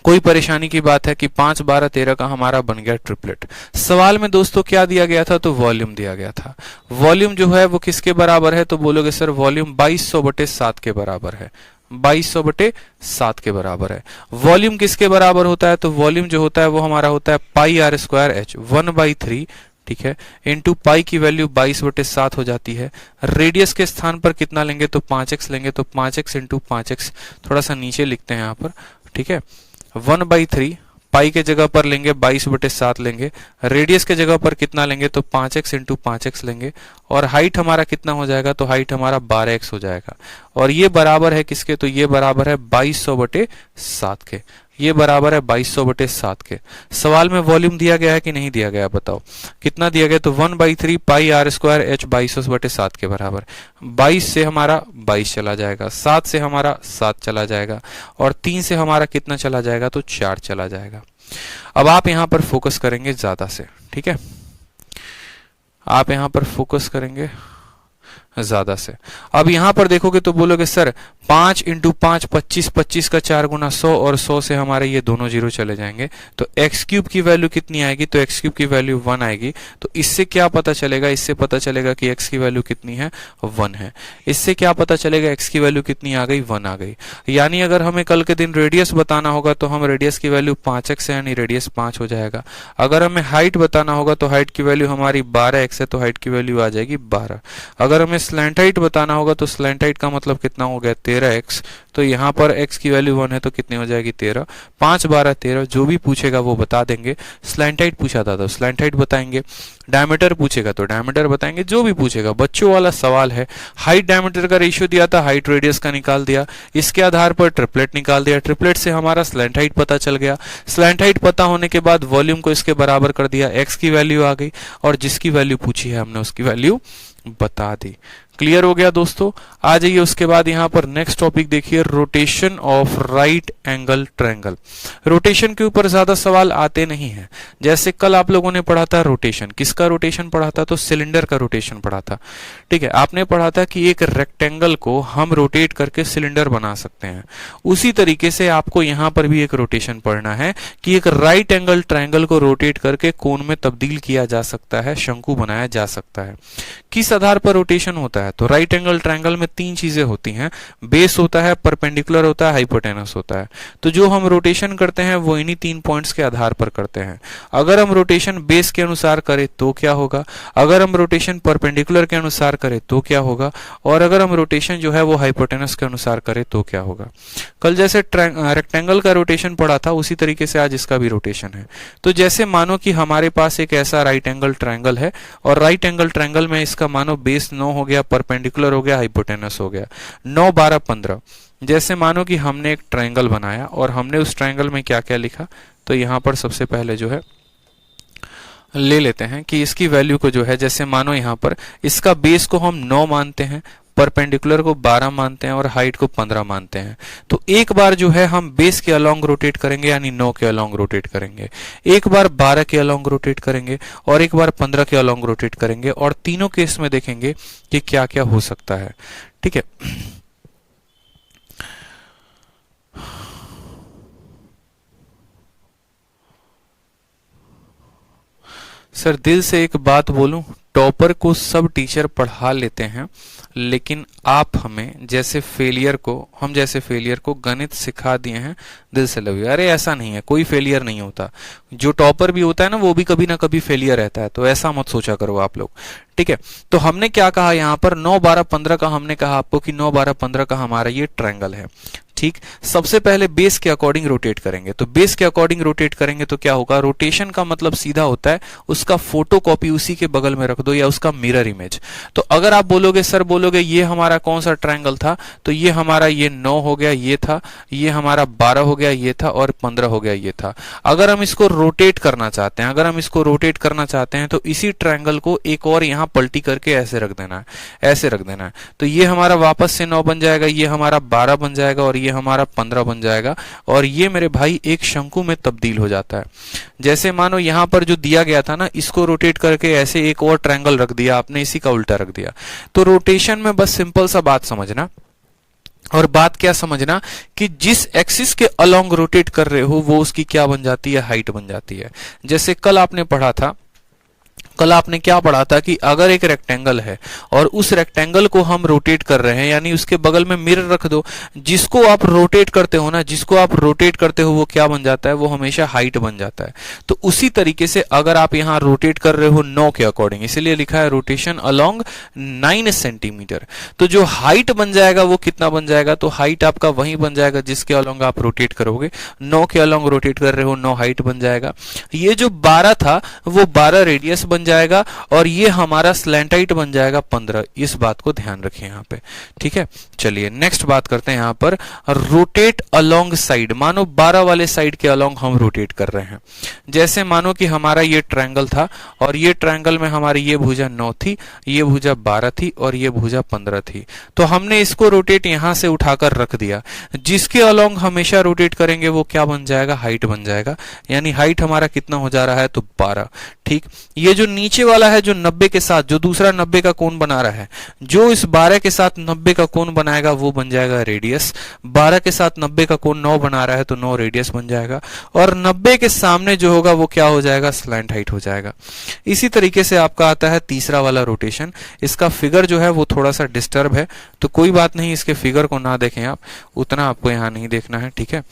कोई परेशानी की बात है कि 5 12 13 का हमारा बन गया ट्रिपलेट। सवाल में दोस्तों क्या दिया गया था? तो वॉल्यूम दिया गया था। वॉल्यूम जो है वो किसके बराबर है? तो बोलोगे सर वॉल्यूम 2200/7 के बराबर है। 2200/7 के बराबर है। वॉल्यूम किसके बराबर होता है? तो वॉल्यूम जो होता है वो हमारा होता है πr²h 1/3, ठीक है, इंटू पाई की वैल्यू 22/7 हो जाती है। रेडियस के स्थान पर कितना लेंगे? तो 5x लेंगे। तो 5x इंटू 5x, थोड़ा सा नीचे लिखते हैं यहाँ पर, ठीक है, 1/3 पाई के जगह पर लेंगे 22/7 लेंगे। रेडियस के जगह पर कितना लेंगे? तो 5x इंटू 5x लेंगे। और हाइट हमारा कितना हो जाएगा? तो हाइट हमारा 12x हो जाएगा। और ये बराबर है किसके? तो ये बराबर है 2200/7 के। ये बराबर है 2200/7 के। सवाल में वॉल्यूम दिया गया है कि नहीं दिया गया? बताओ कितना दिया गया? तो 1/3 πr²h 2200/7 के बराबर। 22 से हमारा 22 चला जाएगा, 7 से हमारा 7 चला जाएगा, और 3 से हमारा कितना चला जाएगा? तो 4 चला जाएगा। अब आप यहां पर फोकस करेंगे ज्यादा से, ठीक है, आप यहां पर फोकस करेंगे ज्यादा से। अब यहां पर देखोगे तो बोलोगे सर 5 इंटू 5 25, 25 का 4 गुना 100, और 100 से हमारे ये दोनों जीरो चले जाएंगे। तो x³ की वैल्यू कितनी आएगी? तो x³ की वैल्यू 1 आएगी। तो इससे क्या पता चलेगा? इससे पता चलेगा कि x की वैल्यू कितनी है? 1 है। इससे क्या पता चलेगा? x की वैल्यू कितनी आ गई? 1 आ गई। यानी अगर हमें कल के दिन रेडियस बताना होगा तो हम रेडियस की वैल्यू 5x है यानी रेडियस 5 हो जाएगा। अगर हमें हाइट बताना होगा तो हाइट की वैल्यू हमारी 12x है तो हाइट की वैल्यू आ जाएगी 12। अगर हमें स्लैंट हाइट बताना होगा तो स्लैंट हाइट का मतलब कितना हो गया 13x, तो यहाँ पर x की वैल्यू 1 है तो कितनी हो जाएगी 13, 5 12 13, जो भी पूछेगा वो बता देंगे। स्लैंट हाइट पूछा था तो स्लैंट हाइट बताएंगे, डायमीटर पूछेगा तो डायमीटर बताएंगे, जो भी पूछेगा। बच्चों वाला सवाल है, हाइट डायमीटर का रेशियो दिया था, हाइट रेडियस का निकाल दिया, इसके आधार पर ट्रिपलेट निकाल दिया, ट्रिपलेट से हमारा स्लैंट हाइट पता चल गया। स्लैंट हाइट पता होने के बाद वॉल्यूम को इसके बराबर कर दिया, x की वैल्यू आ गई और जिसकी वैल्यू पूछी है हमने उसकी वैल्यू बता दी। क्लियर हो गया दोस्तों। आ जाइए उसके बाद यहाँ पर नेक्स्ट टॉपिक देखिए, rotation of right angle triangle. Rotation के ऊपर ज्यादा सवाल आते नहीं हैं। जैसे कल आप लोगों ने पढ़ा था रोटेशन, किसका रोटेशन पढ़ा था, तो सिलेंडर का रोटेशन पढ़ा था। ठीक है, आपने पढ़ा था कि एक रेक्टेंगल को हम रोटेट करके सिलेंडर बना सकते हैं। उसी तरीके से आपको यहाँ पर भी एक रोटेशन पढ़ना है कि एक राइट एंगल ट्रायंगल को रोटेट करके कोण में तब्दील किया जा सकता है, शंकु बनाया जा सकता है। किस आधार पर रोटेशन होता है, तो राइट एंगल ट्रायंगल में 3 चीजें होती हैं, बेस होता है, परपेंडिकुलर होता है, हाइपोटेनस होता है। तो जो हम रोटेशन करते हैं वो इन्हीं 3 पॉइंट्स के आधार पर करते हैं। अगर हम रोटेशन बेस के अनुसार करें तो क्या होगा, अगर हम रोटेशन परपेंडिकुलर के अनुसार करें तो क्या होगा, और अगर हम रोटेशन जो है वो हाइपोटेनस के अनुसार करें तो क्या होगा। कल जैसे रेक्टेंगल का रोटेशन पढ़ा था उसी तरीके से आज इसका भी रोटेशन है। तो जैसे मानो कि हमारे पास एक ऐसा राइट एंगल ट्रायंगल है और राइट एंगल ट्रायंगल में इसका मानो बेस 9 हो गया, परपेंडिकुलर हो गया, हाइपोटेनस हो गया, 9 12 15। जैसे मानो कि हमने एक ट्रायंगल बनाया और हमने उस ट्रायंगल में क्या क्या लिखा, तो यहां पर सबसे पहले जो है ले लेते हैं कि इसकी वैल्यू को जो है, जैसे मानो यहां पर इसका बेस को हम 9 मानते हैं, परपेंडिकुलर को 12 मानते हैं और हाइट को 15 मानते हैं। तो एक बार जो है हम बेस के अलोंग रोटेट करेंगे, यानी 9 के अलोंग रोटेट करेंगे, एक बार 12 के अलोंग रोटेट करेंगे और एक बार 15 के अलोंग रोटेट करेंगे, और तीनों केस में देखेंगे कि क्या क्या हो सकता है। ठीक है, सर दिल से एक बात बोलूं, टॉपर को सब टीचर पढ़ा लेते हैं, लेकिन आप हमें जैसे फेलियर को गणित सिखा दिए हैं, दिल से लव यू। अरे ऐसा नहीं है, कोई फेलियर नहीं होता। जो टॉपर भी होता है ना वो भी कभी ना कभी फेलियर रहता है, तो ऐसा मत सोचा करो आप लोग। ठीक है, तो हमने क्या कहा यहाँ पर 9 12 15 का, हमने कहा आपको कि 9 12 15 का हमारा ये ट्रायंगल है। ठीक, सबसे पहले बेस के अकॉर्डिंग रोटेट करेंगे, तो बेस के अकॉर्डिंग रोटेट करेंगे तो क्या होगा, रोटेशन का मतलब सीधा होता है उसका फोटोकॉपी उसी के बगल में रख दो या उसका मिरर इमेज। तो अगर आप बोलोगे सर बोलोगे ये हमारा कौन सा ट्रायंगल था, तो ये हमारा ये 9 हो गया ये था, ये हमारा 12 हो गया ये था, और 15 हो गया ये था। अगर हम इसको रोटेट करना चाहते हैं, तो इसी ट्रायंगल को एक और यहाँ पलटी करके ऐसे रख देना है, तो ये हमारा वापस से 9 बन जाएगा, ये हमारा 12 बन जाएगा और ये हमारा 15 बन जाएगा, और ये मेरे भाई एक शंकु में तब्दील हो जाता है। जैसे मानो यहां पर जो दिया गया था ना, इसको रोटेट करके ऐसे एक और ट्रायंगल रख दिया आपने, इसी का उल्टा रख दिया। तो रोटेशन में बस सिंपल सा बात समझना, और बात क्या समझना कि जिस एक्सिस के अलोंग रोटेट कर रहे हो वो उसकी क्या बन जाती है, हाइट बन जाती है। जैसे कल आपने क्या पढ़ा था कि अगर एक रेक्टेंगल है और उस रेक्टेंगल को हम रोटेट कर रहे हैं, यानी उसके बगल में मिरर रख दो, जिसको आप रोटेट करते हो वो क्या बन जाता है, वो हमेशा हाइट बन जाता है। तो उसी तरीके से अगर आप यहां रोटेट कर रहे हो 9 के अकॉर्डिंग, इसलिए लिखा है रोटेशन अलोंग 9 सेंटीमीटर, तो जो हाइट बन जाएगा वो कितना बन जाएगा, तो हाइट आपका वही बन जाएगा जिसके अलोंग आप रोटेट करोगे। 9 के अलोंग रोटेट कर रहे हो, 9 हाइट बन जाएगा। ये जो 12 था वो 12 रेडियस बन जाएगा, और ये हमारा स्लैंट हाइट बन जाएगा 15। इस बात को ध्यान रखें यहाँ पे। ठीक है, चलिए नेक्स्ट बात करते हैं यहाँ पर रोटेट अलोंग साइड। मानो 12 वाले साइड के अलोंग हम रोटेट कर रहे हैं। जैसे मानो कि हमारा ये ट्रायंगल था और ये ट्रायंगल में हमारी ये भुजा 9 थी, ये भुजा 12 थी और ये भुजा 15 थी। तो हमने इसको रोटेट यहां से उठाकर रख दिया, जिसके अलोंग हमेशा रोटेट करेंगे वो क्या बन जाएगा, हाइट बन जाएगा। यानी हाइट हमारा कितना हो जा रहा है, तो 12। ठीक, ये जो नीचे वाला है जो 90 के साथ जो दूसरा 90 का कोण बना रहा है, जो इस 12 के साथ 90 का कोण बनाएगा वो बन जाएगा रेडियस। 12 के साथ 90 का कोण 9 बना रहा है तो 9 रेडियस बन जाएगा, और 90 के सामने जो होगा वो क्या हो जाएगा, स्लैंट हाइट हो जाएगा। इसी तरीके से आपका आता है तीसरा वाला रोटेशन। इसका फिगर जो है वो थोड़ा सा डिस्टर्ब है, तो कोई बात नहीं, इसके फिगर को ना देखें आप, उतना आपको यहां नहीं देखना है। ठीक है,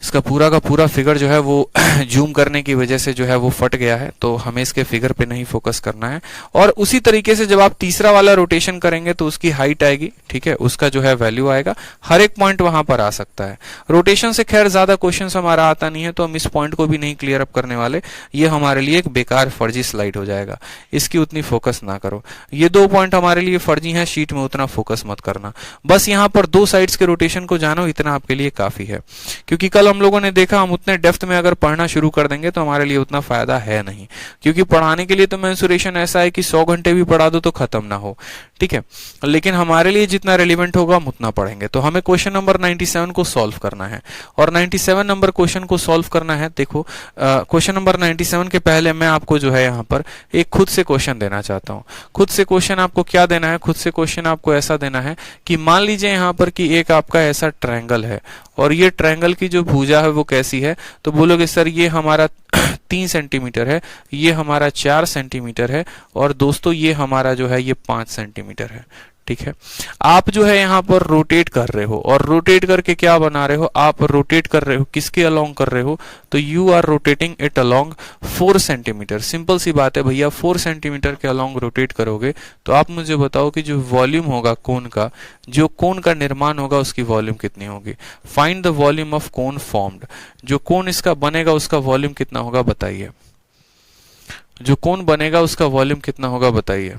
इसका पूरा का पूरा फिगर जो है वो जूम करने की वजह से जो है वो फट गया है, तो हमें इसके फिगर पे नहीं फोकस करना है। और उसी तरीके से जब आप तीसरा वाला रोटेशन करेंगे तो उसकी हाइट आएगी, ठीक है, उसका जो है वैल्यू आएगा, हर एक पॉइंट वहां पर आ सकता है। रोटेशन से खैर ज्यादा क्वेश्चन हमारा आता नहीं है, तो हम इस पॉइंट को भी नहीं क्लियर अप करने वाले, ये हमारे लिए एक बेकार फर्जी स्लाइड हो जाएगा, इसकी उतनी फोकस ना करो। ये 2 पॉइंट हमारे लिए फर्जी हैं, शीट में उतना फोकस मत करना, बस यहाँ पर 2 साइड्स के रोटेशन को जानो, इतना आपके लिए काफी है। क्योंकि कल हम लोगों ने देखा, हम उतने डेप्थ में अगर पढ़ना शुरू कर देंगे तो हमारे लिए उतना फायदा है नहीं, क्योंकि पढ़ाने के लिए तो मेंसुरेशन ऐसा है कि 100 घंटे भी पढ़ा दो तो खत्म ना हो, ठीक है, लेकिन हमारे लिए जितना रेलिवेंट होगा हम उतना पढ़ेंगे। तो हमें क्वेश्चन नंबर 97 को सॉल्व करना है, और 97 नंबर क्वेश्चन को सॉल्व करना है। देखो क्वेश्चन नंबर 97 के पहले मैं आपको जो है यहाँ पर एक खुद से क्वेश्चन देना चाहता हूँ। खुद से क्वेश्चन आपको क्या देना है, खुद से क्वेश्चन आपको ऐसा देना है कि मान लीजिए यहाँ पर कि एक आपका ऐसा ट्रायंगल है, और ये ट्रायंगल की जो भुजा है वो कैसी है, तो बोलोगे सर ये हमारा 3 सेंटीमीटर है, ये हमारा 4 सेंटीमीटर है, और दोस्तों ये हमारा जो है ये 5 सेंटीमीटर है, ठीक है। आप जो है यहाँ पर रोटेट कर रहे हो, और रोटेट करके क्या बना रहे हो, आप रोटेट कर रहे हो किसके अलोंग कर रहे हो, तो you are rotating it along 4 centimetre. Simple सी बात है भैया, 4 सेंटीमीटर के अलोंग रोटेट करोगे तो आप मुझे बताओ कि जो वॉल्यूम होगा कोन का, जो कोन का निर्माण होगा उसकी वॉल्यूम कितनी होगी। Find the volume of cone formed, जो कोन इसका बनेगा उसका वॉल्यूम कितना होगा बताइए, जो कोन बनेगा उसका वॉल्यूम कितना होगा बताइए,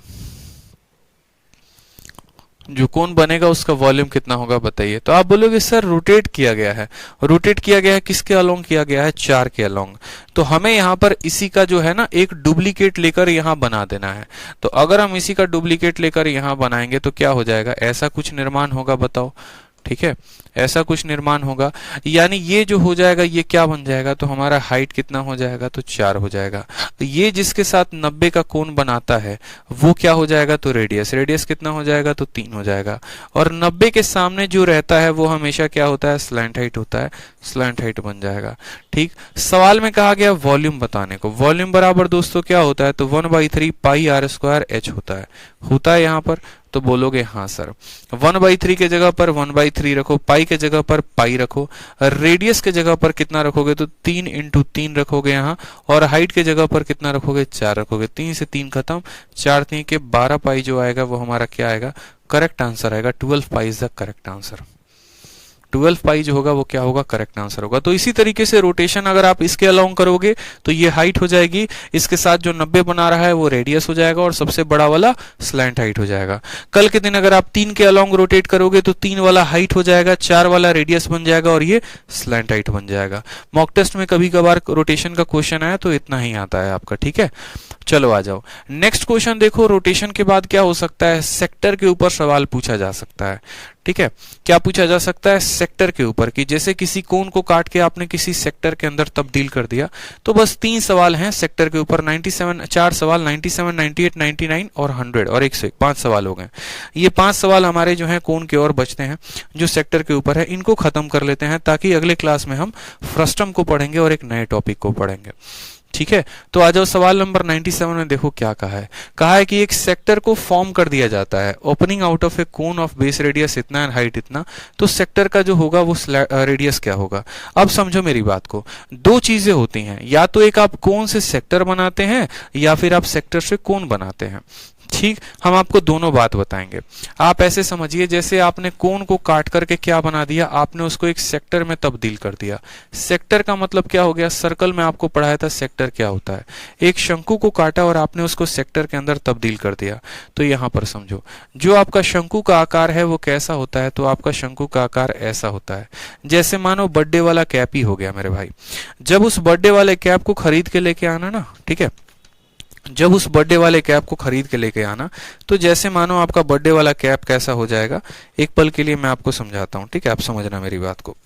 जो कोन बनेगा उसका वॉल्यूम कितना होगा बताइए। तो आप बोलोगे सर रोटेट किया गया है, रोटेट किया गया है किसके अलोंग किया गया है, 4 के अलोंग, तो हमें यहाँ पर इसी का जो है ना एक डुप्लीकेट लेकर यहाँ बना देना है। तो अगर हम इसी का डुप्लीकेट लेकर यहाँ बनाएंगे तो क्या हो जाएगा, ऐसा कुछ निर्माण होगा, बताओ, ठीक है, ऐसा कुछ निर्माण होगा, यानी ये जो हो जाएगा ये क्या बन जाएगा, तो हमारा हाइट कितना हो जाएगा, तो 4 हो जाएगा। तो ये जिसके साथ 90 का कोण बनाता है वो क्या हो जाएगा, तो रेडियस, रेडियस कितना हो जाएगा, तो 3 हो जाएगा। और 90 के सामने जो रहता है वो हमेशा क्या होता है, स्लैंट हाइट होता है, स्लैंट हाइट बन जाएगा। ठीक, सवाल में कहा गया वॉल्यूम बताने को, वॉल्यूम बराबर दोस्तों क्या होता है, तो 1/3 पाई आर स्क्वायर एच होता है यहाँ पर, तो बोलोगे हाँ सर। 1/3 के जगह पर 1/3 रखो, पाई के जगह पर पाई रखो, रेडियस के जगह पर कितना रखोगे, तो 3 × 3 रखोगे यहाँ, और हाइट के जगह पर कितना रखोगे, 4 रखोगे। 3 से 3 खत्म, 4 3 के 12 पाई जो आएगा वो हमारा क्या आएगा, करेक्ट आंसर आएगा। 12 पाई इज द करेक्ट आंसर। 12 पाई जो होगा वो क्या होगा, करेक्ट आंसर होगा। तो इसी तरीके से रोटेशन अगर आप इसके अलाउंग करोगे तो ये हाइट हो जाएगी, इसके साथ जो 90 बना रहा है वो रेडियस हो जाएगा, और सबसे बड़ा वाला स्लैंट हाइट हो जाएगा। कल के दिन अगर आप 3 के अलाउंग रोटेट करोगे तो 3 वाला हाइट हो जाएगा, 4 वाला रेडियस बन जाएगा, और ये स्लैंट हाइट बन जाएगा। मॉक टेस्ट में कभी कभार रोटेशन का क्वेश्चन आया तो इतना ही आता है आपका, ठीक है। चलो आ जाओ नेक्स्ट क्वेश्चन। देखो रोटेशन के बाद क्या हो सकता है, सेक्टर के ऊपर सवाल पूछा जा सकता है, ठीक है। क्या पूछा जा सकता है, सेक्टर के ऊपर, कि जैसे किसी कोन को काट के आपने किसी सेक्टर के अंदर तब्दील कर दिया, तो बस 3 सवाल हैं सेक्टर के ऊपर, 4 सवाल 97, 98, 99 और 100 और 101, 5 सवाल हो गए। ये 5 सवाल हमारे जो हैं कोन के और बचते हैं जो सेक्टर के ऊपर है, इनको खत्म कर लेते हैं ताकि अगले क्लास में हम फ्रस्टम को पढ़ेंगे और एक नए टॉपिक को पढ़ेंगे, ठीक है। तो आ जाओ सवाल नंबर 97 में, देखो क्या कहा है कि एक सेक्टर को फॉर्म कर दिया जाता है, opening out of a cone of base radius इतना एंड हाइट इतना, तो सेक्टर का जो होगा वो रेडियस क्या होगा। अब समझो मेरी बात को, 2 चीजें होती हैं, या तो एक आप कोन से सेक्टर बनाते हैं या फिर आप सेक्टर से कोन बनाते हैं, ठीक। हम आपको दोनों बात बताएंगे। आप ऐसे समझिए जैसे आपने कोन को काट करके क्या बना दिया, आपने उसको एक सेक्टर में तब्दील कर दिया। सेक्टर का मतलब क्या हो गया, सर्कल में आपको पढ़ाया था सेक्टर क्या होता है। एक शंकु को काटा और आपने उसको सेक्टर के अंदर तब्दील कर दिया। तो यहां पर समझो जो आपका शंकु का आकार है वो कैसा होता है, तो आपका शंकु का आकार ऐसा होता है। जैसे मानो बर्थडे वाला कैप ही हो गया मेरे भाई। जब उस बर्थडे वाले कैप को खरीद के लेके आना ना, ठीक है, जब उस बर्थडे वाले कैप को खरीद के लेके आना, तो जैसे मानो आपका बर्थडे वाला कैप कैसा हो जाएगा, एक पल के लिए मैं आपको समझाता हूं, ठीक है। आप समझना मेरी बात को,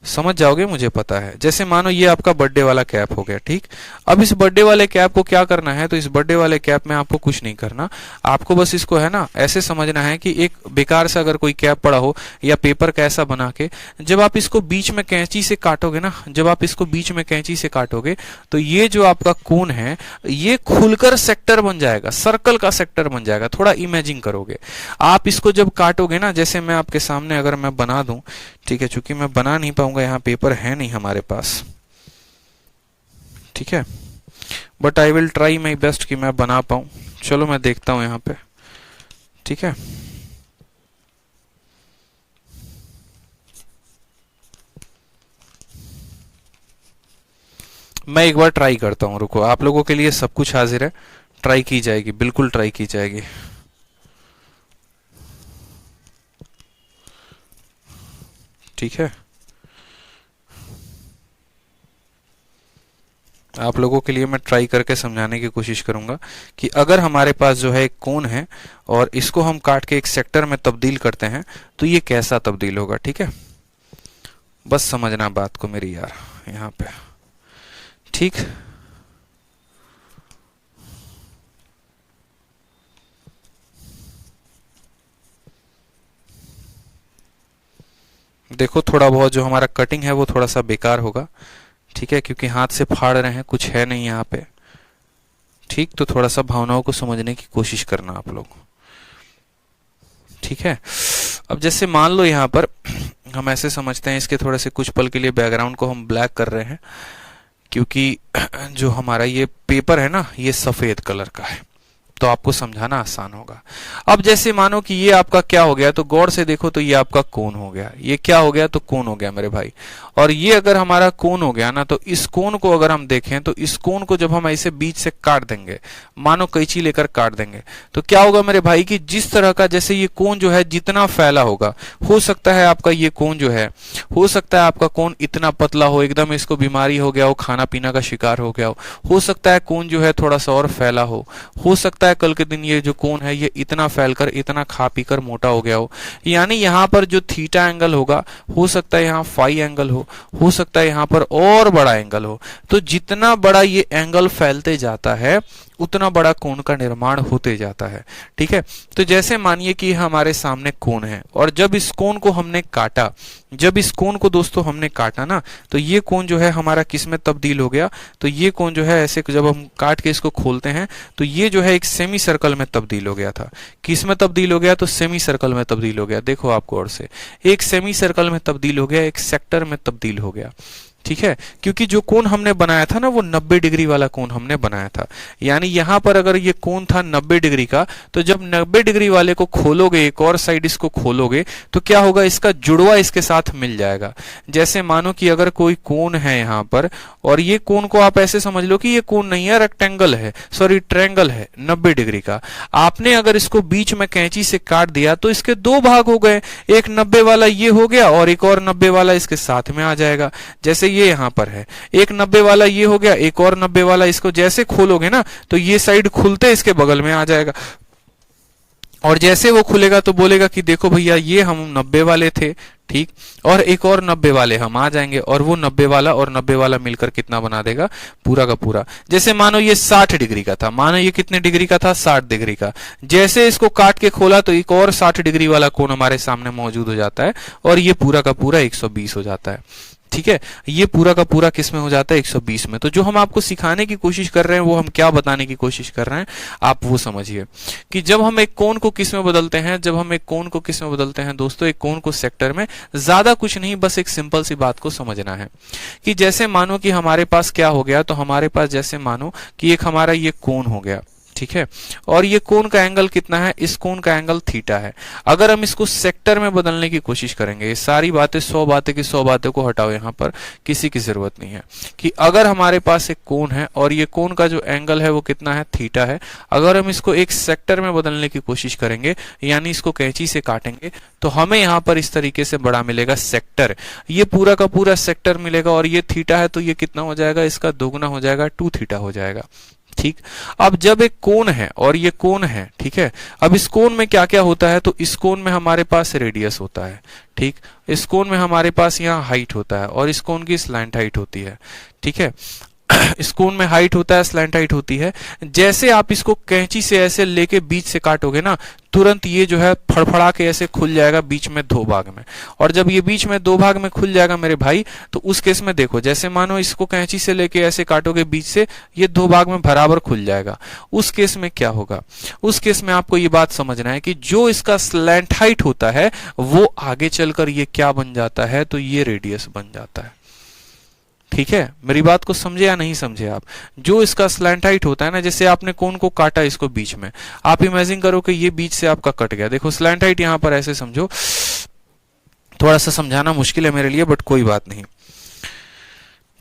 समझ जाओगे मुझे पता है। जैसे मानो ये आपका बर्थडे वाला कैप हो गया, ठीक। अब इस बर्थडे वाले कैप को क्या करना है, तो इस बर्थडे वाले कैप में आपको कुछ नहीं करना, आपको बस इसको है ना ऐसे समझना है कि एक बेकार से अगर कोई कैप पड़ा हो या पेपर का ऐसा बना के, जब आप इसको बीच में कैंची से काटोगे ना, जब आप इसको बीच में कैंची से काटोगे तो ये जो आपका कोन है ये खुलकर सेक्टर बन जाएगा, सर्कल का सेक्टर बन जाएगा। थोड़ा इमेजिन करोगे आप इसको जब काटोगे ना, जैसे मैं आपके सामने अगर मैं बना दूं, ठीक है, चूंकि मैं बना नहीं पाऊंगा, यहाँ पेपर है नहीं हमारे पास, ठीक है, but I will try my best कि मैं बना पाऊं। चलो मैं देखता हूं यहाँ पे, ठीक है। मैं एक बार ट्राई करता हूं, रुको, आप लोगों के लिए सब कुछ हाजिर है, ट्राई की जाएगी, बिल्कुल ट्राई की जाएगी। ठीक है, आप लोगों के लिए मैं ट्राई करके समझाने की कोशिश करूंगा कि अगर हमारे पास जो है एक कोण है और इसको हम काट के एक सेक्टर में तब्दील करते हैं तो ये कैसा तब्दील होगा। ठीक है, बस समझना बात को मेरी यार यहाँ पे, ठीक। देखो थोड़ा बहुत जो हमारा कटिंग है वो थोड़ा सा बेकार होगा, ठीक है, क्योंकि हाथ से फाड़ रहे हैं, कुछ है नहीं यहाँ पे, ठीक। तो थोड़ा सा भावनाओं को समझने की कोशिश करना आप लोग, ठीक है। अब जैसे मान लो यहाँ पर हम ऐसे समझते हैं, इसके थोड़े से कुछ पल के लिए बैकग्राउंड को हम ब्लैक कर रहे हैं, क्योंकि जो हमारा ये पेपर है ना ये सफेद कलर का है, तो आपको समझाना आसान होगा। अब जैसे मानो कि ये आपका क्या हो गया, तो गौर से देखो तो ये आपका कोण हो गया, ये क्या हो गया, तो कोण हो गया मेरे भाई। और ये अगर हमारा कोण हो गया ना, तो इस कोण को अगर हम देखें तो इस कोण को जब हम ऐसे बीच से काट देंगे, मानो कैंची लेकर काट देंगे, तो क्या होगा मेरे भाई कि जिस तरह का जैसे ये कोण जो है जितना फैला होगा, हो सकता है आपका ये कोण जो है, हो सकता है आपका कोण इतना पतला हो, एकदम इसको बीमारी हो गया हो, खाना पीना का शिकार हो गया हो सकता है कोण जो है थोड़ा सा और फैला हो सकता है कल के दिन ये जो कोण है ये इतना फैलकर इतना खा पीकर मोटा हो गया हो। यानी यहाँ पर जो थीटा एंगल होगा, हो सकता है यहाँ फाई एंगल हो सकता है यहाँ पर और बड़ा एंगल हो। तो जितना बड़ा ये एंगल फैलते जाता है उतना बड़ा कोण का निर्माण होते जाता है। ठीक है, तो जैसे मानिए कि हमारे सामने कोण है और जब इस कोण को हमने काटा, जब इस कोण को दोस्तों हमने काटा ना, तो ये कोण जो है हमारा किस में तब्दील हो गया, तो ये कोण जो है ऐसे जब हम काट के इसको खोलते हैं तो ये जो है एक सेमी सर्कल में तब्दील हो गया था। किस में तब्दील हो गया, तो सेमी सर्कल में तब्दील हो गया। देखो आप गौर से, एक सेमी सर्कल में तब्दील हो गया, एक सेक्टर में तब्दील हो गया। ठीक है, क्योंकि जो कोण हमने बनाया था ना वो 90 डिग्री वाला कोण हमने बनाया था। यानी यहां पर अगर ये कोण था 90 डिग्री का, तो जब 90 डिग्री वाले को खोलोगे, एक और साइड इसको खोलोगे, तो क्या होगा, इसका जुड़वा इसके साथ मिल जाएगा। जैसे मानो कि अगर कोई कोण है यहां पर और ये कोण को आप ऐसे समझ लो कि ये कोण नहीं है, रेक्टेंगल है, सॉरी ट्रायंगल है 90 डिग्री का। आपने अगर इसको बीच में कैंची से काट दिया तो इसके दो भाग हो गए, एक 90 वाला ये हो गया और एक और 90 वाला इसके साथ में आ जाएगा। जैसे ये यहां पर है, एक 90 वाला ये हो गया, एक और 90 वाला, इसको जैसे खोलोगे ना तो ये साइड खुलते इसके बगल में आ जाएगा। और जैसे वो खुलेगा तो बोलेगा कि देखो भैया ये हम 90 वाले थे, ठीक, और एक और 90 वाले हम आ जाएंगे और वो 90 वाला और 90 वाला मिलकर कितना बना देगा, पूरा का पूरा। जैसे मानो ये 60 डिग्री का था, मानो ये कितने डिग्री का था, 60 डिग्री का। जैसे इसको काट के खोला तो एक और 60 डिग्री वाला कोण हमारे सामने मौजूद हो जाता है और ये पूरा का पूरा 120 हो जाता है। ठीक है, ये पूरा का पूरा किस में हो जाता है, 120 में। तो जो हम आपको सिखाने की कोशिश कर रहे हैं, वो हम क्या बताने की कोशिश कर रहे हैं, आप वो समझिए कि जब हम एक कोण को किस में बदलते हैं, जब हम एक कोण को किस में बदलते हैं दोस्तों, एक कोण को सेक्टर में। ज्यादा कुछ नहीं, बस एक सिंपल सी बात को समझना है कि जैसे मानो कि हमारे पास क्या हो गया, तो हमारे पास जैसे मानो कि एक हमारा ये कोण हो गया, ठीक है, और ये कोण का एंगल कितना है, इस कोण का एंगल थीटा है। अगर हम इसको सेक्टर में बदलने की कोशिश करेंगे, ये सारी बातें 100 बातें की 100 बातें को हटाओ, यहाँ पर किसी की जरूरत नहीं है, कि अगर हमारे पास एक कोण है और ये कोण का जो एंगल है वो कितना है, थीटा है। अगर हम इसको एक सेक्टर में बदलने की कोशिश करेंगे, यानी इसको कैंची से काटेंगे, तो हमें यहाँ पर इस तरीके से बड़ा मिलेगा सेक्टर, ये पूरा का पूरा सेक्टर मिलेगा। और ये थीटा है तो ये कितना हो जाएगा, इसका दोगुना हो जाएगा, 2 थीटा हो जाएगा। ठीक, अब जब एक कोण है और ये कोण है, ठीक है, अब इस कोण में क्या क्या होता है, तो इस कोण में हमारे पास रेडियस होता है, ठीक, इस कोण में हमारे पास यहाँ हाइट होता है और इस कोण की स्लैंट हाइट होती है। ठीक है इस कोन में हाइट होता है, स्लैंट हाइट होती है। जैसे आप इसको कैंची से ऐसे लेके बीच से काटोगे ना, तुरंत ये जो है फड़फड़ा के ऐसे खुल जाएगा बीच में 2 भाग में। और जब ये बीच में 2 भाग में खुल जाएगा मेरे भाई, तो उस केस में देखो, जैसे मानो इसको कैंची से लेके ऐसे काटोगे बीच से, ये 2 भाग में बराबर खुल जाएगा। उस केस में क्या होगा? उस केस में आपको ये बात समझना है कि जो इसका स्लैंट हाइट होता है वो आगे चलकर ये क्या बन जाता है? तो ये रेडियस बन जाता है। ठीक है, मेरी बात को समझे या नहीं समझे आप? जो इसका स्लैंट हाइट होता है ना, जैसे आपने कोन को काटा इसको बीच में, आप इमेजिन करो कि ये बीच से आपका कट गया। देखो स्लैंट हाइट यहां पर ऐसे समझो, थोड़ा सा समझाना मुश्किल है मेरे लिए, बट कोई बात नहीं।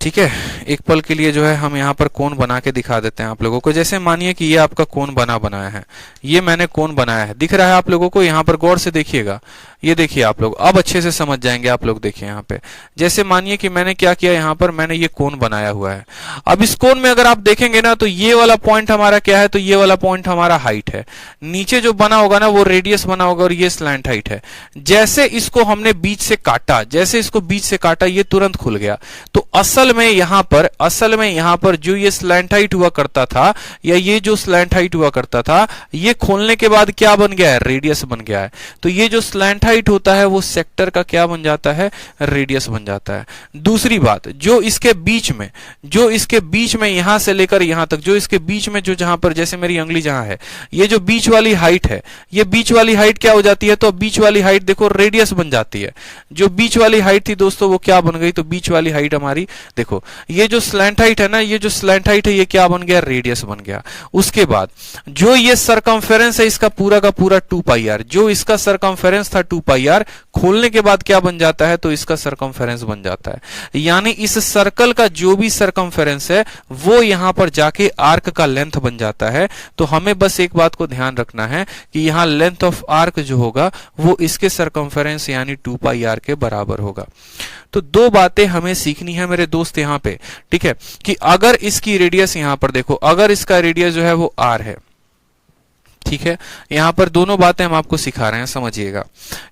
ठीक है, एक पल के लिए जो है हम यहाँ पर कोन बना के दिखा देते हैं आप लोगों को। जैसे मानिए कि ये आपका कोन बनाया है, ये मैंने कोन बनाया है, दिख रहा है आप लोगों को? यहाँ पर गौर से देखिएगा, ये देखिए आप लोग, अब अच्छे से समझ जाएंगे आप लोग। देखिए यहाँ पे, जैसे मानिए कि मैंने क्या किया, यहाँ पर मैंने ये कोन बनाया हुआ है। अब इस कोन में अगर आप देखेंगे ना, तो ये वाला पॉइंट हमारा क्या है? तो ये वाला पॉइंट हमारा हाइट है। नीचे जो बना होगा ना वो रेडियस बना होगा, और ये स्लैंट हाइट है। जैसे इसको हमने बीच से काटा, जैसे इसको बीच से काटा, ये तुरंत खुल गया। तो असल में यहाँ पर जो ये स्लैंट हाइट हुआ करता था, या ये जो स्लैंट हाइट हुआ करता था, ये खोलने के बाद क्या बन गया है? रेडियस बन गया है। तो ये जो स्लैंट हाइट होता है वो सेक्टर का क्या बन जाता है? रेडियस बन जाता है। दूसरी बात, जो इसके बीच में यहां से लेकर यहां तक, जो इसके बीच में, जो जहां पर जैसे मेरी अंगली जहां है, ये जो बीच वाली हाइट है, ये बीच वाली हाइट क्या हो जाती है? तो बीच वाली हाइट देखो रेडियस बन जाती है। जो बीच वाली हाइट थी दोस्तों वो क्या बन गई? तो बीच वाली हाइट हमारी, देखो ये जो स्लैंट हाइट है ना, ये जो स्लैंट हाइट है ये क्या बन गया? रेडियस बन गया। उसके बाद जो ये सरकमफेरेंस है इसका पूरा का पूरा 2 पाई आर, जो इसका सरकमफेरेंस था 2 पाई आर, खोलने के बाद क्या बन जाता है? तो इसका सरकमफेरेंस बन जाता है। यानी इस सर्कल का जो भी सरकमफेरेंस है वो यहां पर जाके आर्क का लेंथ बन जाता है। तो हमें बस एक बात को ध्यान रखना है कि यहां लेंथ ऑफ आर्क जो होगा वो इसके सरकमफेरेंस यानी 2 पाई आर के बराबर होगा। तो 2 बातें हमें सीखनी है मेरे दोस्त यहां पे, ठीक है, कि अगर इसकी रेडियस यहां पर देखो, अगर इसका रेडियस जो है वो आर है, ठीक है, यहां पर दोनों बातें हम आपको सिखा रहे हैं, समझिएगा।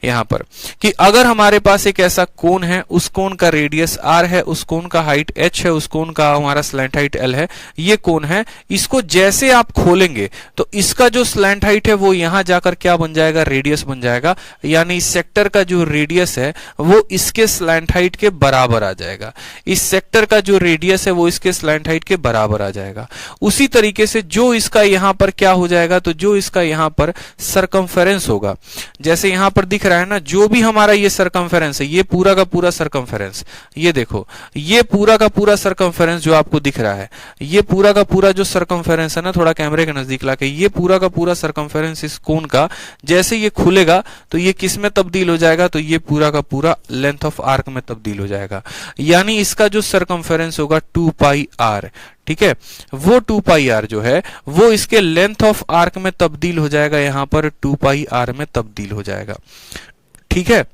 यहां पर कि अगर हमारे पास एक ऐसा कोन है, उस कोन का रेडियस r है, उस कोन का हाइट h है, उस कोन का हमारा स्लैंट हाइट l है, ये कोन है, इसको जैसे आप खोलेंगे तो इसका जो स्लैंट हाइट है वो यहां जाकर क्या बन जाएगा? रेडियस बन जाएगा। यानी इस सेक्टर का जो रेडियस है वो इसके स्लैंट हाइट के बराबर आ जाएगा। इस सेक्टर का जो रेडियस है वो इसके स्लैंट हाइट के बराबर आ जाएगा। उसी तरीके से जो इसका यहां पर क्या हो जाएगा? तो जो इसका यहां पर सरकमफेरेंस होगा, जैसे यहां पर दिख रहा है ना, जो भी हमारा ये सरकमफेरेंस है, ये पूरा का पूरा सरकमफेरेंस, ये देखो, ये पूरा का पूरा सरकमफेरेंस जो आपको दिख रहा है, ये पूरा का पूरा जो सरकमफेरेंस है ना, थोड़ा कैमरे के नजदीक लाके, ये पूरा का पूरा सरकमफेरेंस इस कोन का जैसे ये खुलेगा तो ये किस में तब्दील हो जाएगा? तो ये पूरा का पूरा लेंथ ऑफ आर्क में तब्दील हो जाएगा। यानी इसका जो सरकमफेरेंस होगा 2 पाई आर, ठीक है, वो 2 पाई आर जो है वो इसके लेंथ ऑफ आर्क में तब्दील हो जाएगा, यहां पर 2 पाई आर में तब्दील हो जाएगा। ठीक है,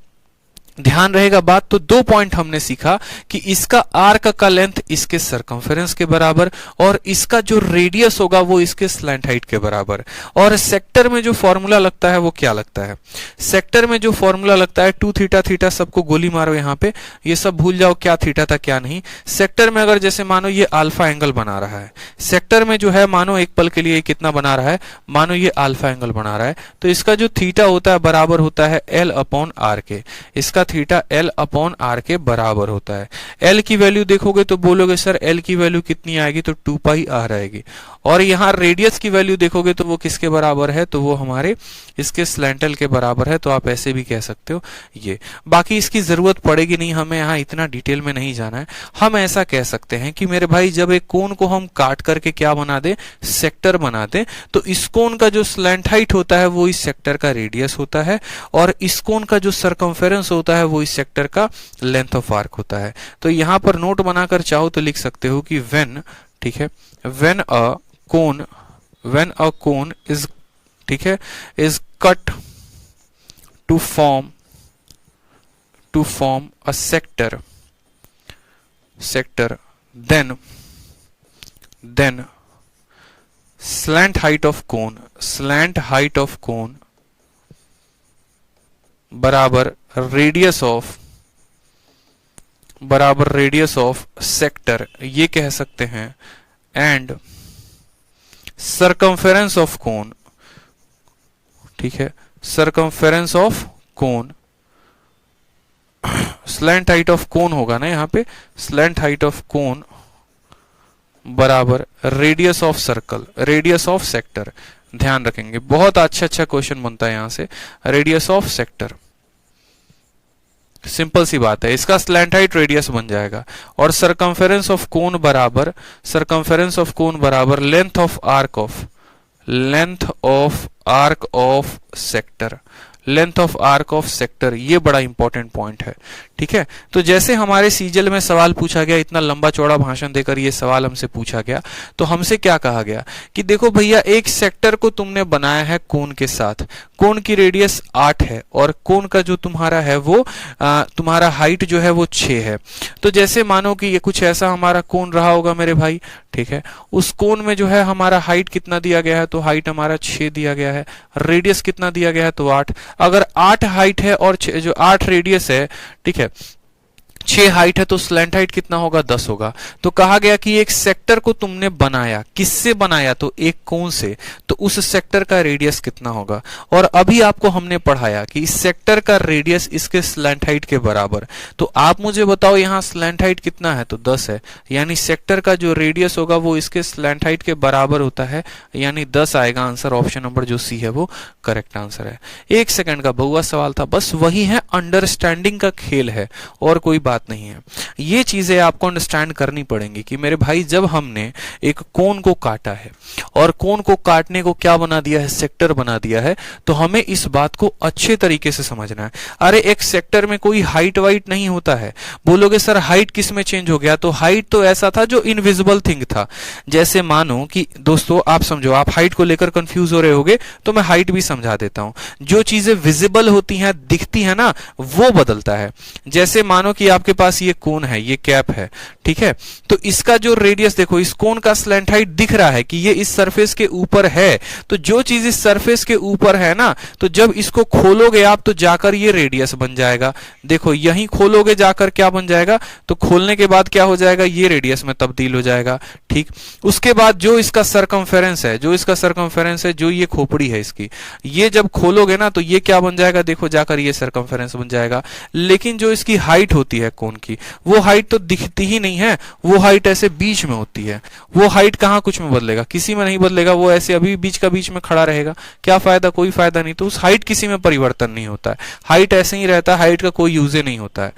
ध्यान रहेगा बात। तो 2 पॉइंट हमने सीखा कि इसका आर्क का लेंथ इसके सरकमफेरेंस के बराबर, और इसका जो रेडियस होगा वो इसके स्लैंट हाइट के बराबर। और सेक्टर में जो फॉर्मूला लगता है वो क्या लगता है? सेक्टर में जो फॉर्मूला लगता है 2 थीटा, थीटा सबको गोली मारो यहां पे, ये सब भूल जाओ क्या थीटा था क्या नहीं। सेक्टर में अगर जैसे मानो ये अल्फा एंगल बना रहा है, सेक्टर में जो है मानो एक पल के लिए कितना बना रहा है, मानो ये अल्फा एंगल बना रहा है, तो इसका जो थीटा होता है बराबर होता है L अपॉन R के। इसका थीटा L अपॉन R के बराबर होता है। L की वैल्यू देखोगे तो बोलोगे सर L की वैल्यू कितनी आएगी? तो 2 पाई R आएगी। और यहाँ रेडियस की वैल्यू देखोगे तो वो किसके बराबर है? तो वो हमारे इसके स्लैंट L के बराबर है। तो आप ऐसे भी कह सकते हो ये। बाकी इसकी जरूरत पड़ेगी नहीं, हमें यहाँ इतना डिटेल में नहीं जाना है। हम ऐसा कह सकते हैं कि मेरे भाई जब एक कोन को हम काट करके क्या बना दे? सेक्टर बना दे, तो इस कोन का जो स्लैंट हाइट होता है वो इस सेक्टर का रेडियस होता है, और इस कोन का जो सरकमफेरेंस होता है वो इस सेक्टर का लेंथ ऑफ आर्क होता है। तो यहां पर नोट बनाकर चाहो तो लिख सकते हो कि व्हेन, ठीक है, व्हेन अ कोन इज, ठीक है, is cut to form a sector, then slant height of cone बराबर रेडियस ऑफ बराबर रेडियस ऑफ सेक्टर ये कह सकते हैं, एंड सरकमफेरेंस ऑफ कोन, ठीक है, circumference of cone, slant height of cone होगा ना यहाँ पे, स्लैंट हाइट ऑफ कोन बराबर radius of circle, radius of sector. ध्यान रखेंगे, बहुत अच्छा क्वेश्चन बनता है यहां से, रेडियस ऑफ सेक्टर। सिंपल सी बात है, इसका स्लैंट हाइट रेडियस बन जाएगा, और सरकमफेरेंस ऑफ कोन बराबर, सरकमफेरेंस ऑफ कोन बराबर length of arc of, length of arc of sector, length of arc of sector. ये बड़ा इंपॉर्टेंट पॉइंट है, ठीक है। तो जैसे हमारे सीजल में सवाल पूछा गया, इतना लंबा चौड़ा भाषण देकर ये सवाल हमसे पूछा गया, तो हमसे क्या कहा गया कि देखो भैया एक सेक्टर को तुमने बनाया है कोन के साथ, कोन की रेडियस 8 है और कोन का जो तुम्हारा है वो तुम्हारा हाइट जो है वो 6 है। तो जैसे मानो कि ये कुछ ऐसा हमारा कोन रहा होगा मेरे भाई, ठीक है, उस कोन में जो है हमारा हाइट कितना दिया गया है, तो हाइट हमारा 6 दिया गया है, रेडियस कितना दिया गया है, तो 8। अगर 8 हाइट है और जो 8 रेडियस है, ठीक है, 6 हाइट है, तो स्लैंट हाइट कितना होगा, 10 होगा। तो कहा गया कि एक सेक्टर को तुमने बनाया, किससे बनाया, तो एक कोन से, तो उस सेक्टर का रेडियस कितना होगा। और अभी आपको हमने पढ़ाया कि इस सेक्टर का रेडियस इसके स्लैंट हाइट के बराबर। तो आप मुझे बताओ यहाँ स्लैंट हाइट कितना है, तो 10 है, यानी सेक्टर का जो रेडियस होगा वो इसके स्लैंट हाइट के बराबर होता है, यानी 10 आएगा आंसर। ऑप्शन नंबर जो सी है वो करेक्ट आंसर है। 1 सेकंड का बहुआ सवाल था, बस वही है, अंडरस्टैंडिंग का खेल है और कोई बात नहीं है। ये चीजें आपको अंडरस्टैंड करनी पड़ेंगी कि मेरे भाई जब हमने एक कोन को काटा है और कोन को काटने को क्या बना दिया है, सेक्टर बना दिया है, तो हमें इस बात को अच्छे तरीके से समझना है। अरे एक सेक्टर में कोई हाइट वाइट नहीं होता है। बोलोगे सर हाइट किस में चेंज हो गया, तो हाइट तो ऐसा था जो इनविजिबल थिंग था। जैसे मानो कि दोस्तों आप समझो, आप हाइट को लेकर कंफ्यूज हो रहे होगे, तो मैं हाइट भी समझा देता हूं। जो चीजें विजिबल होती हैं, दिखती है ना, वो बदलता है। जैसे मानो कि आपके पास ये कोन है, ये कैप है, ठीक है, तो इसका जो रेडियस देखो, इस कोन का स्लैंट हाइट दिख रहा है कि ये इस सरफेस के ऊपर है। तो जो चीज इस सरफेस के ऊपर है ना, तो जब इसको खोलोगे आप तो जाकर ये रेडियस बन जाएगा। देखो यहीं खोलोगे जाकर क्या बन जाएगा, तो खोलने के बाद क्या हो जाएगा, ये रेडियस में तब्दील हो जाएगा, ठीक। उसके बाद जो इसका सरकमफेरेंस है, जो इसका सरकमफेरेंस है, जो ये खोपड़ी है इसकी, ये जब खोलोगे ना तो ये क्या बन जाएगा, देखो जाकर ये सरकमफेरेंस बन जाएगा। लेकिन जो इसकी हाइट होती है कोन की, वो हाइट तो दिखती ही नहीं है, वो हाइट ऐसे बीच में होती है। वो हाइट कहां कुछ में बदलेगा, किसी में नहीं बदलेगा, वो ऐसे अभी बीच का बीच में खड़ा रहेगा। क्या फायदा, कोई फायदा नहीं। तो उस हाइट किसी में परिवर्तन नहीं होता है, हाइट ऐसे ही रहता है, हाइट का कोई यूज नहीं होता है।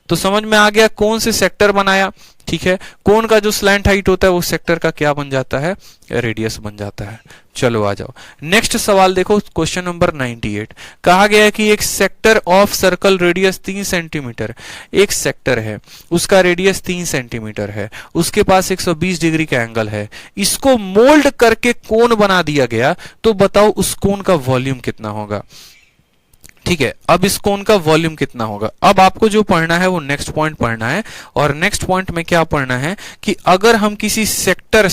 तो समझ में आ गया, कौन से सेक्टर बनाया, ठीक है, कोन का जो स्लैंट हाइट होता है वो सेक्टर का क्या बन जाता है, रेडियस बन जाता है। चलो आ जाओ नेक्स्ट सवाल देखो, क्वेश्चन नंबर 98। कहा गया है कि एक sector of circle radius 3 centimetre, एक सेक्टर है उसका रेडियस 3 सेंटीमीटर है, उसके पास 120 डिग्री का एंगल है, इसको मोल्ड करके कोन बना दिया गया, तो बताओ उस कोन का वॉल्यूम कितना होगा। ठीक है, अब इस कोन का वॉल्यूम कितना होगा। अब आपको जो पढ़ना है वो नेक्स्ट पॉइंट पढ़ना है, और नेक्स्ट पॉइंट में क्या पढ़ना है कि अगर हम किसी सेक्टर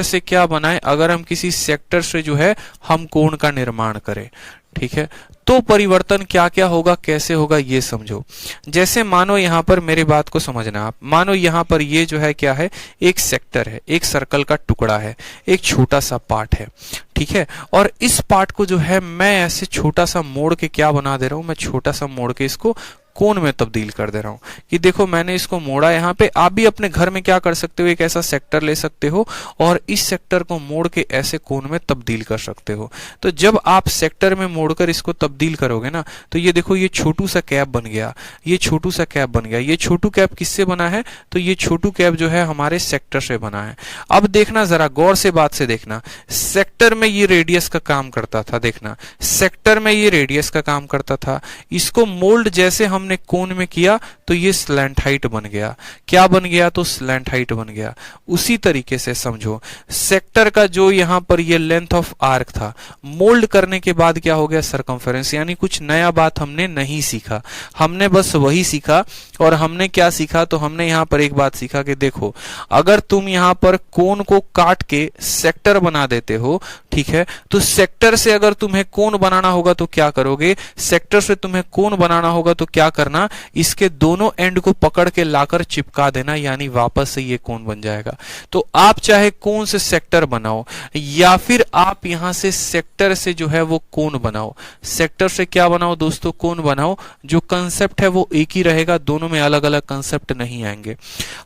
से क्या बनाए, अगर हम किसी सेक्टर से जो है हम कोन का निर्माण करें, ठीक है, तो परिवर्तन क्या क्या होगा, कैसे होगा, ये समझो। जैसे मानो यहां पर मेरी बात को समझना आप, मानो यहां पर ये जो है क्या है, एक सेक्टर है, एक सर्कल का टुकड़ा है, एक छोटा सा पार्ट है, ठीक है, और इस पार्ट को जो है मैं ऐसे छोटा सा मोड़ के क्या बना दे रहा हूं, मैं छोटा सा मोड़ के इसको कोन में तब्दील कर दे रहा हूं कि देखो मैंने इसको मोड़ा। यहाँ पे आप भी अपने घर में क्या कर सकते हो, एक ऐसा सेक्टर ले सकते हो और इस सेक्टर को मोड़ के ऐसे कोन में तब्दील कर सकते हो। तो जब आप सेक्टर में मोड़कर इसको तब्दील करोगे ना, तो ये देखो ये छोटू सा कैप बन गया, ये छोटू सा कैप बन गया। ये छोटू कैप किससे बना है, तो ये छोटू कैप जो है हमारे सेक्टर से बना है। अब देखना जरा गौर से बात से देखना, सेक्टर में ये रेडियस का काम करता था, देखना सेक्टर में ये रेडियस का काम करता था, इसको मोल्ड जैसे हमने कोन में किया तो ये स्लैंट हाइट बन गया। क्या बन गया, तो स्लैंट हाइट बन गया। उसी तरीके से समझो सेक्टर का जो यहां पर ये लेंथ ऑफ आर्क था, मोल्ड करने के बाद क्या हो गया, सरकमफेरेंस। यानी कुछ नया बात हमने नहीं सीखा, हमने बस वही सीखा। और हमने क्या सीखा, तो हमने यहां पर एक बात सीखा कि देखो अगर तुम यहां पर कोन को काट के सेक्टर बना देते हो, ठीक है, तो सेक्टर से अगर तुम्हें कोन बनाना होगा तो क्या करोगे, सेक्टर से तुम्हें कोन बनाना होगा तो क्या करना, इसके दोनों एंड को पकड़ के लाकर चिपका देना, यानी वापस से ये कोन बन जाएगा। तो आप चाहे कोन से सेक्टर बनाओ या फिर आप यहां से सेक्टर से जो है वो कोन बनाओ। सेक्टर से क्या बनाओ दोस्तों? कोन बनाओ। जो कंसेप्ट है वो एक ही रहेगा, दोनों में अलग अलग कंसेप्ट नहीं आएंगे।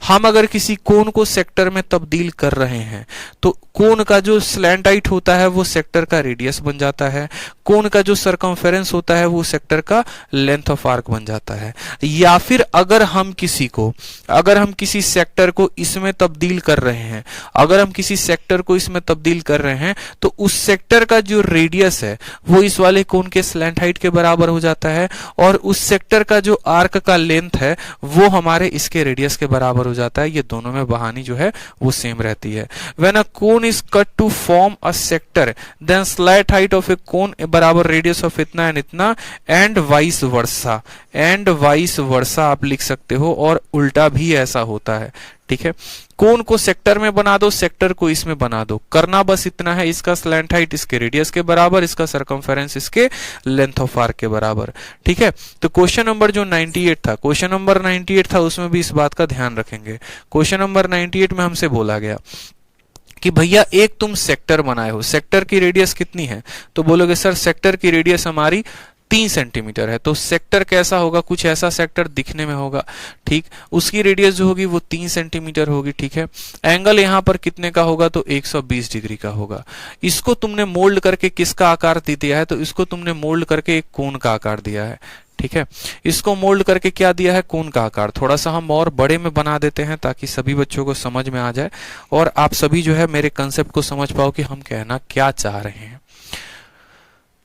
हम अगर किसी कोन को सेक्टर में तब्दील कर रहे हैं तो कोन का जो स्लैंट हाइट होता है वो सेक्टर का रेडियस बन जाता है, कोन का जो सरकमफेरेंस होता है वो सेक्टर का लेंथ ऑफ आर्क बन जाता है। या फिर अगर हम किसी सेक्टर को इसमें तब्दील कर रहे हैं, अगर हम किसी सेक्टर को इसमें तब्दील कर रहे हैं तो उस सेक्टर का जो रेडियस है वो इस वाले कोन के स्लैंट हाइट के बराबर हो जाता है, और उस सेक्टर का जो आर्क का लेंथ है वो हमारे इसके रेडियस के बराबर हो जाता है। ये दोनों में बहानी जो है वो सेम रहती है। When a cone is cut to form a sector then slant height of a cone बराबर रेडियस ऑफ इतना एंड इतना, एंड वाइस वर्सा आप लिख सकते हो, और उल्टा भी ऐसा होता है। ठीक है, कोन को सेक्टर में बना दो, सेक्टर को इसमें बना दो, करना बस इतना है, इसका स्लैंट हाइट इसके रेडियस के बराबर, इसका सरकमफेरेंस इसके लेंथ ऑफ आर्क के बराबर। ठीक है, तो क्वेश्चन नंबर जो 98 था, क्वेश्चन नंबर 98 था, उसमें भी इस बात का ध्यान रखेंगे। क्वेश्चन नंबर 98 में हमसे बोला गया कि भैया एक तुम सेक्टर बनाए हो, सेक्टर की रेडियस कितनी है? तो बोलोगे सर सेक्टर की रेडियस हमारी 3 सेंटीमीटर है। तो सेक्टर कैसा होगा? कुछ ऐसा सेक्टर दिखने में होगा। ठीक, उसकी रेडियस जो होगी वो 3 सेंटीमीटर होगी। ठीक है, एंगल यहां पर कितने का होगा? तो 120 डिग्री का होगा। इसको तुमने मोल्ड करके किसका आकार दे दिया है? तो इसको तुमने मोल्ड करके एक कोन का आकार दिया है। ठीक है, इसको मोल्ड करके क्या दिया है? कोन का आकार। थोड़ा सा हम और बड़े में बना देते हैं ताकि सभी बच्चों को समझ में आ जाए और आप सभी जो है मेरे कंसेप्ट को समझ पाओ कि हम कहना क्या चाह रहे हैं।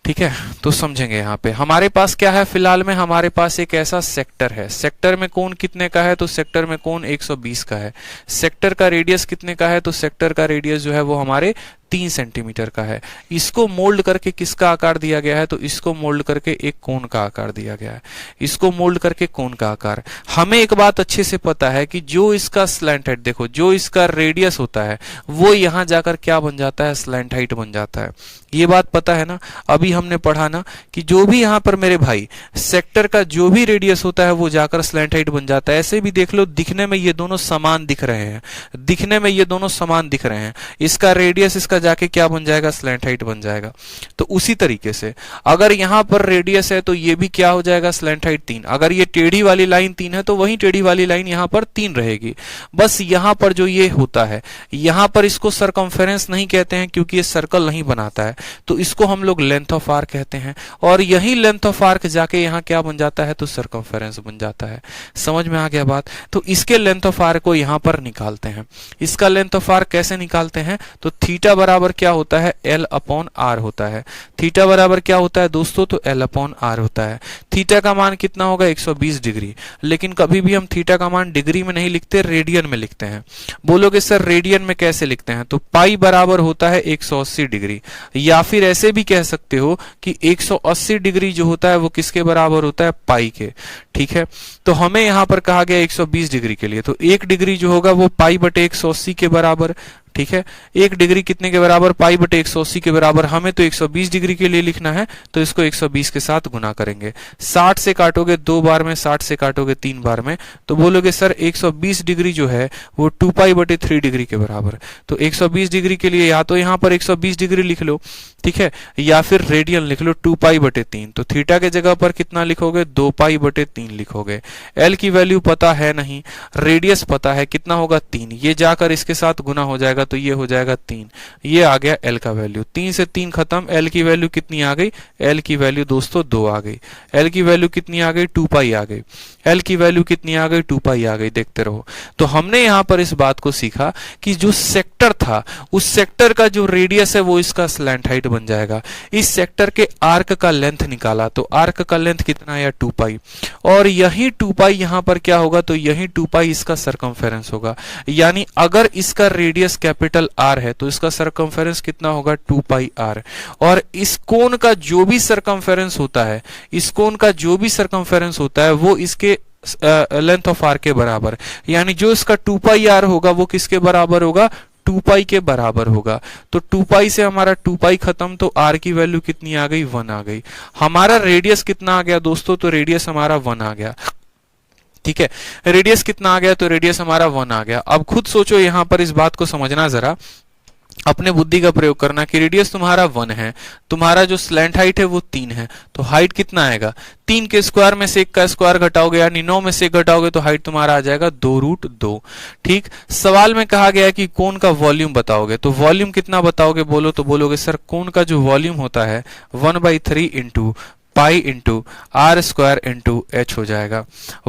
ठीक है, तो समझेंगे। यहाँ पे हमारे पास क्या है? फिलहाल में हमारे पास एक ऐसा सेक्टर है। सेक्टर में कोण कितने का है? तो सेक्टर में कोण 120 का है। सेक्टर का रेडियस कितने का है? तो सेक्टर का रेडियस जो है वो हमारे 3 सेंटीमीटर का है। इसको मोल्ड करके किसका आकार दिया गया है? तो इसको मोल्ड करके एक कोण का आकार दिया गया है। इसको मोल्ड करके कोण का आकार। हमें एक बात अच्छे से पता है कि जो इसका स्लैंट हाइट, देखो जो इसका रेडियस होता है वो यहां जाकर क्या बन जाता है? स्लैंट हाइट बन जाता है। ये बात पता है ना? अभी हमने पढ़ा ना कि जो भी यहां पर मेरे भाई सेक्टर का जो भी रेडियस होता है वो जाकर स्लैंट हाइट बन जाता है। ऐसे भी देख लो, दिखने में ये दोनों समान दिख रहे हैं, दिखने में ये दोनों समान दिख रहे हैं। इसका रेडियस इसका जाके क्या बन जाएगा? स्लैंट हाइट बन जाएगा। तो उसी तरीके से अगर यहां पर रेडियस है तो ये भी क्या हो जाएगा? Slant height 3। अगर ये टेढ़ी वाली लाइन 3 है तो वही टेढ़ी वाली लाइन यहां पर 3 रहेगी। बस यहां पर जो ये होता है, यहां पर इसको सरकमफेरेंस नहीं कहते हैं क्योंकि ये सर्कल नहीं बनाता है, तो इसको हम लोग लेंथ ऑफ आर्क कहते हैं। और यही लेंथ ऑफ आर्क जाके यहां क्या बन जाता है? तो सरकमफेरेंस बन जाता है। समझ में आ गया बात? तो इसके लेंथ ऑफ आर्क को यहां पर निकालते हैं। इसका लेंथ ऑफ आर्क कैसे निकालते हैं? तो थीटा बराबर क्या होता है? L अपॉन R होता है। थीटा बराबर क्या होता है दोस्तों? तो L अपॉन R होता है। थीटा का मान कितना होगा? 120 डिग्री। लेकिन कभी भी हम थीटा का मान डिग्री में नहीं लिखते, रेडियन में लिखते हैं। बोलोगे सर रेडियन में कैसे लिखते हैं? तो पाई बराबर होता है 180 डिग्री, या फिर ऐसे भी कह सकते हो कि 180 डिग्री जो होता है वो किसके बराबर होता है? पाई के। ठीक है, तो हमें यहां पर कहा गया 120 डिग्री के लिए, तो 1 डिग्री जो होगा वो पाई बटे 180 के बराबर। ठीक है, 1 डिग्री कितने के बराबर? पाई बटे 180 के बराबर। हमें तो 120 डिग्री के लिए लिखना है, तो इसको 120 के साथ गुना करेंगे। 60 से काटोगे 2 बार में, 60 से काटोगे 3 बार में, तो बोलोगे सर 120 डिग्री जो है वो 2 पाई बटे 3 डिग्री के बराबर। तो 120 डिग्री के लिए या तो यहां पर 120 डिग्री लिख लो, ठीक है, या फिर रेडियन लिख लो 2 पाई बटे 3। तो थीटा के जगह पर कितना लिखोगे? 2 पाई बटे 3 लिखोगे। एल की वैल्यू पता है नहीं, रेडियस पता है, कितना होगा? 3। ये जाकर इसके साथ गुना हो जाएगा तो ये हो जाएगा 3। ये आ गया एल का वैल्यू। 3 से 3 खत्म। एल की वैल्यू कितनी आ गई? एल की वैल्यू दोस्तों 2 आ गई। एल की वैल्यू कितनी आ गई? 2 पाई आ गई। एल की वैल्यू कितनी आ गई? 2 पाई आ गई। देखते रहो। तो हमने यहां पर इस बात को सीखा कि जो सेक्टर था उस सेक्टर का जो रेडियस है वो इसका स्लैंट हाइट बन जाएगा। इस सेक्टर के आर्क का लेंथ निकाला, तो आर्क का लेंथ कितना आया? 2 पाई। और यही 2 पाई यहां पर क्या होगा? तो यही 2 पाई इसका सरकमफेरेंस होगा। यानी अगर इसका रेडियस कैपिटल आर है तो इसका सरकमफेरेंस कितना होगा? 2 पाई आर। और इस कोण का जो भी सरकमफेरेंस होता है, इस कोण का जो भी सरकमफेरेंस होता है वो इसके लेंथ ऑफ आर के बराबर। यानी जो इसका 2 पाई आर होगा वो किसके बराबर होगा? 2 पाई के बराबर होगा। तो 2 पाई से हमारा 2 पाई खत्म, तो r की वैल्यू कितनी आ गई, 1 आ गई। हमारा रेडियस कितना आ गया दोस्तों, तो रेडियस हमारा 1 आ गया। ठीक है, रेडियस कितना आ गया, तो रेडियस हमारा 1 आ गया। अब खुद सोचो, यहां पर इस बात को समझना जरा, अपने बुद्धि का प्रयोग करना कि रेडियस तुम्हारा 1 है, तुम्हारा जो स्लैंट हाइट है वो 3 है, तो हाइट कितना आएगा, 3 के स्क्वायर में से 1 का स्क्वायर घटाओगे यानी 9 में से 1 घटाओगे तो हाइट तुम्हारा आ जाएगा 2√2। ठीक, सवाल में कहा गया है कि कोण का वॉल्यूम बताओगे, तो वॉल्यूम कितना बताओगे, बोलो तो बोलोगे सर कोण का जो वॉल्यूम होता है 1/3 into pi into r square into h हो जाएगा।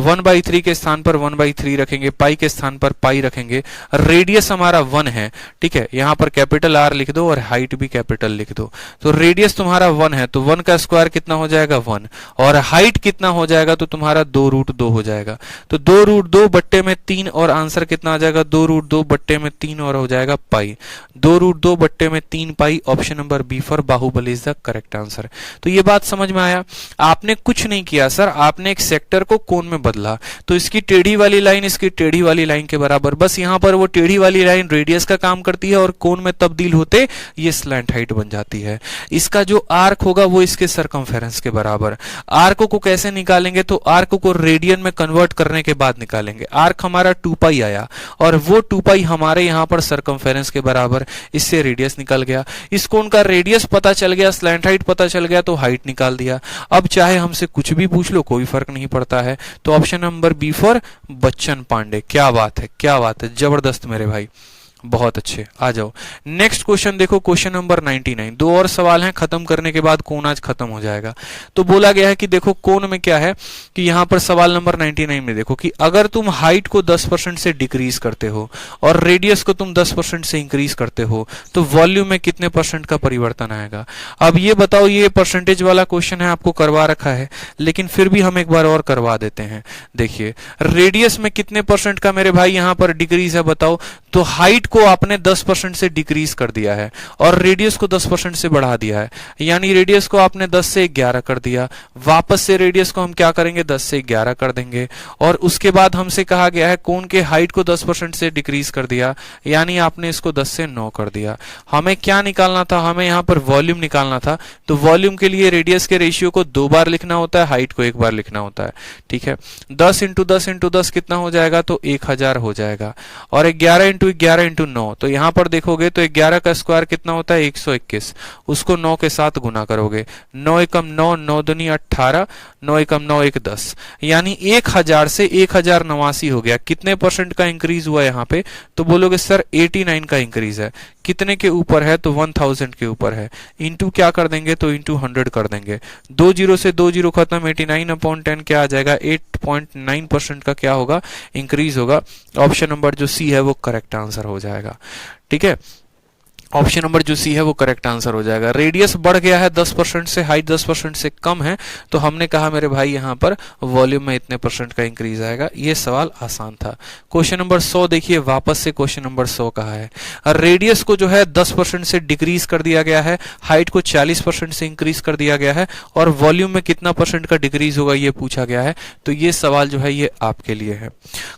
1/3 के स्थान पर 1/3 रखेंगे, पाई के स्थान पर पाई रखेंगे, रेडियस हमारा 1 है। ठीक है, यहां पर कैपिटल आर लिख दो और हाइट भी कैपिटल लिख दो। तो रेडियस तुम्हारा 1 है, तो 1 का स्क्वायर कितना हो जाएगा 1, और हाइट कितना हो जाएगा, तो तुम्हारा 2√2 हो जाएगा। तो 2√2 बट्टे में 3 और आंसर कितना आ जाएगा, 2√2 बट्टे में 3 और हो जाएगा पाई। 2√2 बट्टे में 3 पाई, option number B for Baahubali is the correct answer. तो ये बात समझ में आया। आपने कुछ नहीं किया सर, आपने एक सेक्टर को कोण में बदला, तो इसकी टेढ़ी वाली लाइन इसकी टेढ़ी वाली लाइन के बराबर, बस यहां पर वो टेढ़ी वाली लाइन रेडियस का काम करती है और कोण में तब्दील होते ये स्लैंट हाइट बन जाती है। इसका जो आर्क होगा वो इसके सरकमफेरेंस के बराबर। आर्क को कैसे निकालेंगे, तो आर्क को रेडियन में कन्वर्ट करने के बाद निकालेंगे। आर्क हमारा 2 पाई आया और वो 2 पाई हमारे यहां पर सरकमफेरेंस के बराबर, इससे रेडियस निकल गया। इस कोण का रेडियस पता चल गया, स्लैंट हाइट पता चल गया, तो हाइट निकाल दिया। अब चाहे हमसे कुछ भी पूछ लो, कोई फर्क नहीं पड़ता है। तो option number B for Bachchan Pandey. क्या बात है, क्या बात है, जबरदस्त मेरे भाई, बहुत अच्छे। आ जाओ नेक्स्ट क्वेश्चन देखो, क्वेश्चन नंबर 99। 2 और सवाल हैं, खत्म करने के बाद कोण आज खत्म हो जाएगा। तो बोला गया है कि देखो कोण में क्या है कि यहां पर सवाल नंबर 99 में देखो कि अगर तुम हाइट को 10% से डिक्रीज करते हो और रेडियस को तुम 10% से इंक्रीज करते हो तो वॉल्यूम में कितने परसेंट का परिवर्तन आएगा। अब ये बताओ, ये परसेंटेज वाला क्वेश्चन है, आपको करवा रखा है, लेकिन फिर भी हम एक बार और करवा देते हैं। देखिए रेडियस में कितने परसेंट का मेरे भाई यहां पर डिक्रीज है बताओ, तो हाइट को आपने 10% से डिक्रीज कर दिया है और रेडियस को 10% से बढ़ा दिया है, यानी रेडियस को आपने 10 से 11 कर दिया। वापस से रेडियस को हम क्या करेंगे, 10 से 11 कर देंगे, और उसके बाद हमसे कहा गया है कोण के हाइट को 10% से डिक्रीज कर दिया, यानी आपने इसको 10 से 9 कर दिया। हमें क्या निकालना था, हमें यहां पर वॉल्यूम निकालना था। तो वॉल्यूम के लिए रेडियस के रेशियो को 2 बार लिखना होता है, हाइट को 1 बार लिखना होता है। ठीक है, 10 इंटू 10 इंटू 10 कितना हो जाएगा, तो 1000 हो जाएगा, और 11 इंटू 11 इंटू 9, तो यहां पर देखोगे तो 11 का स्क्वायर कितना होता है 121, उसको 9 के साथ गुना करोगे, 9 एकम 9, 9 दूनी 18, 9 एकम 9 1 10, यानी 1000 से 1089 हो गया। कितने परसेंट का इंक्रीज हुआ यहाँ पे, तो बोलोगे सर 89 का इंक्रीज है। कितने के ऊपर है, तो 1000 के ऊपर है। इंटू क्या कर देंगे, तो इंटू 100 कर देंगे। 2 जीरो से 2 जीरो खत्म, 89/10 क्या आ जाएगा, 8.9% का क्या होगा, इंक्रीज होगा। ऑप्शन नंबर जो सी है वो करेक्ट आंसर हो जाएगा। ठीक है, ऑप्शन नंबर जो सी है वो करेक्ट आंसर हो जाएगा। रेडियस बढ़ गया है 10% से, हाइट 10% से कम है, तो हमने कहा मेरे भाई यहां पर वॉल्यूम में इतने परसेंट का इंक्रीज आएगा। ये सवाल आसान था। क्वेश्चन नंबर 100 देखिए, वापस से क्वेश्चन नंबर 100 कहा है, रेडियस को जो है 10% से डिक्रीज कर दिया गया है, हाइट को 40% से इंक्रीज कर दिया गया है, और वॉल्यूम में कितना परसेंट का डिक्रीज होगा ये पूछा गया है। तो ये सवाल जो है ये आपके लिए है।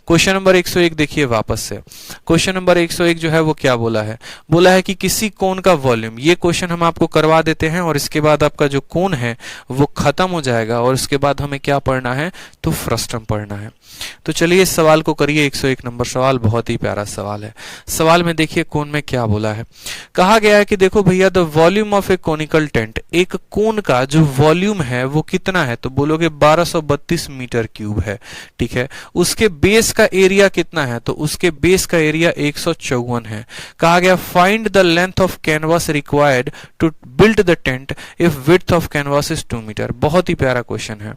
क्वेश्चन नंबर 101 देखिए, वापस से क्वेश्चन नंबर 101 जो है वो क्या बोला है, बोला है कि किसी कोण का वॉल्यूम, ये क्वेश्चन हम आपको करवा देते हैं और इसके बाद आपका जो कोण है वो खत्म हो जाएगा, और इसके बाद हमें क्या पढ़ना है, तो फ्रस्टम पढ़ना है। तो चलिए इस सवाल को करिए। 101 नंबर सवाल बहुत ही प्यारा सवाल है। सवाल में देखिए कोण में क्या बोला है, कहा गया है कि देखो भैया, the volume of A conical tent, एक कोण का जो वॉल्यूम है वो कितना है, तो बोलोगे 1232 मीटर क्यूब है। ठीक है, उसके बेस का एरिया कितना है, तो उसके बेस का एरिया 154 है। कहा गया find the length of canvas required to build the tent if width of canvas is 2 metre. बहुत ही प्यारा क्वेश्चन है।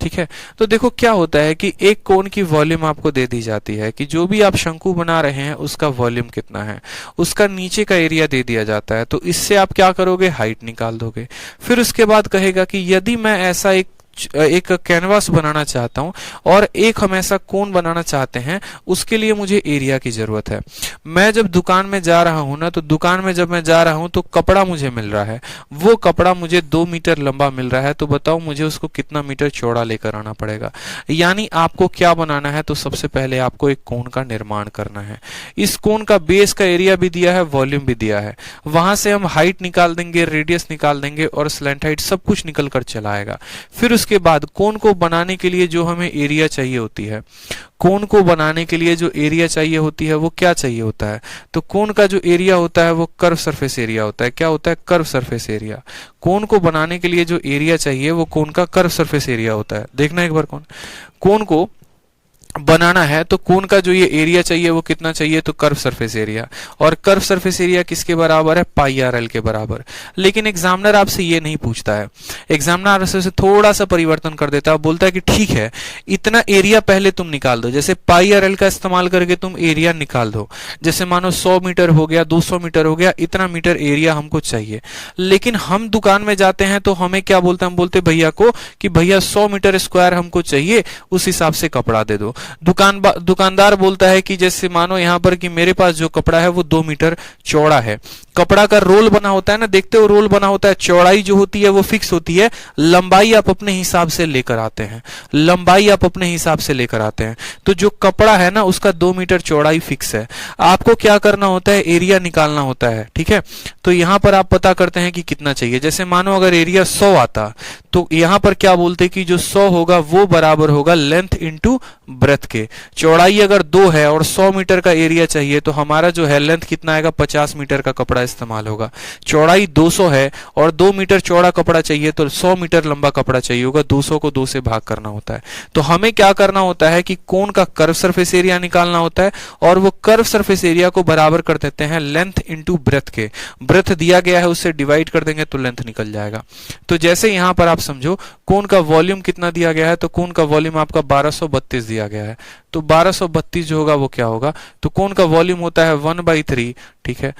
ठीक है, तो देखो क्या होता है कि एक कोण की वॉल्यूम आपको दे दी जाती है कि जो भी आप शंकु बना रहे हैं उसका वॉल्यूम कितना है, उसका नीचे का एरिया दे दिया जाता है, तो इससे आप क्या करोगे, हाइट निकाल दोगे। फिर उसके बाद कहेगा कि यदि मैं ऐसा एक एक कैनवास बनाना चाहता हूं और एक हम ऐसा कोन बनाना चाहते हैं, उसके लिए मुझे एरिया की जरूरत है। मैं जब दुकान में जा रहा हूं ना, तो दुकान में जब मैं जा रहा हूं तो कपड़ा मुझे मिल रहा है, वो कपड़ा मुझे 2 मीटर लंबा मिल रहा है, तो बताओ मुझे उसको कितना मीटर चौड़ा लेकर आना पड़ेगा। यानी आपको क्या बनाना है, तो सबसे पहले आपको एक कोन का निर्माण करना है। इस कोन का बेस का एरिया भी दिया है, वॉल्यूम भी दिया है, वहां से हम हाइट निकाल देंगे, रेडियस निकाल देंगे और स्लैंट हाइट सब कुछ निकल कर चला आएगा। फिर उसके बाद कोन को बनाने के लिए जो हमें एरिया चाहिए होती है, कोन को बनाने के लिए जो एरिया चाहिए होती है वो क्या चाहिए होता है, तो कोन का जो एरिया होता है वो कर्व सरफेस एरिया होता है। क्या होता है? Curve surface area. कोन को बनाने के लिए जो एरिया चाहिए वो कोन का कर्व सरफेस एरिया होता है। देखना एक बार, कोन को बनाना है तो कोन का जो ये एरिया चाहिए वो कितना चाहिए, तो कर्व सरफेस एरिया। और कर्व सरफेस एरिया किसके बराबर है? पाई आर एल के बराबर। लेकिन एग्जामिनर आपसे ये नहीं पूछता है, एग्जामिनर आपसे थोड़ा सा परिवर्तन कर देता है, बोलता है कि ठीक है इतना एरिया पहले तुम निकाल दो। जैसे पाई आर एल का इस्तेमाल करके तुम एरिया निकाल दो। जैसे मानो 100 मीटर हो गया, 200 मीटर हो गया, इतना मीटर एरिया हमको चाहिए। लेकिन हम दुकान में जाते हैं तो हमें क्या बोलते हैं? हम बोलते भैया को कि भैया 100 मीटर स्क्वायर हमको चाहिए, उस हिसाब से कपड़ा दे दो। दुकानदार बोलता है कि जैसे मानो यहां पर कि मेरे पास जो कपड़ा है वो 2 मीटर चौड़ा है। कपड़ा का रोल बना होता है ना, देखते हो रोल बना होता है, चौड़ाई जो होती है वो फिक्स होती है, लंबाई आप अपने हिसाब से लेकर आते हैं, लंबाई आप अपने हिसाब से लेकर आते हैं। तो जो कपड़ा है ना उसका 2 मीटर चौड़ाई फिक्स है। आपको क्या करना होता है? एरिया निकालना होता है। ठीक है, तो यहां पर आप पता करते हैं कि कितना चाहिए। जैसे मानो अगर एरिया 100 आता तो यहां पर क्या बोलते कि जो 100 होगा वो बराबर होगा लेंथ इंटू ब्रेथ के। चौड़ाई अगर 2 है और 100 मीटर का एरिया चाहिए तो हमारा जो है लेंथ कितना आएगा? 50 मीटर का कपड़ा इस्तेमाल होगा। चौड़ाई 200 है और 2 मीटर चौड़ा कपड़ा चाहिए तो 100 मीटर लंबा कपड़ा चाहिए होगा, 200 को 2 से भाग करना होता है। तो हमें क्या करना होता है कि कोन का कर्व सरफेस एरिया निकालना होता है और वो कर्व सरफेस एरिया को बराबर कर देते हैं लेंथ इंटू ब्रेथ के। ब्रेथ दिया गया है उससे डिवाइड कर देंगे तो लेंथ निकल जाएगा। तो जैसे यहां पर आप समझो कोन का वॉल्यूम कितना दिया गया है, तो कोन का वॉल्यूम आपका 1232 दिया गया है। तो 1232 जो होगा वो क्या होगा, तो कोन का वॉल्यूम होता है 1/3। ठीक है,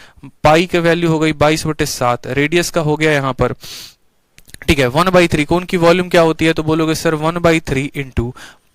पाई की वैल्यू हो गई 22/7, रेडियस का हो गया यहां पर, ठीक है 1/3। कोन की वॉल्यूम क्या होती है, तो बोलोगे sir 1/3 into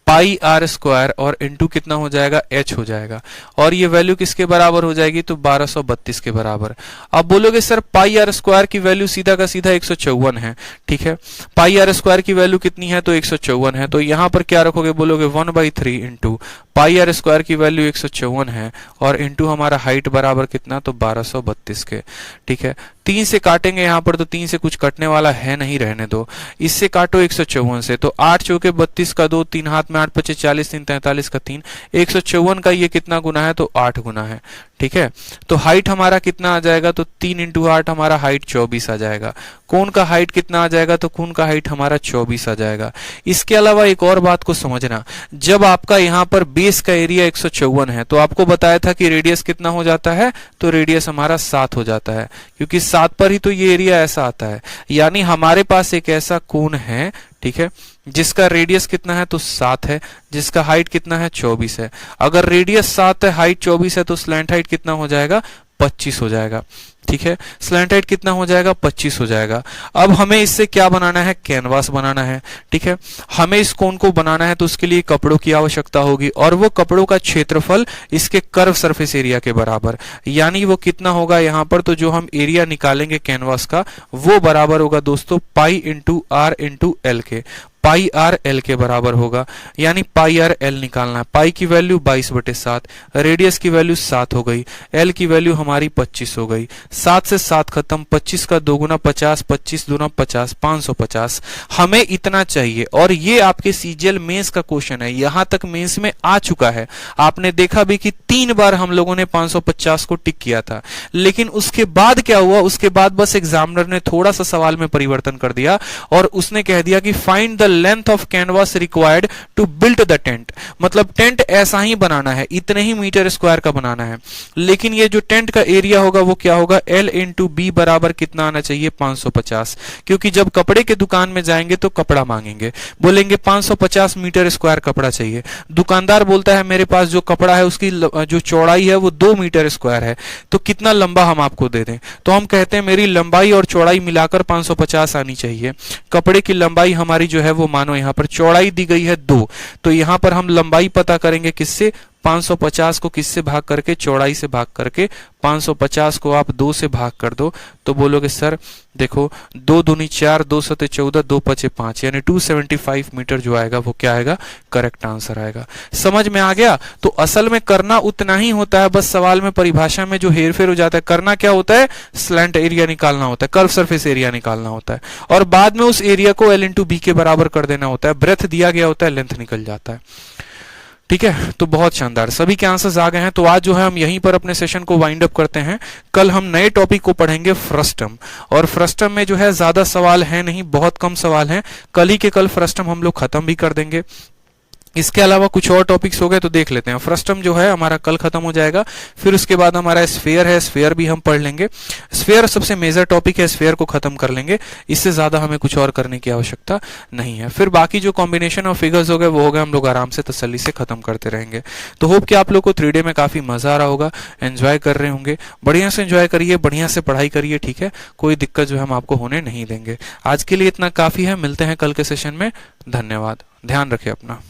pi r square और इंटू कितना हो जाएगा? एच हो जाएगा। और ये वैल्यू किसके बराबर हो जाएगी, तो 1232 के बराबर। अब बोलोगे सर पाई आर स्क्वायर की वैल्यू सीधा का सीधा 154 है। ठीक है, पाई आर स्क्वायर की वैल्यू कितनी है, तो 154 है। तो यहां पर क्या रखोगे, बोलोगे 1/3 इंटू पाई आर स्क्वायर की वैल्यू 154 है और इंटू हमारा हाइट बराबर कितना, तो 1232 के। ठीक है, 3 से काटेंगे यहां पर, तो 3 से कुछ कटने वाला है नहीं, रहने दो। इससे काटो 154 से, तो 8 चौके 32 का 2, 3 हाथ में 8 पचे 40, 3 43 का 3, 154 का ये कितना गुना है, तो 8 गुना है। ठीक है, तो हाइट हमारा कितना आ जाएगा, तो 3 इंटू 8 हमारा हाइट 24 आ जाएगा। कोन का हाइट कितना आ जाएगा, तो कोन का हाइट हमारा 24 आ जाएगा। इसके अलावा एक और बात को समझना, जब आपका यहाँ पर बेस का एरिया 154 है तो आपको बताया था कि रेडियस कितना हो जाता है, तो रेडियस हमारा 7 हो जाता है, क्योंकि 7 पर ही तो ये एरिया ऐसा आता है। यानी हमारे पास एक ऐसा कोन है, ठीक है, जिसका रेडियस कितना है, तो 7 है, जिसका हाइट कितना है, 24 है। अगर रेडियस 7 है, हाइट 24 है, तो स्लैंट हाइट कितना हो जाएगा, 25 हो जाएगा। ठीक है, स्लैंट हाइट कितना हो जाएगा, 25 हो जाएगा। अब हमें इससे क्या बनाना है, कैनवास बनाना है। ठीक है, हमें इस कोन को बनाना है तो उसके लिए कपड़ों की आवश्यकता होगी और वो कपड़ों का क्षेत्रफल इसके कर्व सरफेस एरिया के बराबर, यानी वो कितना होगा यहां पर, तो जो हम एरिया निकालेंगे कैनवास का वो बराबर होगा दोस्तों pi into r into l के। पाई आर एल के बराबर होगा, यानी पाई आर एल निकालना है। पाई की वैल्यू 22/7, रेडियस की वैल्यू 7 हो गई, एल की वैल्यू हमारी 25 हो गई। 7 से 7 खत्म, 25 का 2 गुना 50, 25 दूना 50, 550 हमें इतना चाहिए। और ये आपके सीजीएल मेंस का क्वेश्चन है, यहां तक मेंस में आ चुका है। आपने देखा भी कि 3 बार हम लोगों ने 550 को टिक किया था, लेकिन उसके बाद क्या हुआ, उसके बाद बस एग्जामिनर ने थोड़ा सा सवाल में परिवर्तन कर दिया और उसने कह दिया कि find the length of canvas required to build the tent. मतलब टेंट ऐसा ही बनाना है, इतने ही मीटर स्क्वायर का बनाना है, लेकिन ये जो टेंट का एरिया होगा वो क्या होगा, L इंटू बी बराबर कितना आना चाहिए, 550। क्योंकि जब कपड़े के दुकान में जाएंगे तो कपड़ा मांगेंगे, बोलेंगे 550 मीटर स्क्वायर कपड़ा चाहिए। दुकानदार बोलता है मेरे पास जो कपड़ा है उसकी जो चौड़ाई है वो 2 मीटर स्क्वायर है, तो कितना लंबा हम आपको दे दें। तो हम कहते हैं मेरी लंबाई और चौड़ाई मिलाकर 550 आनी चाहिए। कपड़े की लंबाई हमारी जो है वो को मानो यहाँ पर चौड़ाई दी गई है 2, तो यहाँ पर हम लंबाई पता करेंगे किससे, 550 को किससे भाग करके, चौड़ाई से भाग करके। 550 को आप 2 से भाग कर दो तो बोलोगे सर देखो 2 दूनी 4, 2 सते 14, 2 पचे 5, यानी 275 मीटर जो आएगा वो क्या आएगा, करेक्ट आंसर आएगा। समझ में आ गया? तो असल में करना उतना ही होता है, बस सवाल में परिभाषा में जो हेरफेर हो जाता है। करना क्या होता है, स्लैंट एरिया निकालना होता है, कर्व सरफेस एरिया निकालना होता है, और बाद में उस एरिया को L इंटू बी के बराबर कर देना होता है। ब्रेथ दिया गया होता है, लेंथ निकल जाता है। ठीक है, तो बहुत शानदार, सभी के आंसर्स आ गए हैं। तो आज जो है हम यहीं पर अपने सेशन को वाइंड अप करते हैं। कल हम नए टॉपिक को पढ़ेंगे फ्रस्टम, और फ्रस्टम में जो है ज्यादा सवाल है नहीं, बहुत कम सवाल हैं। कल ही के कल फ्रस्टम हम लोग खत्म भी कर देंगे। इसके अलावा कुछ और टॉपिक्स हो गए तो देख लेते हैं। फ्रस्टम जो है हमारा कल खत्म हो जाएगा, फिर उसके बाद हमारा स्फीयर है, स्फीयर भी हम पढ़ लेंगे। स्फीयर सबसे मेजर टॉपिक है, स्फीयर को खत्म कर लेंगे, इससे ज्यादा हमें कुछ और करने की आवश्यकता नहीं है। फिर बाकी जो कॉम्बिनेशन ऑफ फिगर्स हो गए वो हो गए, हम लोग आराम से तसल्ली से खत्म करते रहेंगे। तो होप कि आप लोग को 3 डे में काफी मजा आ रहा होगा, एंजॉय कर रहे होंगे। बढ़िया से एंजॉय करिए, बढ़िया से पढ़ाई करिए, ठीक है, कोई दिक्कत जो है हम आपको होने नहीं देंगे। आज के लिए इतना काफी है, मिलते हैं कल के सेशन में। धन्यवाद, ध्यान रखें अपना।